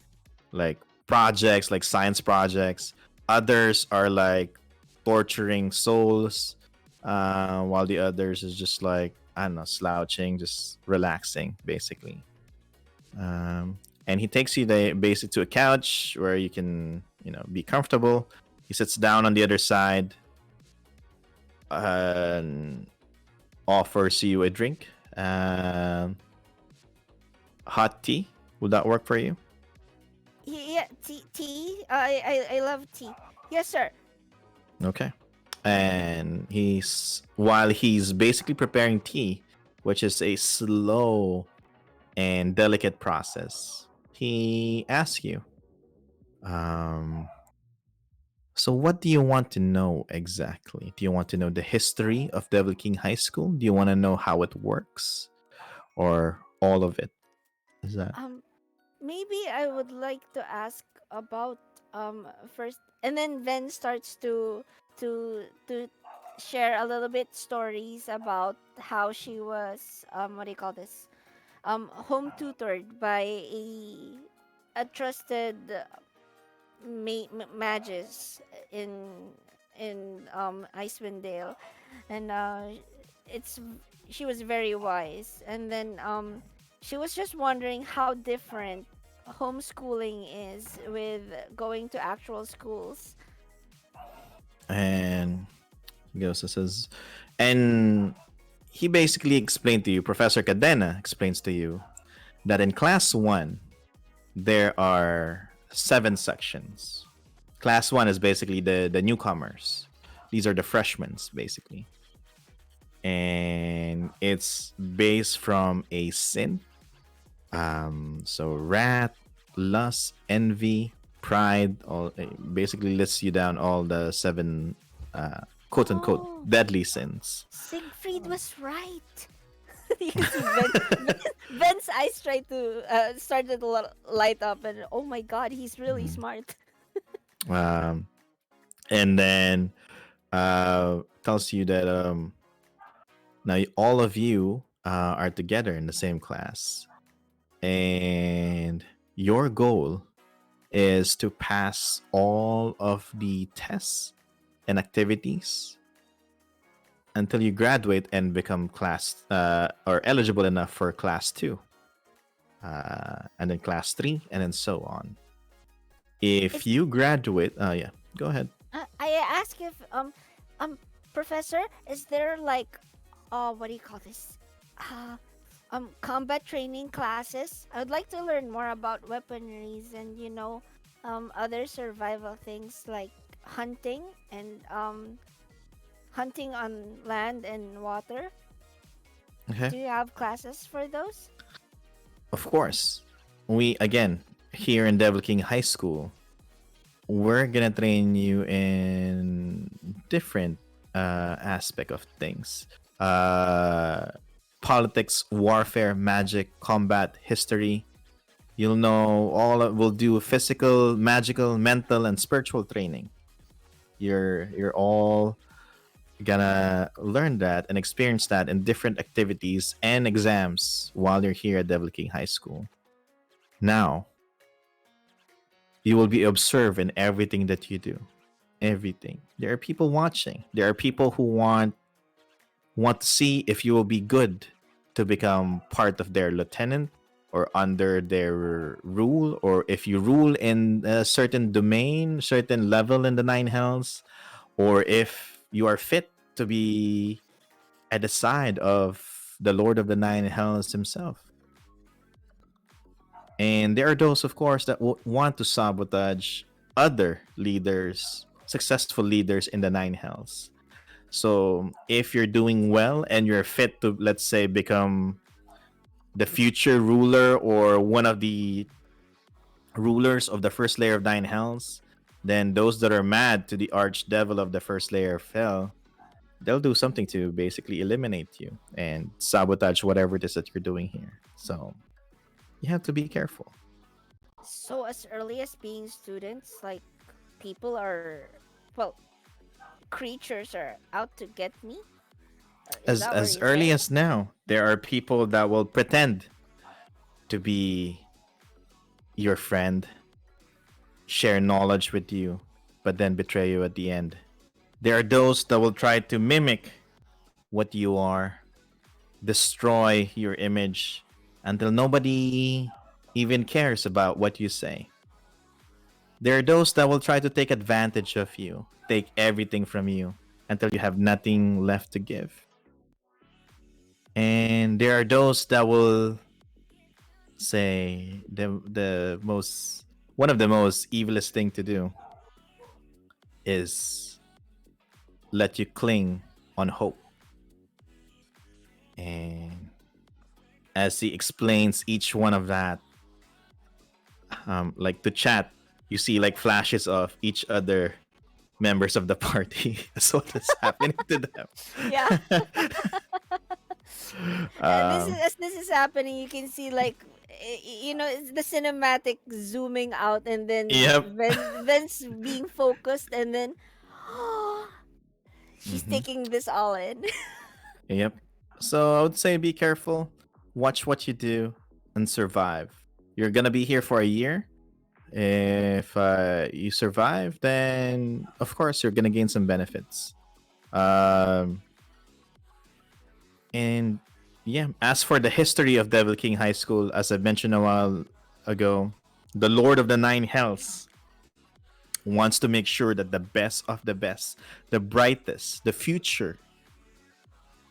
like projects, like science projects. Others are like torturing souls, while the others is just like, I don't know, slouching, just relaxing, basically. And he takes you basically to a couch where you can, be comfortable. He sits down on the other side and offers you a drink. Hot tea. Would that work for you? Yeah. Tea. I love tea. Yes, sir. Okay. And while he's basically preparing tea, which is a slow and delicate process, he asks you, um, "So what do you want to know exactly? Do you want to know the history of Devil King High School? Do you want to know how it works, or all of it?" Is that Maybe I would like to ask about first, and then Ven starts to share a little bit stories about how she was what do you call this, home tutored by a trusted magus in Icewind Dale, and it's she was very wise, and then she was just wondering how different homeschooling is with going to actual schools. and he goes and says, and he basically explained to you, Professor Cadena explains to you, that in class 1 there are 7 sections. Class 1 is basically the newcomers. These are the freshmen, basically. And it's based from a sin. So wrath, lust, envy, pride, all basically lists you down all the 7 quote unquote Oh, deadly sins. Siegfried was right. You can see Ben's eyes started to light up, and oh my god, he's really Mhm. smart. Um, and then tells you that now all of you are together in the same class, and your goal is to pass all of the tests and activities until you graduate and become class or eligible enough for class 2, and then class 3, and then so on. If Is you graduate, yeah, go ahead. I ask if Professor, is there like what do you call this? Uh, combat training classes. I would like to learn more about weaponries and other survival things like hunting and hunting on land and water. Okay. Do you have classes for those? Of course. We, again, here in Devil King High School, we're gonna train you in different aspect of things. Politics, warfare, magic, combat, history. You'll know we'll do physical, magical, mental, and spiritual training. You're all gonna learn that and experience that in different activities and exams while you're here at Devil King High School. Now, you will be observed in everything that you do. Everything. There are people watching. There are people who want to see if you will be good to become part of their lieutenant or under their rule, or if you rule in a certain domain, certain level in the Nine Hells, or if you are fit to be at the side of the Lord of the Nine Hells himself. And there are those, of course, that want to sabotage other leaders, successful leaders in the Nine Hells. So if you're doing well and you're fit to, let's say, become the future ruler or one of the rulers of the first layer of Nine Hells, then those that are mad to the archdevil of the first layer of Hell, they'll do something to basically eliminate you and sabotage whatever it is that you're doing here. So you have to be careful. So as early as being students, like people are, well, creatures are out to get me. Is that what As you're early saying? as now, there are people that will pretend to be your friend, share knowledge with you, but then betray you at the end. There are those that will try to mimic what you are, destroy your image until nobody even cares about what you say. There are those that will try to take advantage of you, take everything from you until you have nothing left to give. And there are those that will say the most one of the most evilest thing to do is let you cling on hope. And as he explains each one of that, like to chat, you see like flashes of each other members of the party as what is happening to them. Yeah. And Um, as this is happening, you can see like it's the cinematic zooming out, and then Yep. Vince being focused, and then she's Mhm. taking this all in. Yep. So I would say be careful, watch what you do, and survive. You're gonna be here for a year. If you survive, then of course you're gonna gain some benefits. Um, and yeah, as for the history of Devil King High School, as I mentioned a while ago, the Lord of the Nine Hells wants to make sure that the best of the best, the brightest, the future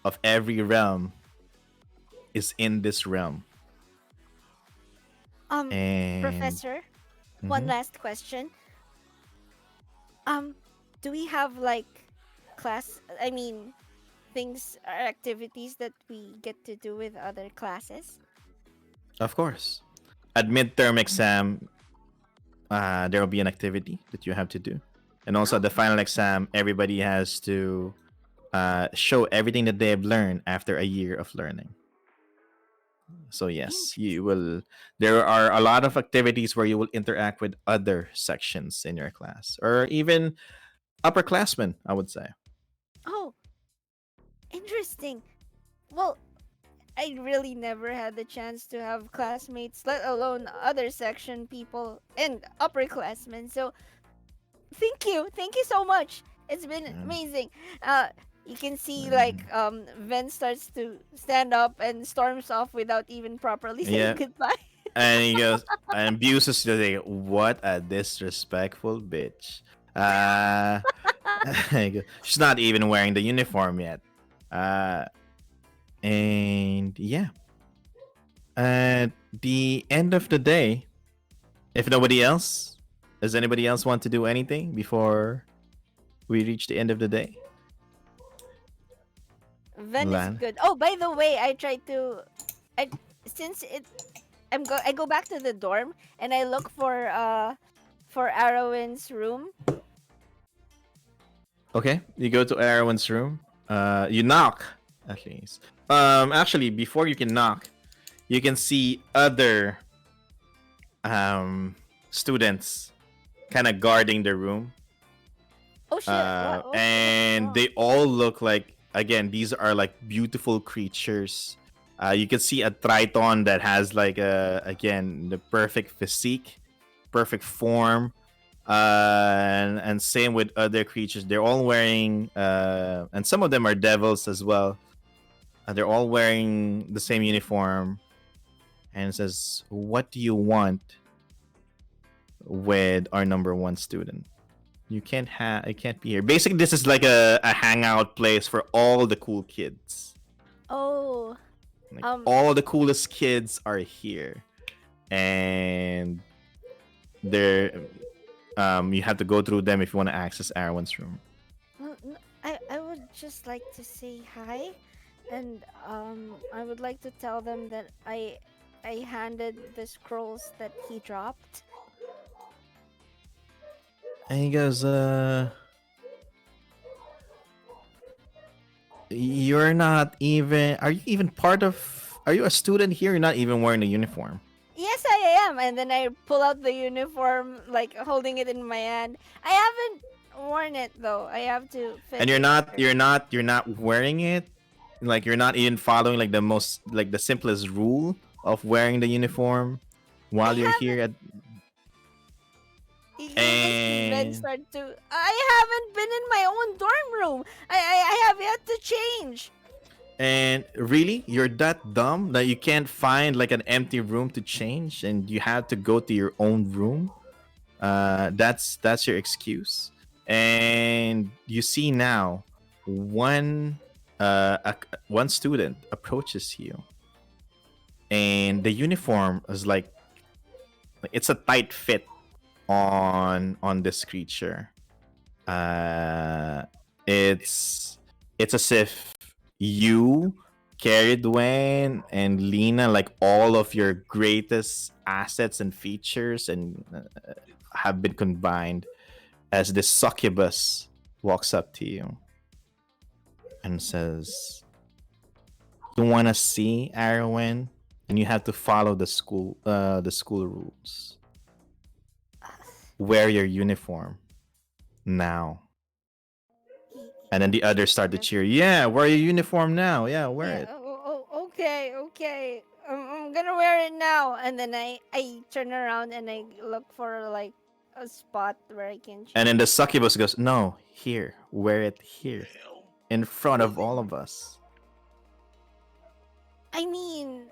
of every realm is in this realm. And Professor, one Mhm. last question. Do we have like things or activities that we get to do with other classes? Of course, at midterm exam, there will be an activity that you have to do, and also at the final exam, everybody has to show everything that they have learned after a year of learning. So yes, you will. There are a lot of activities where you will interact with other sections in your class, or even upperclassmen, I would say. Oh, interesting. Well, I really never had the chance to have classmates, let alone other section people and upperclassmen. So thank you so much. It's been amazing. You can see like Ven starts to stand up and storms off without even properly saying Yeah. goodbye. And he goes and abuses to say, "What a disrespectful bitch." Uh, he goes, she's not even wearing the uniform yet. And yeah, at the end of the day, if nobody else, does anybody else want to do anything before we reach the end of the day? Ven is Lan? good. Oh, by the way, I tried to, I since it, I go back to the dorm and I look for Arrowin's room. Okay, you go to everyone's room. You knock at least. Actually, before you can knock, you can see other students kind of guarding the room. Oh shit! What? Oh, And oh. they all look like, again, these are like beautiful creatures. You can see a triton that has like again, the perfect physique, perfect form. And same with other creatures. They're all wearing and some of them are devils as well. They're all wearing the same uniform. And it says, "What do you want with our number one student? You can't have. I can't be here." Basically, this is like a hangout place for all the cool kids. Oh. Like, all the coolest kids are here, and they're you have to go through them if you want to access Arwen's room. Well, I would just like to say hi, and I would like to tell them that I handed the scrolls that he dropped. And he goes, "You're not even. Are you even part of? Are you a student here? You're not even wearing a uniform." Yes, I am. And then I pull out the uniform, like holding it in my hand. I haven't worn it though. I have to. And you're not wearing it. Like, you're not even following like the simplest rule of wearing the uniform while you're here at. And start to. I haven't been in my own dorm room. I have yet to change. And really, you're that dumb that you can't find like an empty room to change, and you have to go to your own room. That's your excuse. And you see now, one student approaches you, and the uniform is like it's a tight fit on this creature. It's as if you, Cerridwen, and Leena, like all of your greatest assets and features, and have been combined as this succubus walks up to you and says, "You want to see Arwen, and you have to follow the school rules. Wear your uniform now." And then the others start to cheer. "Yeah, wear your uniform now. Yeah, wear it." Okay. I'm gonna wear it now. And then I turn around and I look for like a spot where I can change. And then the succubus goes, "No, here, wear it here, in front of all of us." I mean,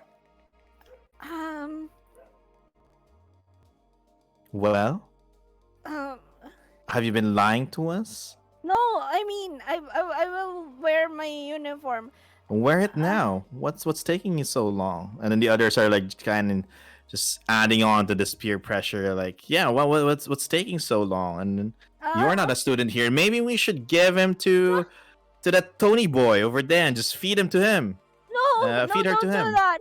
Well, um, have you been lying to us? no, I mean, I will wear my uniform. Wear it now. What's taking you so long? And then the others are like kind of just adding on to this peer pressure. Like, "Yeah, what's taking so long? And then you're not a student here. Maybe we should give him to that Tony boy over there and just feed him to him." No, feed her don't to do him. that.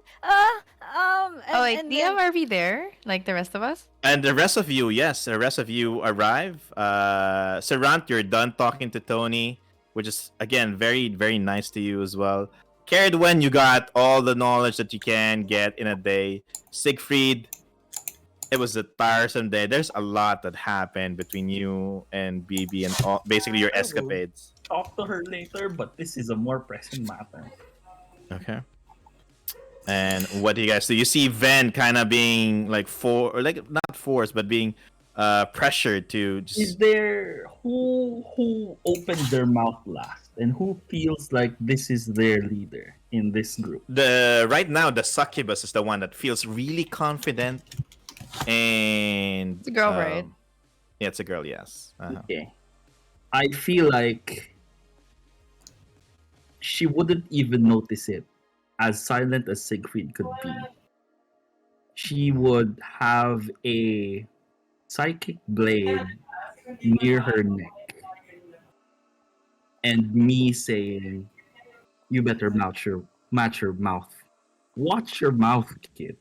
Oh wait, and Liam, then- are we there? Like the rest of us? And the rest of you, yes, the rest of you arrive. Cerant, you're done talking to Tony, which is again very, very nice to you as well. Cerridwen, you got all the knowledge that you can get in a day. Siegfried, it was a tiresome day. There's a lot that happened between you and BB and all, basically your I will escapades. Talk to her later, but this is a more pressing matter. Okay. And what do you guys do? You see Ven kind of being like not forced, but being pressured to Is just. there who opened their mouth last and who feels like this is their leader in this group? Right now the succubus is the one that feels really confident, and It's a girl, right? Yeah, it's a girl. Yes. Okay. I feel like she wouldn't even notice it, as silent as Siegfried could be. She would have a psychic blade near her neck, and me saying, "You better match your mouth. Watch your mouth, kid."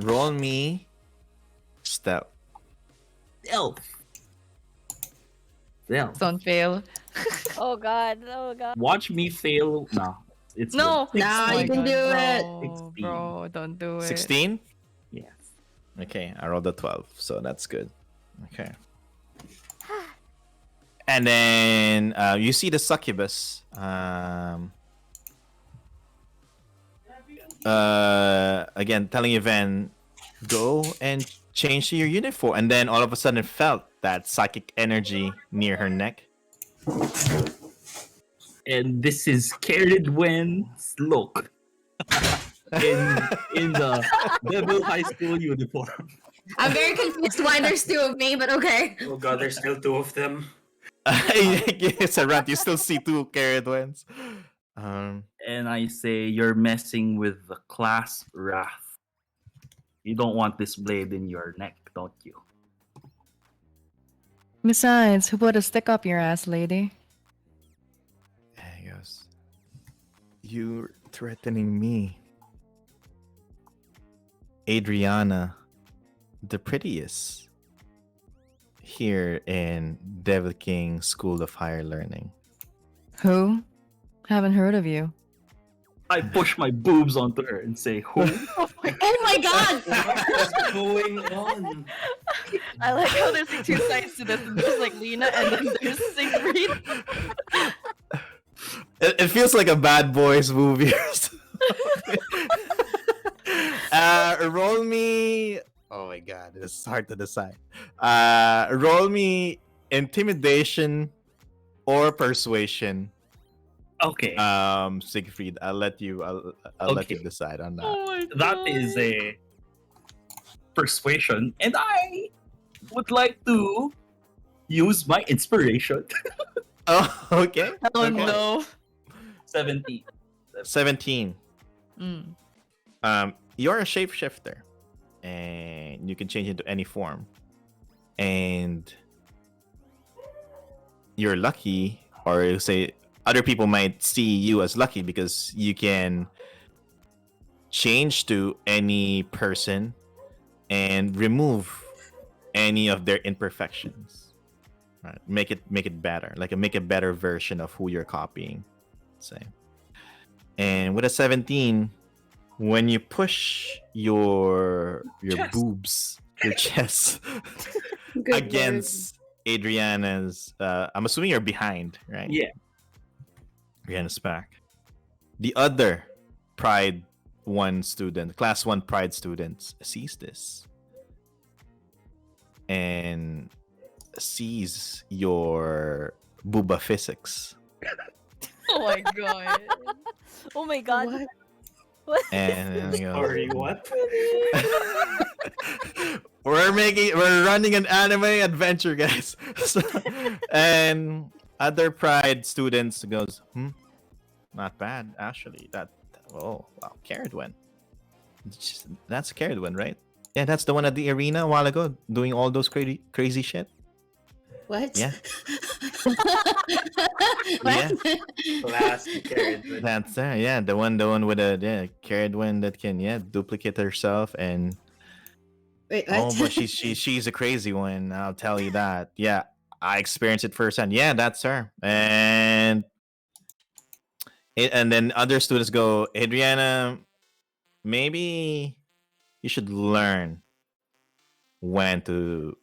Roll me stealth. Elf. Elf. Don't fail. Oh god. Oh god. Watch me fail. No, it's No. good. Nah, Oh my you can God, do it. bro. 16. Bro, don't do it. 16. Yes. Okay, I rolled a 12, so that's good. Okay. And then you see the succubus. Again, telling Yvan, go and change to your uniform. And then all of a sudden felt that psychic energy near her neck. And this is Cerridwen's look in the Devil High School uniform. I'm very confused why there's two of me, but okay. Oh god, there's still two of them. Cerant, you still see two Cerridwens. And I say, you're messing with the class wrath. You don't want this blade in your neck, don't you? Besides, who put a stick up your ass, lady? And he goes, you're threatening me. Adriana, the prettiest, here in Devil King School of Higher Learning. Who? Haven't heard of you. I push my boobs onto her and say, who? Oh my god! What's going on? I like how there's like two sides to this. There's like Leena and then there's Siegfried. It feels like a Bad Boys movie. Roll me. Oh my god, it's hard to decide. Roll me intimidation or persuasion. Okay. Siegfried, I'll let you let you Okay. decide on that. That is a persuasion, and I would like to use my inspiration. Oh, okay. Oh Okay. no. 17. 17. Mm. You're a shapeshifter, and you can change into any form. And you're lucky, or you say other people might see you as lucky because you can change to any person and remove any of their imperfections. Right? Make it better, make a better version of who you're copying. Say. And with a 17, when you push your Chest. boobs, your chest Good against Adriana's, I'm assuming you're behind, right? Yeah. Adriana's back. The other Pride 1 student, Class 1 Pride student, sees this and sees your booba physics. Oh my god. Oh my god. What? What? And he goes, Sorry, what? we're running an anime adventure, guys. So, and other Pride students goes, not bad actually. Oh wow, Cerridwen. That's Cerridwen, right? Yeah, that's the one at the arena a while ago doing all those crazy shit. What? Yeah. What? Classic Cerridwen. That's yeah, the one with a Cerridwen that can duplicate herself and Wait, what? oh, but she's a crazy one. I'll tell you that. Yeah, I experienced it firsthand. Yeah, that's her. And then other students go, Adriana, maybe you should learn when to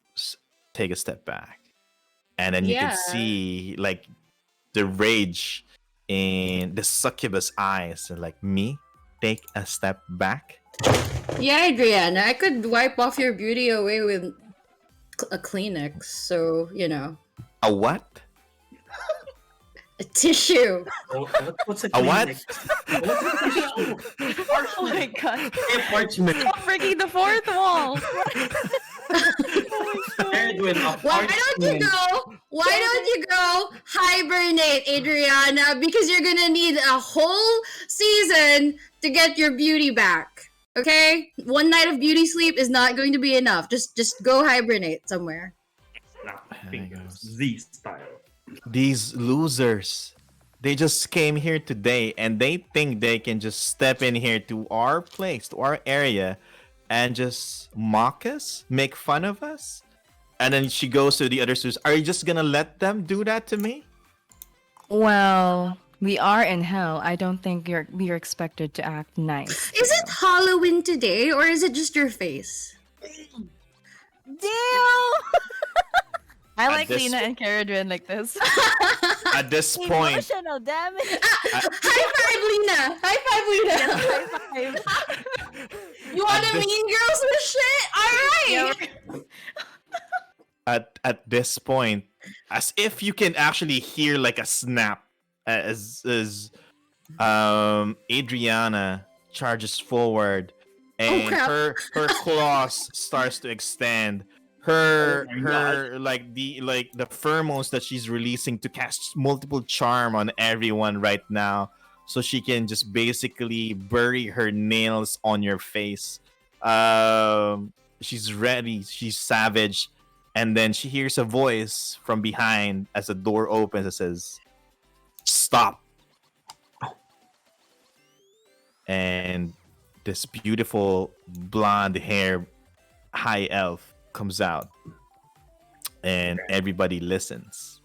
take a step back. And then you can Yeah. see like the rage in the succubus eyes, and like, me, take a step back. Yeah, Adriana, I could wipe off your beauty away with a Kleenex, so, you know. A what? A tissue. What's a A what? Oh my god. parchment? Oh, breaking the fourth wall. Cerridwen, a Why don't you go hibernate, Adriana? Because you're gonna need a whole season to get your beauty back. Okay? One night of beauty sleep is not going to be enough. Just go hibernate somewhere. Snap fingers, Z style. These losers. They just came here today and they think they can just step in here to our place, to our area, and just mock us, make fun of us. And then she goes to the other students. Are you just gonna let them do that to me? Well, we are in hell. I don't think we're expected to act nice. Is it Halloween today, or is it just your face? Damn! I like this- Leena and Cerridwen like this. At this point, Emotional damage. High five, Leena! High five, Leena! High five. You want At to this- mean girls with shit? Alright! at this point, as if you can actually hear like a snap as Adriana charges forward and crap. her claws starts to extend. Her Oh my like the pheromones that she's releasing to cast multiple charm on everyone right now, so she can just basically bury her nails on your face. She's ready, she's savage, and then she hears a voice from behind as the door opens that says, "Stop." And this beautiful blonde hair high elf comes out, and everybody listens.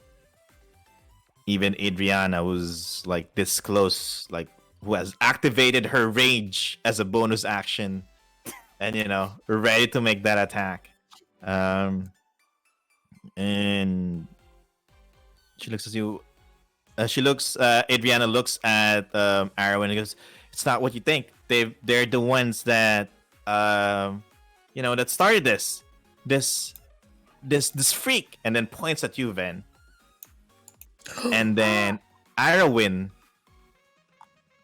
Even Adriana, who's like this close, like who has activated her rage as a bonus action, and ready to make that attack. And she looks at you. Adriana looks at Arrow and goes, "It's not what you think. They're the ones that that started this freak," and then points at you, Ven. And then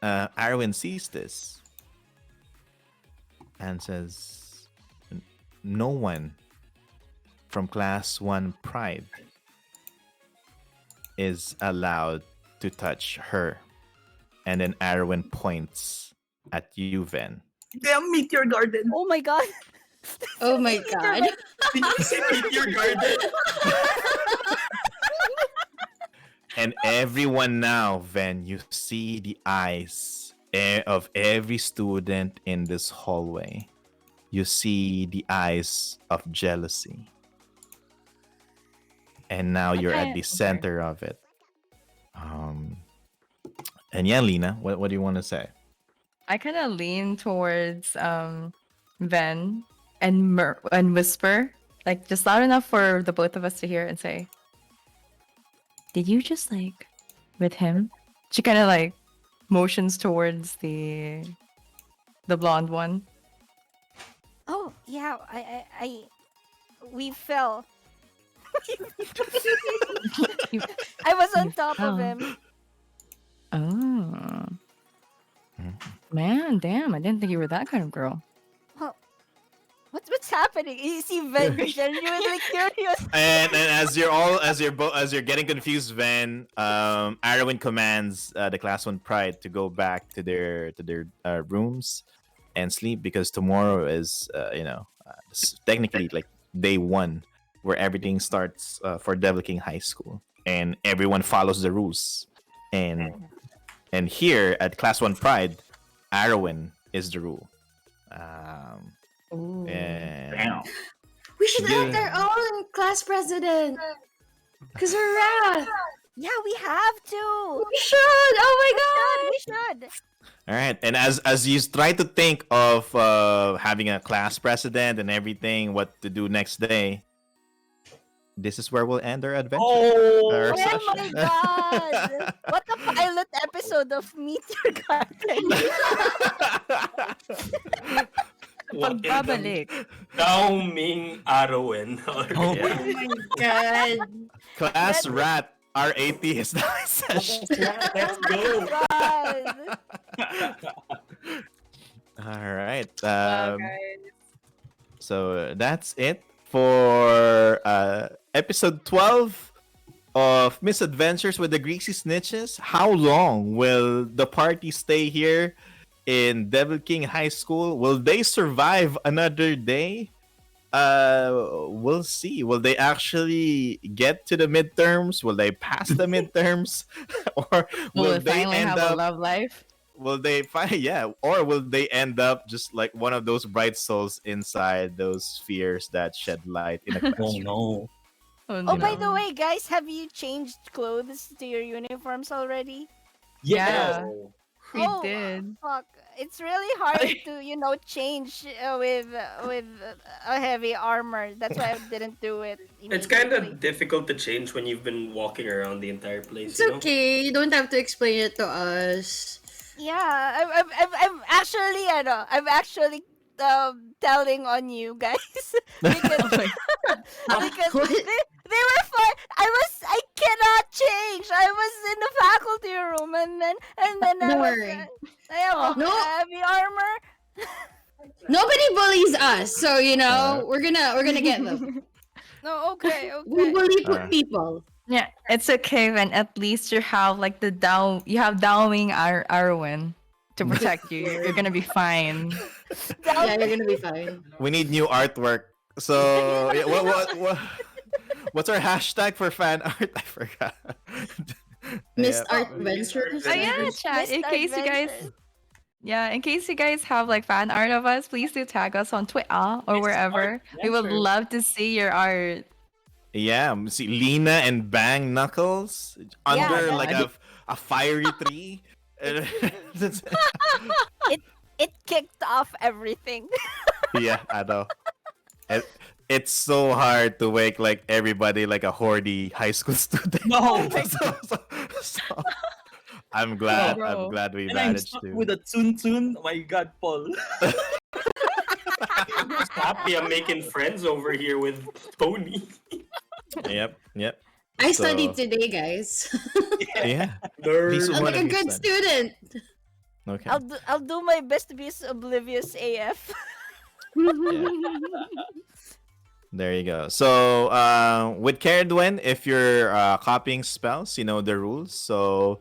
Arwen sees this and says, "No one from Class 1 Pride is allowed to touch her." And then Arwen points at you, Ven. Damn, Meteor Garden. Oh my god. Oh my god. Did you say Meteor Garden? And everyone now, Ven, you see the eyes of every student in this hallway. You see the eyes of jealousy. And now you're at the center of it. And yeah, Leena, what do you want to say? I kind of lean towards Ven and whisper, like just loud enough for the both of us to hear, and say, "Did you just like with him?" She kind of like motions towards the blonde one. Oh yeah, we fell. I was on top of him. Oh. Man, damn, I didn't think you were that kind of girl. What's happening? You see Ven genuinely curious. And as you're getting confused, Ven, Arwen commands the Class 1 Pride to go back to their rooms and sleep, because tomorrow is technically like day 1 where everything starts for Devil King High School, and everyone follows the rules. And here at Class 1 Pride, Arwen is the rule. Ooh. And Damn. We should Yeah. elect our own class president. Because we're rad. Yeah, we have to. We should. Oh my god. We should. all right, and as you try to think of having a class president and everything, what to do next day, this is where we'll end our adventure. Oh, Our Oh my session. god! What a pilot episode of Meet Your Garden. What in the Pagbabalik. Daoming Arawen? Oh Yeah. Oh my god. Class That- rat. Our atheist session. Let's go. God. All right. Wow, guys. So that's it for episode 12 of Misadventures with the Greasy Snitches. How long will the party stay here in Devil King High School? Will they survive another day? We'll see. Will they actually get to the midterms? Will they pass the midterms? Or Will will we they finally end have a up love life? will they find yeah, or will they end up just like one of those bright souls inside those spheres that shed light in a oh classroom? no. Oh, by the no. way, guys, have you changed clothes to your uniforms already? Yeah. Oh. We Oh, did. Fuck. It's really hard to, change with a heavy armor. That's why I didn't do it. It's kind immediately. of difficult to change when you've been walking around the entire place. It's You know? okay. You don't have to explain it to us. Yeah, I'm actually, I'm actually telling on you guys because because What? they were fine. I cannot change. I was in the faculty room and then I Don't was, worry. I have No. heavy armor. Nobody bullies us, so we're gonna get them. No, okay, We okay. bully Uh, people. Yeah, it's okay when at least you have like you have Dowling Arwen to protect you. You're gonna be fine. Yeah, you're gonna be fine. We need new artwork. So yeah, what's our hashtag for fan art? I forgot. Missed Yeah. Art Ventures. Oh yeah, chat. In case you guys, in case you guys have like fan art of us, please do tag us on Twitter or wherever. We would love to see your art. Yeah, see Leena and Bang Knuckles under Yeah. like a fiery tree. It kicked off everything. Yeah, I know. It's so hard to make like everybody like a hordy high school student. No. So, I'm glad. bro. I'm glad we And I'm managed stuck to. with a tsun. Oh my god, Paul. Just happy I'm making friends over here with Tony. Yep. I So- studied today, guys. Yeah. Nerd. He's I'm one like of a you good said. student. Okay. I'll do my best to be oblivious AF. There you go. So with Cerridwen, if you're copying spells, you know the rules. So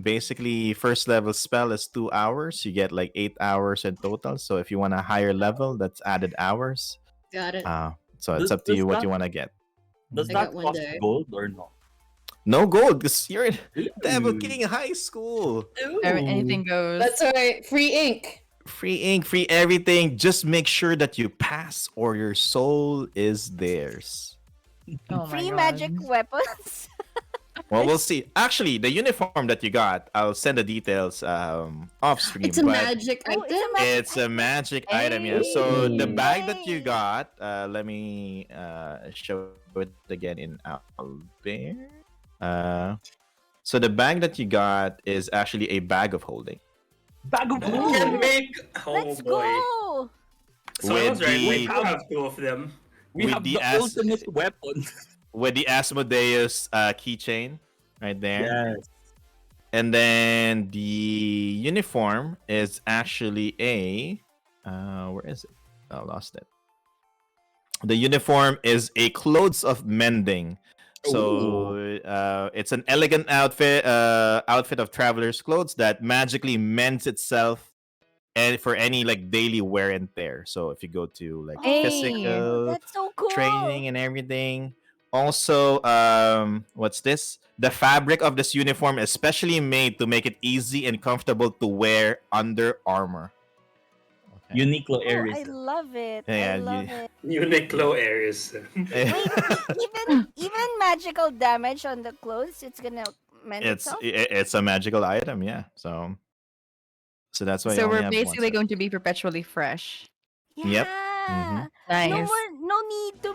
basically, first level spell is 2 hours. You get like 8 hours in total. So if you want a higher level, that's added hours. Got it. So it's up to Does you what that- you want to get. Does I that got one cost there. gold or no? No gold, because you're in Devil Ooh. King High School. Anything goes. That's alright. Free ink. Free ink, free everything. Just make sure that you pass, or your soul is theirs. Oh my Free God. magic weapons. Well, we'll see. Actually, the uniform that you got, I'll send the details off stream. It's a but magic Oh, item. It's a magic item, yeah. So the bag that you Hey. got, let me show it again in Albert. So the bag that you got is actually a bag of holding. Bag of You Oh. can make. Oh Let's boy. go. Someone's With right. the- We do have 2 of them. We with have the the ultimate weapon. With the Asmodeus keychain right there. Yes. And then the uniform is actually a where is it? I lost it. The uniform is a clothes of mending. So it's an elegant outfit of traveler's clothes that magically mends itself and for any like daily wear and tear. So if you go to like Hey. physical That's so cool. training and everything. Also, what's this? The fabric of this uniform is specially made to make it easy and comfortable to wear under armor. Okay. Uniqlo Oh, Aries. I love it. Yeah, I love it. Uniqlo Aries. Even magical damage on the clothes, it's gonna mend it's itself. it's a magical item, yeah. So that's why. you So only we're have one basically set. going to be perpetually fresh. Yeah. Mhm. Nice. No don't need to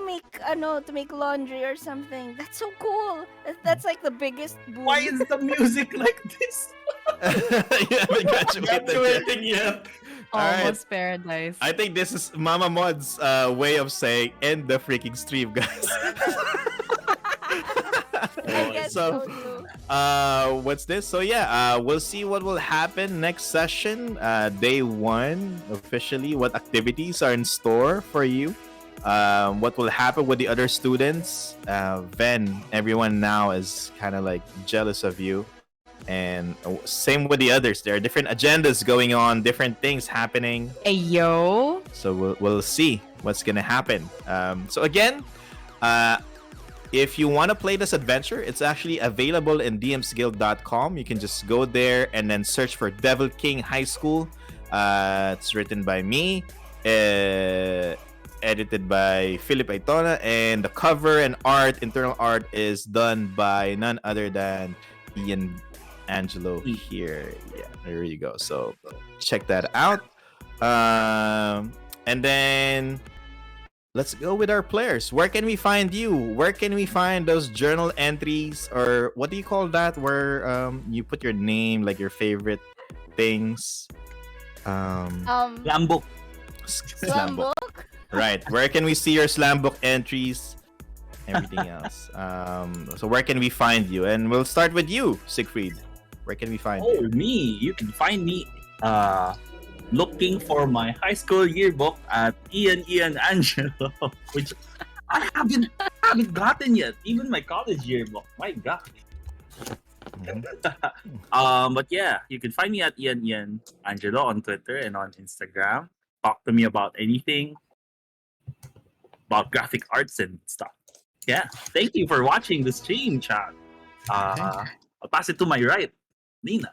make laundry or something. That's so cool. That's like the biggest boom. Why is the music like this? You haven't graduated yet. Graduating yet. Alright. Almost paradise. I think this is Mama Mod's way of saying end the freaking stream, guys. I guess So, so too. what's this? So yeah, we'll see what will happen next session. Day 1 officially. What activities are in store for you? What will happen with the other students? Everyone now is kind of like jealous of you, and same with the others. There are different agendas going on, different things happening. Hey, yo. So we'll see what's gonna happen. So again, if you want to play this adventure, it's actually available in dmsguild.com. You can just go there and then search for Devil King High School. It's written by me, edited by Philip Aitona, and the cover and internal art is done by none other than Ian Angelo here. Yeah, there you go. So check that out. And then let's go with our players. Where can we find you? Where can we find those journal entries, or what do you call that? Where you put your name, like your favorite things. Lambok. Slam book. Right. Where can we see your slam book entries? Everything else. So where can we find you? And we'll start with you, Siegfried. Where can we find Oh, you? me. You can find me looking for my high school yearbook at Ian Angelo, which I haven't gotten yet. Even my college yearbook. My God. But yeah, you can find me at Ian Angelo on Twitter and on Instagram. Talk to me about anything, about graphic arts and stuff. Yeah, thank you for watching the stream, chat. I'll pass it to my right, Leena.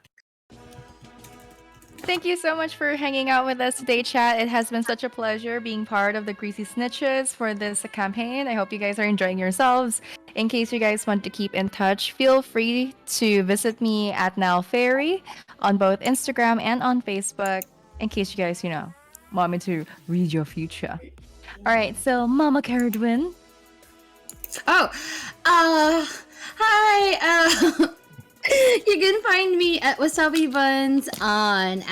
Thank you so much for hanging out with us today, chat. It has been such a pleasure being part of the Greasy Snitches for this campaign. I hope you guys are enjoying yourselves. In case you guys want to keep in touch, feel free to visit me at NowFairy on both Instagram and on Facebook. In case you guys, want me to read your future. All right, so Mama Cerridwen. Oh, hi. You can find me at Wasabibuns on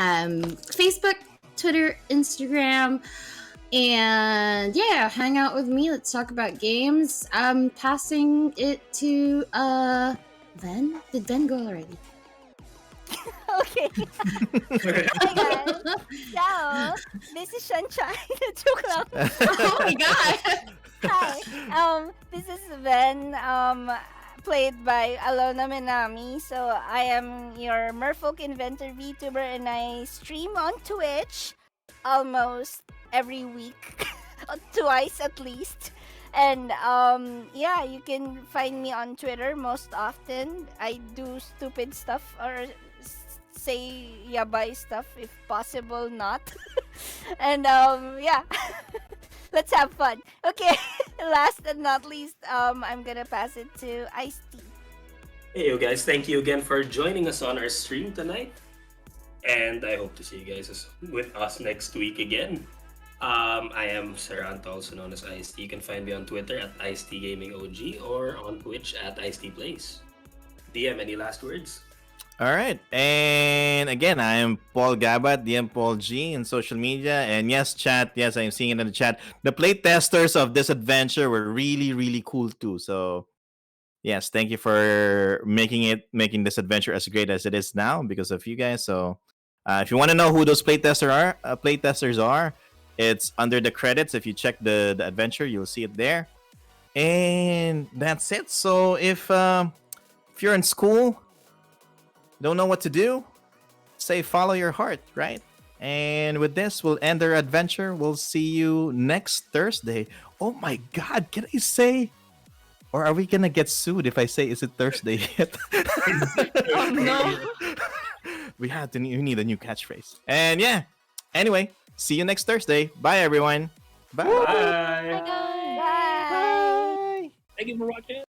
Facebook, Twitter, Instagram, and yeah, hang out with me. Let's talk about games. I'm passing it to Ven. Did Ven go already? Okay. Hi guys. Ciao. This is Sunshine. Joke lang. Oh my god! Hi. This is Ven. Played by Alona Minami. So I am your Merfolk Inventor VTuber, and I stream on Twitch almost every week, twice at least. And yeah, you can find me on Twitter most often. I do stupid stuff or say yabay stuff if possible not. And yeah. Let's have fun. Okay, last and not least, I'm gonna pass it to IcedTea. Hey, you guys, thank you again for joining us on our stream tonight. And I hope to see you guys with us next week again. I am Cerant, also known as IcedTea. You can find me on Twitter at IcedTeaGaming or on Twitch at IcedTeaPlays. DM, any last words? All right. And again, I am Paul Gabat, DMPaulG in social media. And yes, chat, yes, I'm seeing it in the chat. The playtesters of this adventure were really, really cool too. So yes, thank you for making this adventure as great as it is now because of you guys. So if you want to know who those playtesters are, it's under the credits. If you check the adventure, you'll see it there. And that's it. So if you're in school, don't know what to do, say follow your heart, right? And with this, we'll end our adventure. We'll see you next Thursday. Oh my god, can I say? Or are we gonna get sued if I say is it Thursday yet? Oh no. We need a new catchphrase. And yeah, anyway, see you next Thursday. Bye everyone. Bye. Bye. Bye. Bye. Thank you for watching.